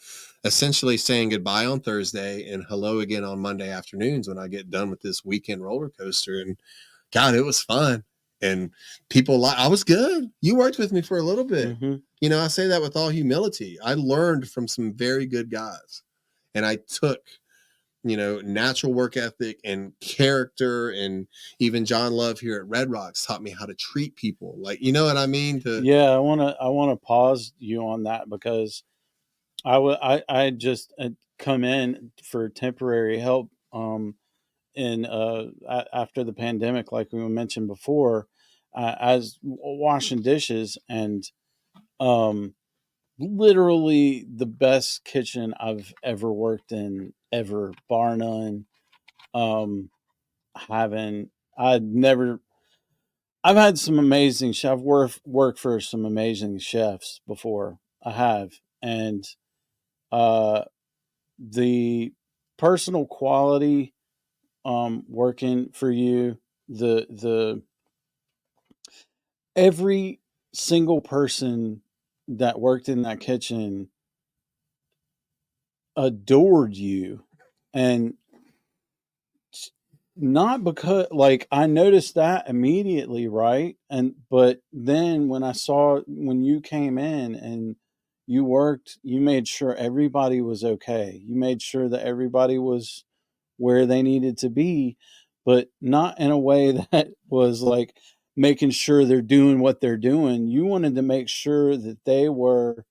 essentially saying goodbye on Thursday and hello again on Monday afternoons when I get done with this weekend roller coaster. And God, it was fun. And people I was good. You worked with me for a little bit. Mm-hmm. You know, I say that with all humility. I learned from some very good guys, and I took, you know, natural work ethic and character, and even John Love here at Red Rocks taught me how to treat people. Like, you know what I mean? Yeah, I want to pause you on that because I just come in for temporary help in after the pandemic, like we mentioned before, as washing dishes, and um literally the best kitchen I've ever worked in, ever, bar none. Um, having I'd never I've had some amazing I've worked for some amazing chefs before. I have, and uh, the personal quality working for you, the every single person that worked in that kitchen adored you, and not because, like, I noticed that immediately, right? And but then when you came in and you worked, you made sure everybody was okay. You made sure that everybody was where they needed to be, but not in a way that was like making sure they're doing what they're doing. You wanted to make sure that they were,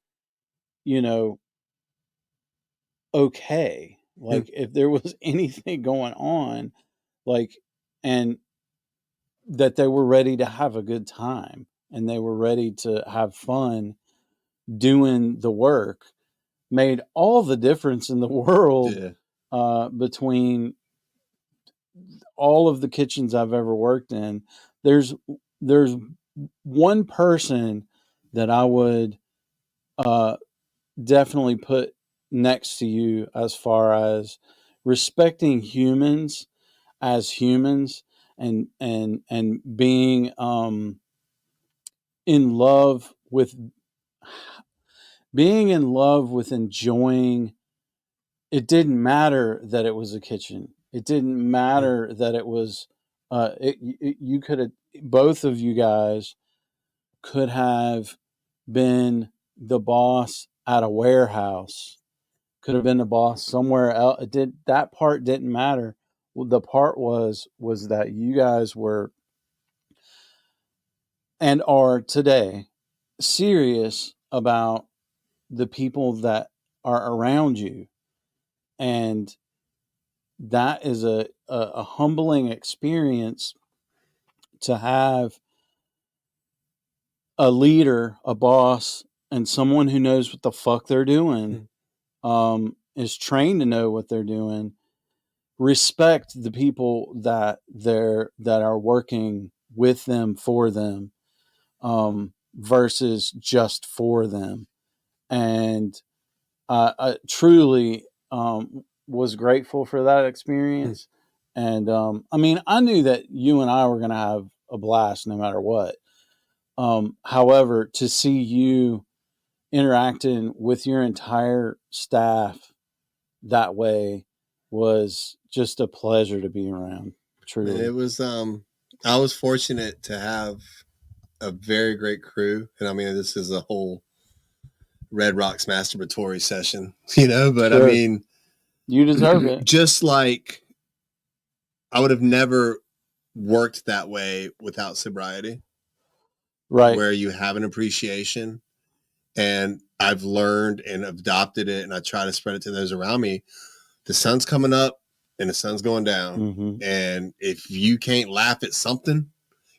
you know, okay. Like if there was anything going on, like, and that they were ready to have a good time and they were ready to have fun doing the work, made all the difference in the world. Between all of the kitchens I've ever worked in, there's one person that I would uh, definitely put next to you as far as respecting humans as humans, and being in love with enjoying. It didn't matter that it was a kitchen. It didn't matter that it was you could have, both of you guys could have been the boss at a warehouse, could have been the boss somewhere else. That part didn't matter. Well, the part was that you guys were and are today serious about the people that are around you, and that is a humbling experience to have a leader, a boss, and someone who knows what the fuck they're doing, is trained to know what they're doing, respect the people that are working with them, for them, versus just for them. And I truly was grateful for that experience. And I mean, I knew that you and I were going to have a blast no matter what. However, to see you interacting with your entire staff that way was just a pleasure to be around. Truly. It was, I was fortunate to have a very great crew. And I mean, this is a whole Red Rocks masturbatory session, you know, but Sure. I mean, you deserve it. Just like I would have never worked that way without sobriety, Right. where you have an appreciation, and I've learned and adopted it, and I try to spread it to those around me. The sun's coming up and the sun's going down. Mm-hmm. And if you can't laugh at something,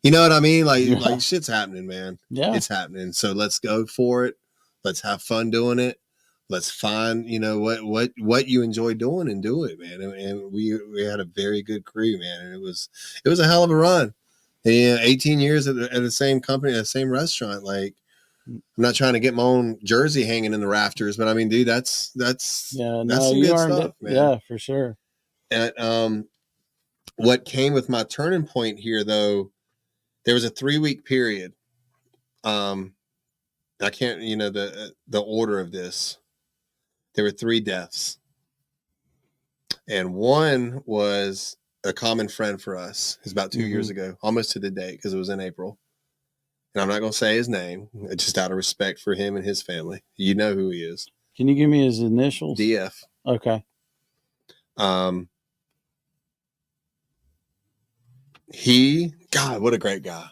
you know what I mean? Like, Yeah. like shit's happening, man. Yeah. It's happening. So let's go for it. Let's have fun doing it. let's find, what you enjoy doing and do it, man. And we had a very good crew, man. And it was a hell of a run. And, 18 years at the same company, the same restaurant. Like, I'm not trying to get my own jersey hanging in the rafters, but I mean, dude, that's some good stuff, man. Yeah, for sure. And what came with my turning point here, though, there was a 3-week period. I can't, the order of this. There were 3 deaths, and one was a common friend for us. It's about 2 years ago, almost to the date, because it was in April. And I'm not going to say his name, just out of respect for him and his family. You know who he is. Can you give me his initials? DF. Okay. God, what a great guy.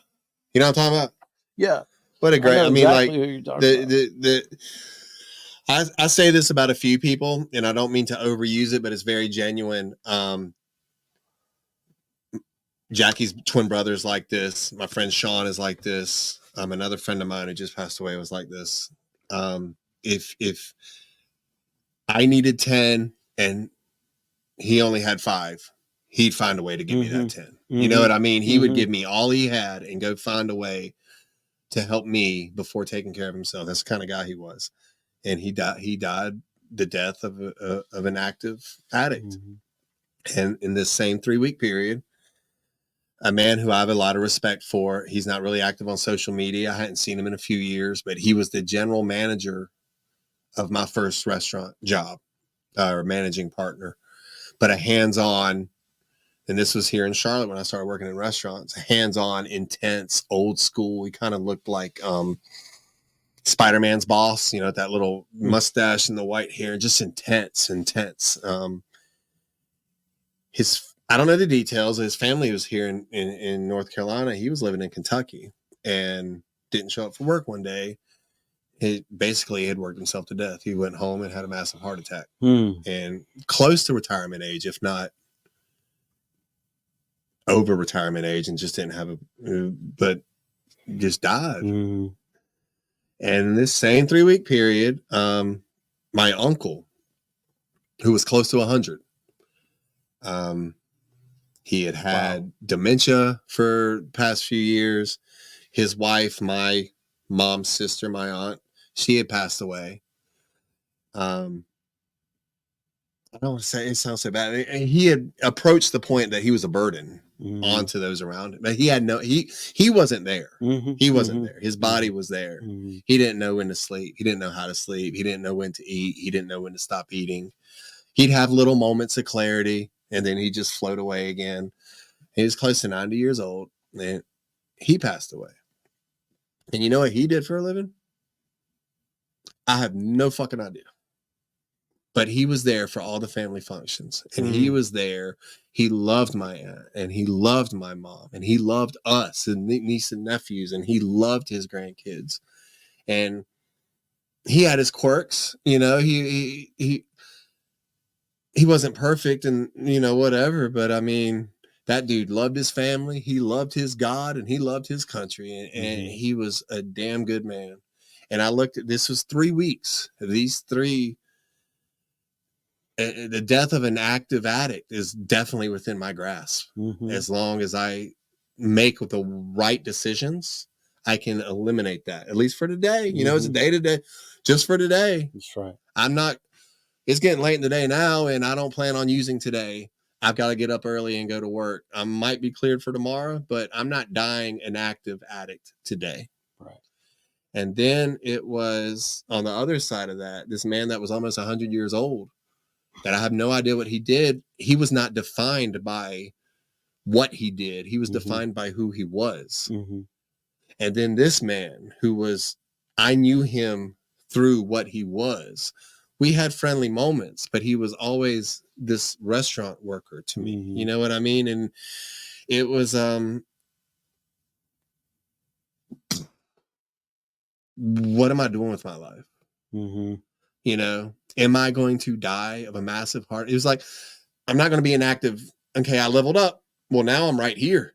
You know what I'm talking about? Yeah. What a great, Exactly about. I say this about a few people, and I don't mean to overuse it, but it's very genuine. Jackie's twin brother's like this. My friend Sean is like this. Another friend of mine who just passed away was like this. If I needed 10 and he only had 5, he'd find a way to give me that 10. You know what I mean? He would give me all he had and go find a way to help me before taking care of himself. That's the kind of guy he was. And he died the death of an active addict. And in this same 3-week period, a man who I have a lot of respect for, he's not really active on social media. I hadn't seen him in a few years, but he was the general manager of my first restaurant job, or managing partner, but a hands-on, and this was here in Charlotte when I started working in restaurants, hands-on, intense, old school. He kind of looked like Spider-Man's boss, that little mustache and the white hair, just intense. I don't know the details. His family was here in North Carolina. He was living in Kentucky and didn't show up for work one day. He basically had worked himself to death. He went home and had a massive heart attack, and close to retirement age, if not over retirement age, and just didn't have but just died. And in this same 3-week period, my uncle, who was close to 100, he had dementia for the past few years. His wife, my mom's sister, my aunt, she had passed away. I don't want to say it sounds so bad. He had approached the point that he was a burden onto those around him, but he wasn't there. He wasn't there. His body was there. He didn't know when to sleep. He didn't know how to sleep. He didn't know when to eat. He didn't know when to stop eating. He'd have little moments of clarity, and then he'd just float away again. He was close to 90 years old, and he passed away. And you know what he did for a living? I have no fucking idea. But he was there for all the family functions, and he was there. He loved my aunt, and he loved my mom, and he loved us and niece and nephews, and he loved his grandkids. And he had his quirks, he wasn't perfect and, whatever, but I mean, that dude loved his family. He loved his God, and he loved his country, and he was a damn good man. And I looked at, this was 3 weeks. These 3, the death of an active addict is definitely within my grasp. As long as I make the right decisions, I can eliminate that, at least for today. It's a day to day, just for today. That's right. It's getting late in the day now, and I don't plan on using today. I've got to get up early and go to work. I might be cleared for tomorrow, but I'm not dying an active addict today. Right. And then it was on the other side of that, this man that was almost 100 years old, that I have no idea what he did. He was not defined by what he did. He was defined by who he was. And then this man I knew him through what he was. We had friendly moments, but he was always this restaurant worker to me. You know what I mean? And it was, what am I doing with my life? Am I going to die of a massive heart? It was like, I'm not going to be inactive. Okay, I leveled up. Well, now I'm right here.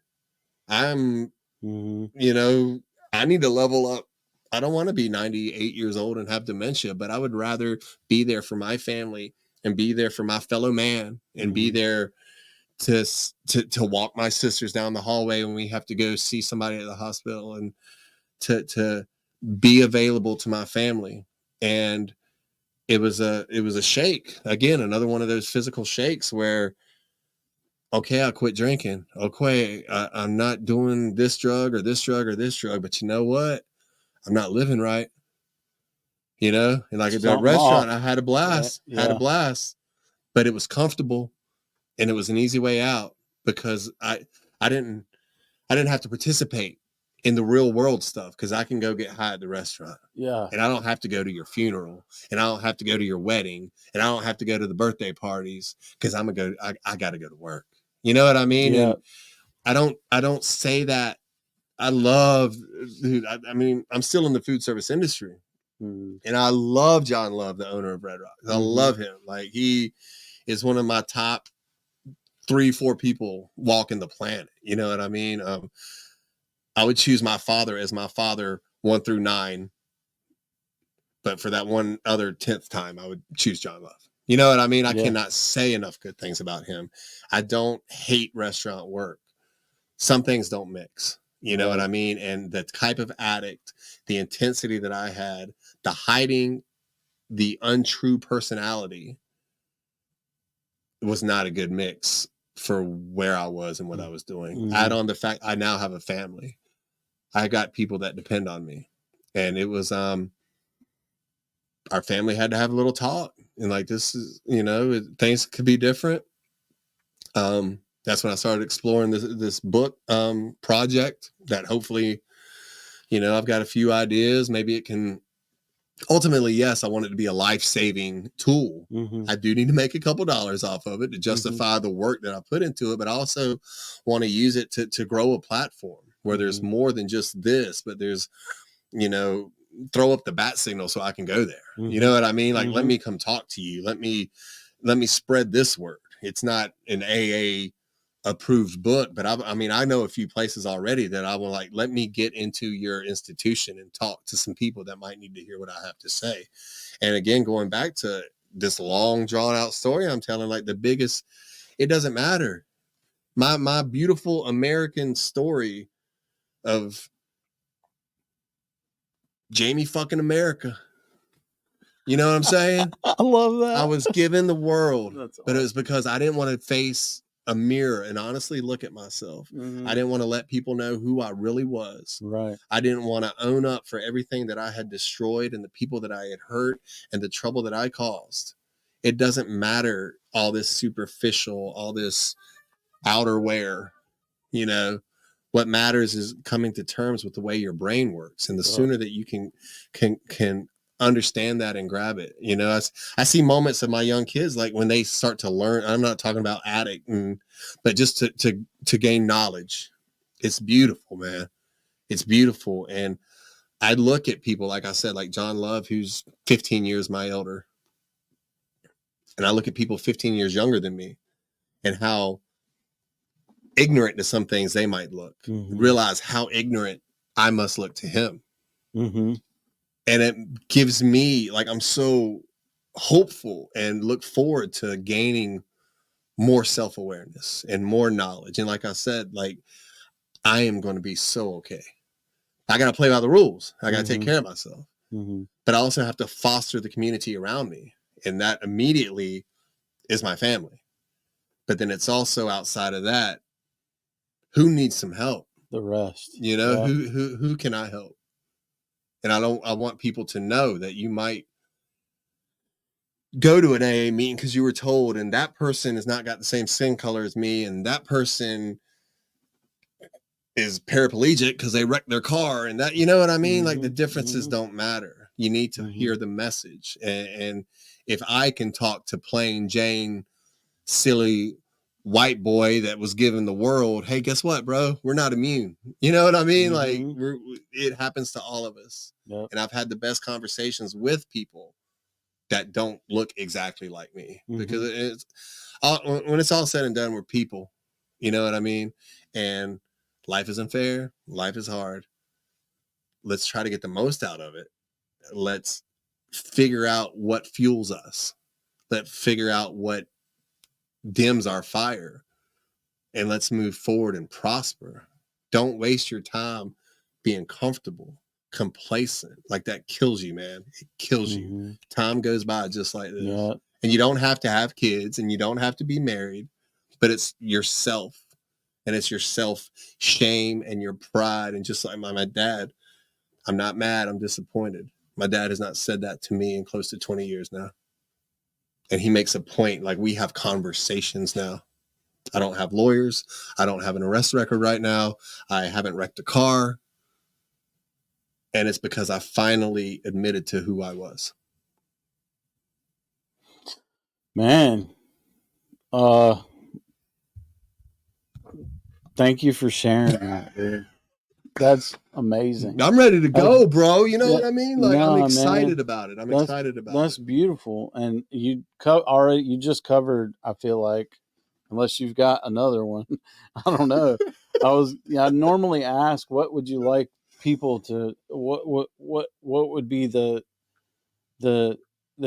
I need to level up I don't want to be 98 years old and have dementia, but I would rather be there for my family and be there for my fellow man and be there to walk my sisters down the hallway when we have to go see somebody at the hospital, and to be available to my family. And it was a shake, again, another one of those physical shakes where, okay, I quit drinking. Okay, I'm not doing this drug or this drug or this drug, but you know what? I'm not living right. And like at the Something restaurant, off. I had a blast, but it was comfortable and it was an easy way out because I didn't have to participate in the real world stuff because I can go get high at the restaurant. Yeah. And I don't have to go to your funeral, and I don't have to go to your wedding, and I don't have to go to the birthday parties because I got to go to work. You know what I mean? Yeah. And I don't say that. I love, dude, I mean, I'm still in the food service industry. And I love John Love, the owner of Red Rock. I love him. Like, he is one of my top 3-4 people walking the planet. You know what I mean? I would choose my father as my father 1 through 9. But for that one other 10th time, I would choose John Love. You know what I mean? I cannot say enough good things about him. I don't hate restaurant work. Some things don't mix. You know what I mean? And the type of addict, the intensity that I had, the hiding, the untrue personality was not a good mix for where I was and what I was doing. Add on the fact I now have a family. I got people that depend on me. And it was our family had to have a little talk. And like, this is, things could be different. That's when I started exploring this book project that hopefully, I've got a few ideas. Maybe it can ultimately, yes, I want it to be a life-saving tool. I do need to make a couple dollars off of it to justify the work that I put into it, but I also want to use it to grow a platform where there's more than just this, but there's, throw up the bat signal so I can go there. You know what I mean? Like, let me come talk to you. Let me spread this word. It's not an AA approved book, but I mean, I know a few places already that I will like, let me get into your institution and talk to some people that might need to hear what I have to say. And again, going back to this long drawn out story I'm telling, like, the biggest, it doesn't matter. My beautiful American story of Jamie fucking America. You know what I'm saying? I love that. I was given the world, That's but it was because I didn't want to face a mirror and honestly look at myself. I didn't want to let people know who I really was. Right. I didn't want to own up for everything that I had destroyed and the people that I had hurt and the trouble that I caused. It doesn't matter all this superficial, all this outerwear, what matters is coming to terms with the way your brain works. And the sooner that you can understand that and grab it, I see moments of my young kids, like when they start to learn, I'm not talking about addict, but just to gain knowledge. It's beautiful, man. It's beautiful. And I look at people, like I said, like John Love, who's 15 years my elder. And I look at people 15 years younger than me and how ignorant to some things they might look, realize how ignorant I must look to him. And it gives me, like, I'm so hopeful and look forward to gaining more self-awareness and more knowledge. And like I said, like, I am going to be so okay. I got to play by the rules. I got to take care of myself, but I also have to foster the community around me. And that immediately is my family. But then it's also outside of that, who needs some help? The rest. Who can I help? And I want people to know that you might go to an AA meeting because you were told, and that person has not got the same skin color as me, and that person is paraplegic because they wrecked their car, and that, you know what I mean? Like, the differences don't matter. You need to hear the message. And if I can talk to plain Jane, silly white boy that was given the world, hey, guess what, bro? We're not immune. You know what I mean? Like, it happens to all of us. And I've had the best conversations with people that don't look exactly like me, because it's when it's all said and done, we're people. You know what I mean? And life isn't fair. Life is hard. let's try to get the most out of it. Let's figure out what fuels us. Let's figure out what dims our fire, and let's move forward and prosper. Don't waste your time being comfortable, complacent. Like that kills you, man. It kills you. Time goes by just like this. Yeah. And you don't have to have kids and you don't have to be married, but it's yourself, and it's your self shame and your pride. And just like my dad, I'm not mad, I'm disappointed. My dad has not said that to me in close to 20 years now. And he makes a point, like, we have conversations now. I don't have lawyers. I don't have an arrest record right now. I haven't wrecked a car. And it's because I finally admitted to who I was. Man, thank you for sharing that, dude. That's amazing. I'm ready to go, bro. You know what I mean? Like, I'm excited man. about it. That's beautiful. And you just covered, I feel like, unless you've got another one. I don't know. I normally ask, what would you like people to, what would be the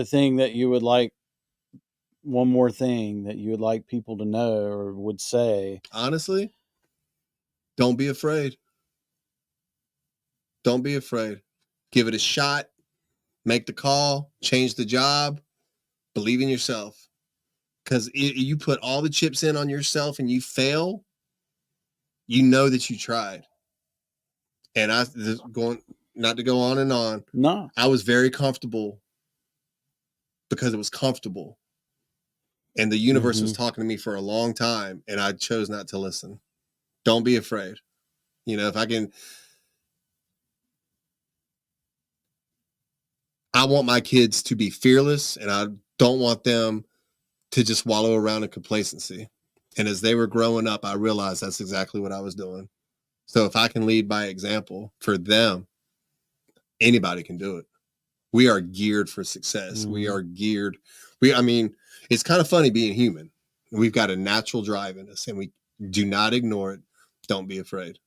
thing that you would like, one more thing that you would like people to know or would say? Honestly, don't be afraid. Don't be afraid. Give it a shot. Make the call. Change the job. Believe in yourself. Because you put all the chips in on yourself and you fail, you know that you tried. And not to go on and on. No. I was very comfortable because it was comfortable. And the universe was talking to me for a long time, and I chose not to listen. Don't be afraid. You know, I want my kids to be fearless, and I don't want them to just wallow around in complacency. And as they were growing up, I realized that's exactly what I was doing. So if I can lead by example for them, anybody can do it. We are geared for success. We are geared. It's kind of funny being human. We've got a natural drive in us, and we do not ignore it. Don't be afraid.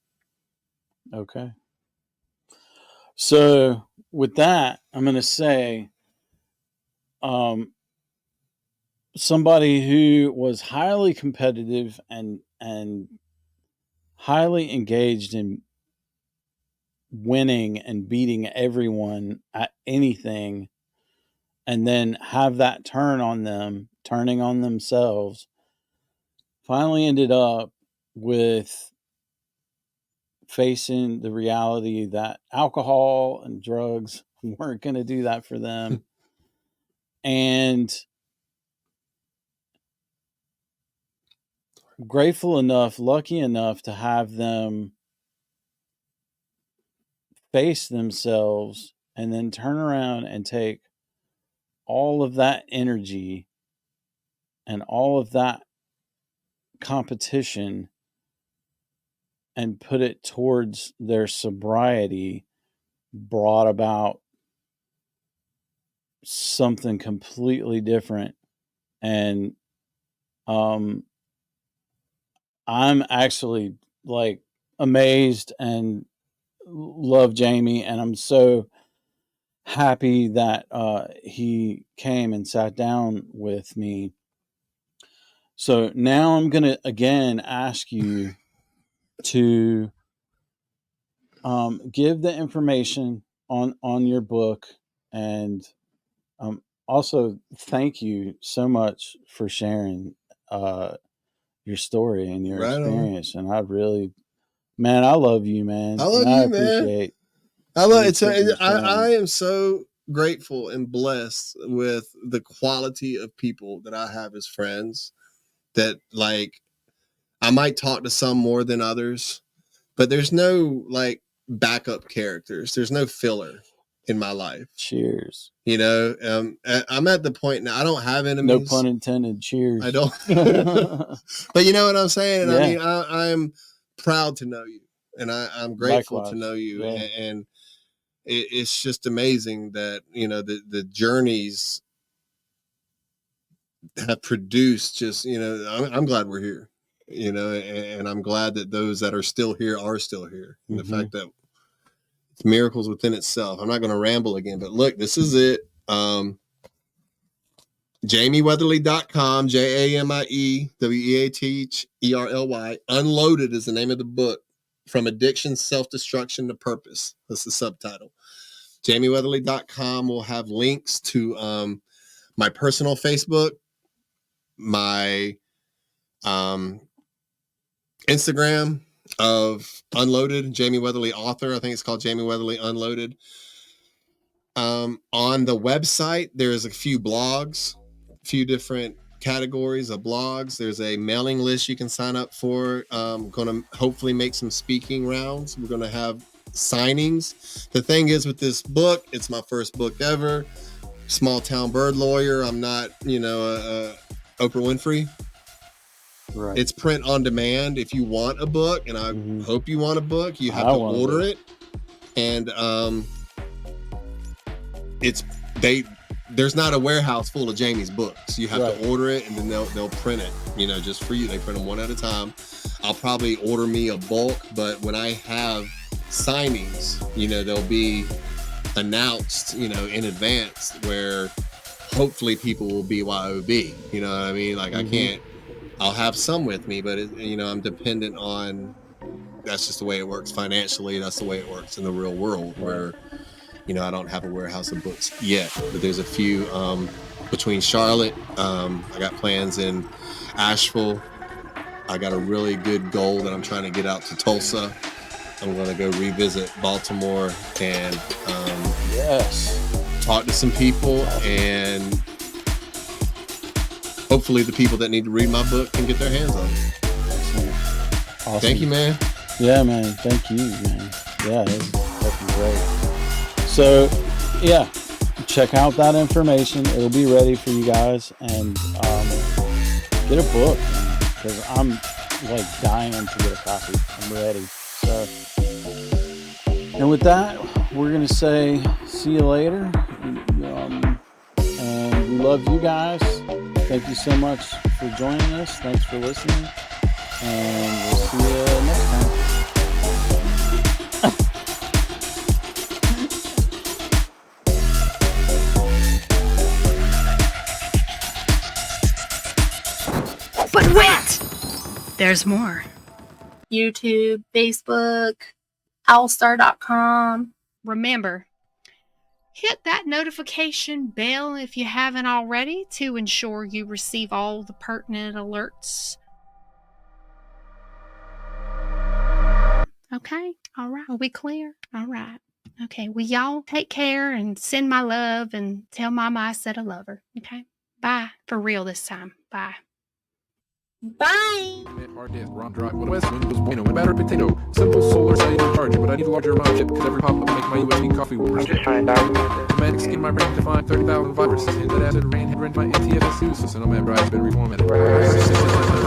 Okay. So with that, I'm going to say, somebody who was highly competitive and highly engaged in winning and beating everyone at anything, and then have that turning on themselves, finally ended up with facing the reality that alcohol and drugs weren't going to do that for them. And grateful enough, lucky enough to have them face themselves and then turn around and take all of that energy and all of that competition and put it towards their sobriety, brought about something completely different. And I'm actually like amazed and love Jamie, and I'm so happy that he came and sat down with me. So now I'm gonna again ask you to give the information on your book, and also thank you so much for sharing your story and your experience. And I really, man, I love you, man. I love you, man. I am so grateful and blessed with the quality of people that I have as friends. That, like, I might talk to some more than others, but there's no like backup characters. There's no filler in my life. Cheers. You know, I'm at the point now. I don't have enemies. No pun intended. Cheers. I don't. But you know what I'm saying? And I mean, I'm proud to know you, and I'm grateful to know you. Yeah. And it's just amazing that, you know, the journeys have produced just, you know, I'm glad we're here, you know, and I'm glad that those that are still here are still here. And the fact that It's miracles within itself. I'm not going to ramble again, but look, this is it. JamieWeatherly.com, JamieWeatherly. Unloaded is the name of the book. From Addiction, Self-Destruction to Purpose. That's the subtitle. JamieWeatherly.com will have links to my personal Facebook, my Instagram of Unloaded, Jamie Weatherly author. I think it's called Jamie Weatherly Unloaded. On the website, there's a few blogs, a few different categories of blogs. There's a mailing list you can sign up for. Going to hopefully make some speaking rounds. We're going to have signings. The thing is with this book, it's my first book ever. Small town bird lawyer. I'm not, Oprah Winfrey. Right. It's print on demand. If you want a book, and I hope you want a book, you have to order it. And there's not a warehouse full of Jamie's books. You have to order it, and then they'll print it, just for you. They print them one at a time. I'll probably order me a bulk, but when I have signings, they'll be announced, in advance, where hopefully people will BYOB. You know what I mean? Like I'll have some with me, but I'm dependent on. That's just the way it works financially. That's the way it works in the real world, where I don't have a warehouse of books yet, but there's a few between Charlotte. I got plans in Asheville. I got a really good goal that I'm trying to get out to Tulsa. I'm going to go revisit Baltimore and talk to some people, and hopefully the people that need to read my book can get their hands on it. Awesome. Thank you, man. Yeah, man. Thank you, man. Yeah, that's great. So, yeah, check out that information. It'll be ready for you guys, and get a book, because I'm like dying to get a copy. I'm ready. So, and with that, we're gonna say see you later, and we love you guys. Thank you so much for joining us. Thanks for listening, and we'll see you next time. But wait! There's more. YouTube, Facebook, owlstar.com. Remember, hit that notification bell if you haven't already to ensure you receive all the pertinent alerts. Okay? All right. Are we clear? All right. Okay. Well, y'all take care and send my love and tell Mama I said I love her. Okay? Bye. For real this time. Bye. Bye. Hard disk, ROM drive, what West Windows Bueno, and battered potato. Simple solar cellular charger, but I need a larger amount of chip, because every pop up make my USB coffee warmer. I'm just trying to document this. Command skin my brain to find 30,000 viruses. Hint that acid rain had rent my NTFS system. No man, has been reformatted.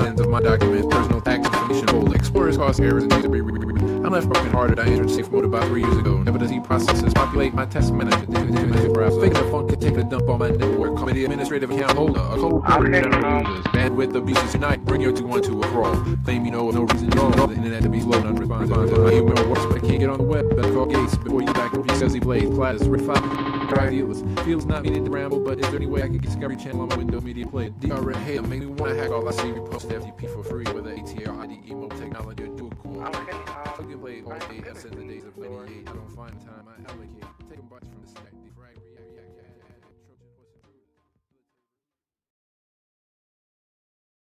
Ends of my document, personal tax information, old explorers cause errors and need to be I'm left broken hearted. I entered safe mode about 3 years ago. Never does he processes populate my test manager. Faking the funk could take a dump on my network. Comedy administrative account holder. A cold general users. Bandwidth abuses unite. Bring your 2-1 to a crawl. Claim you know of no reason at all. The internet to be slow and unresponsive. My email works, but I can't get on the web. Better call Gates before you back up. He says he plays class. Rick 5. Idealist. Feels not meaning to ramble, but is there any way I could get Discovery Channel on my Windows Media Player? DR hey, make me wanna hack all I see. Repost FTP for free with the ATR ID emo technology or do it cool. So you play all day, since the days of 98. I don't find time I allocate. Take a bunch from the stack.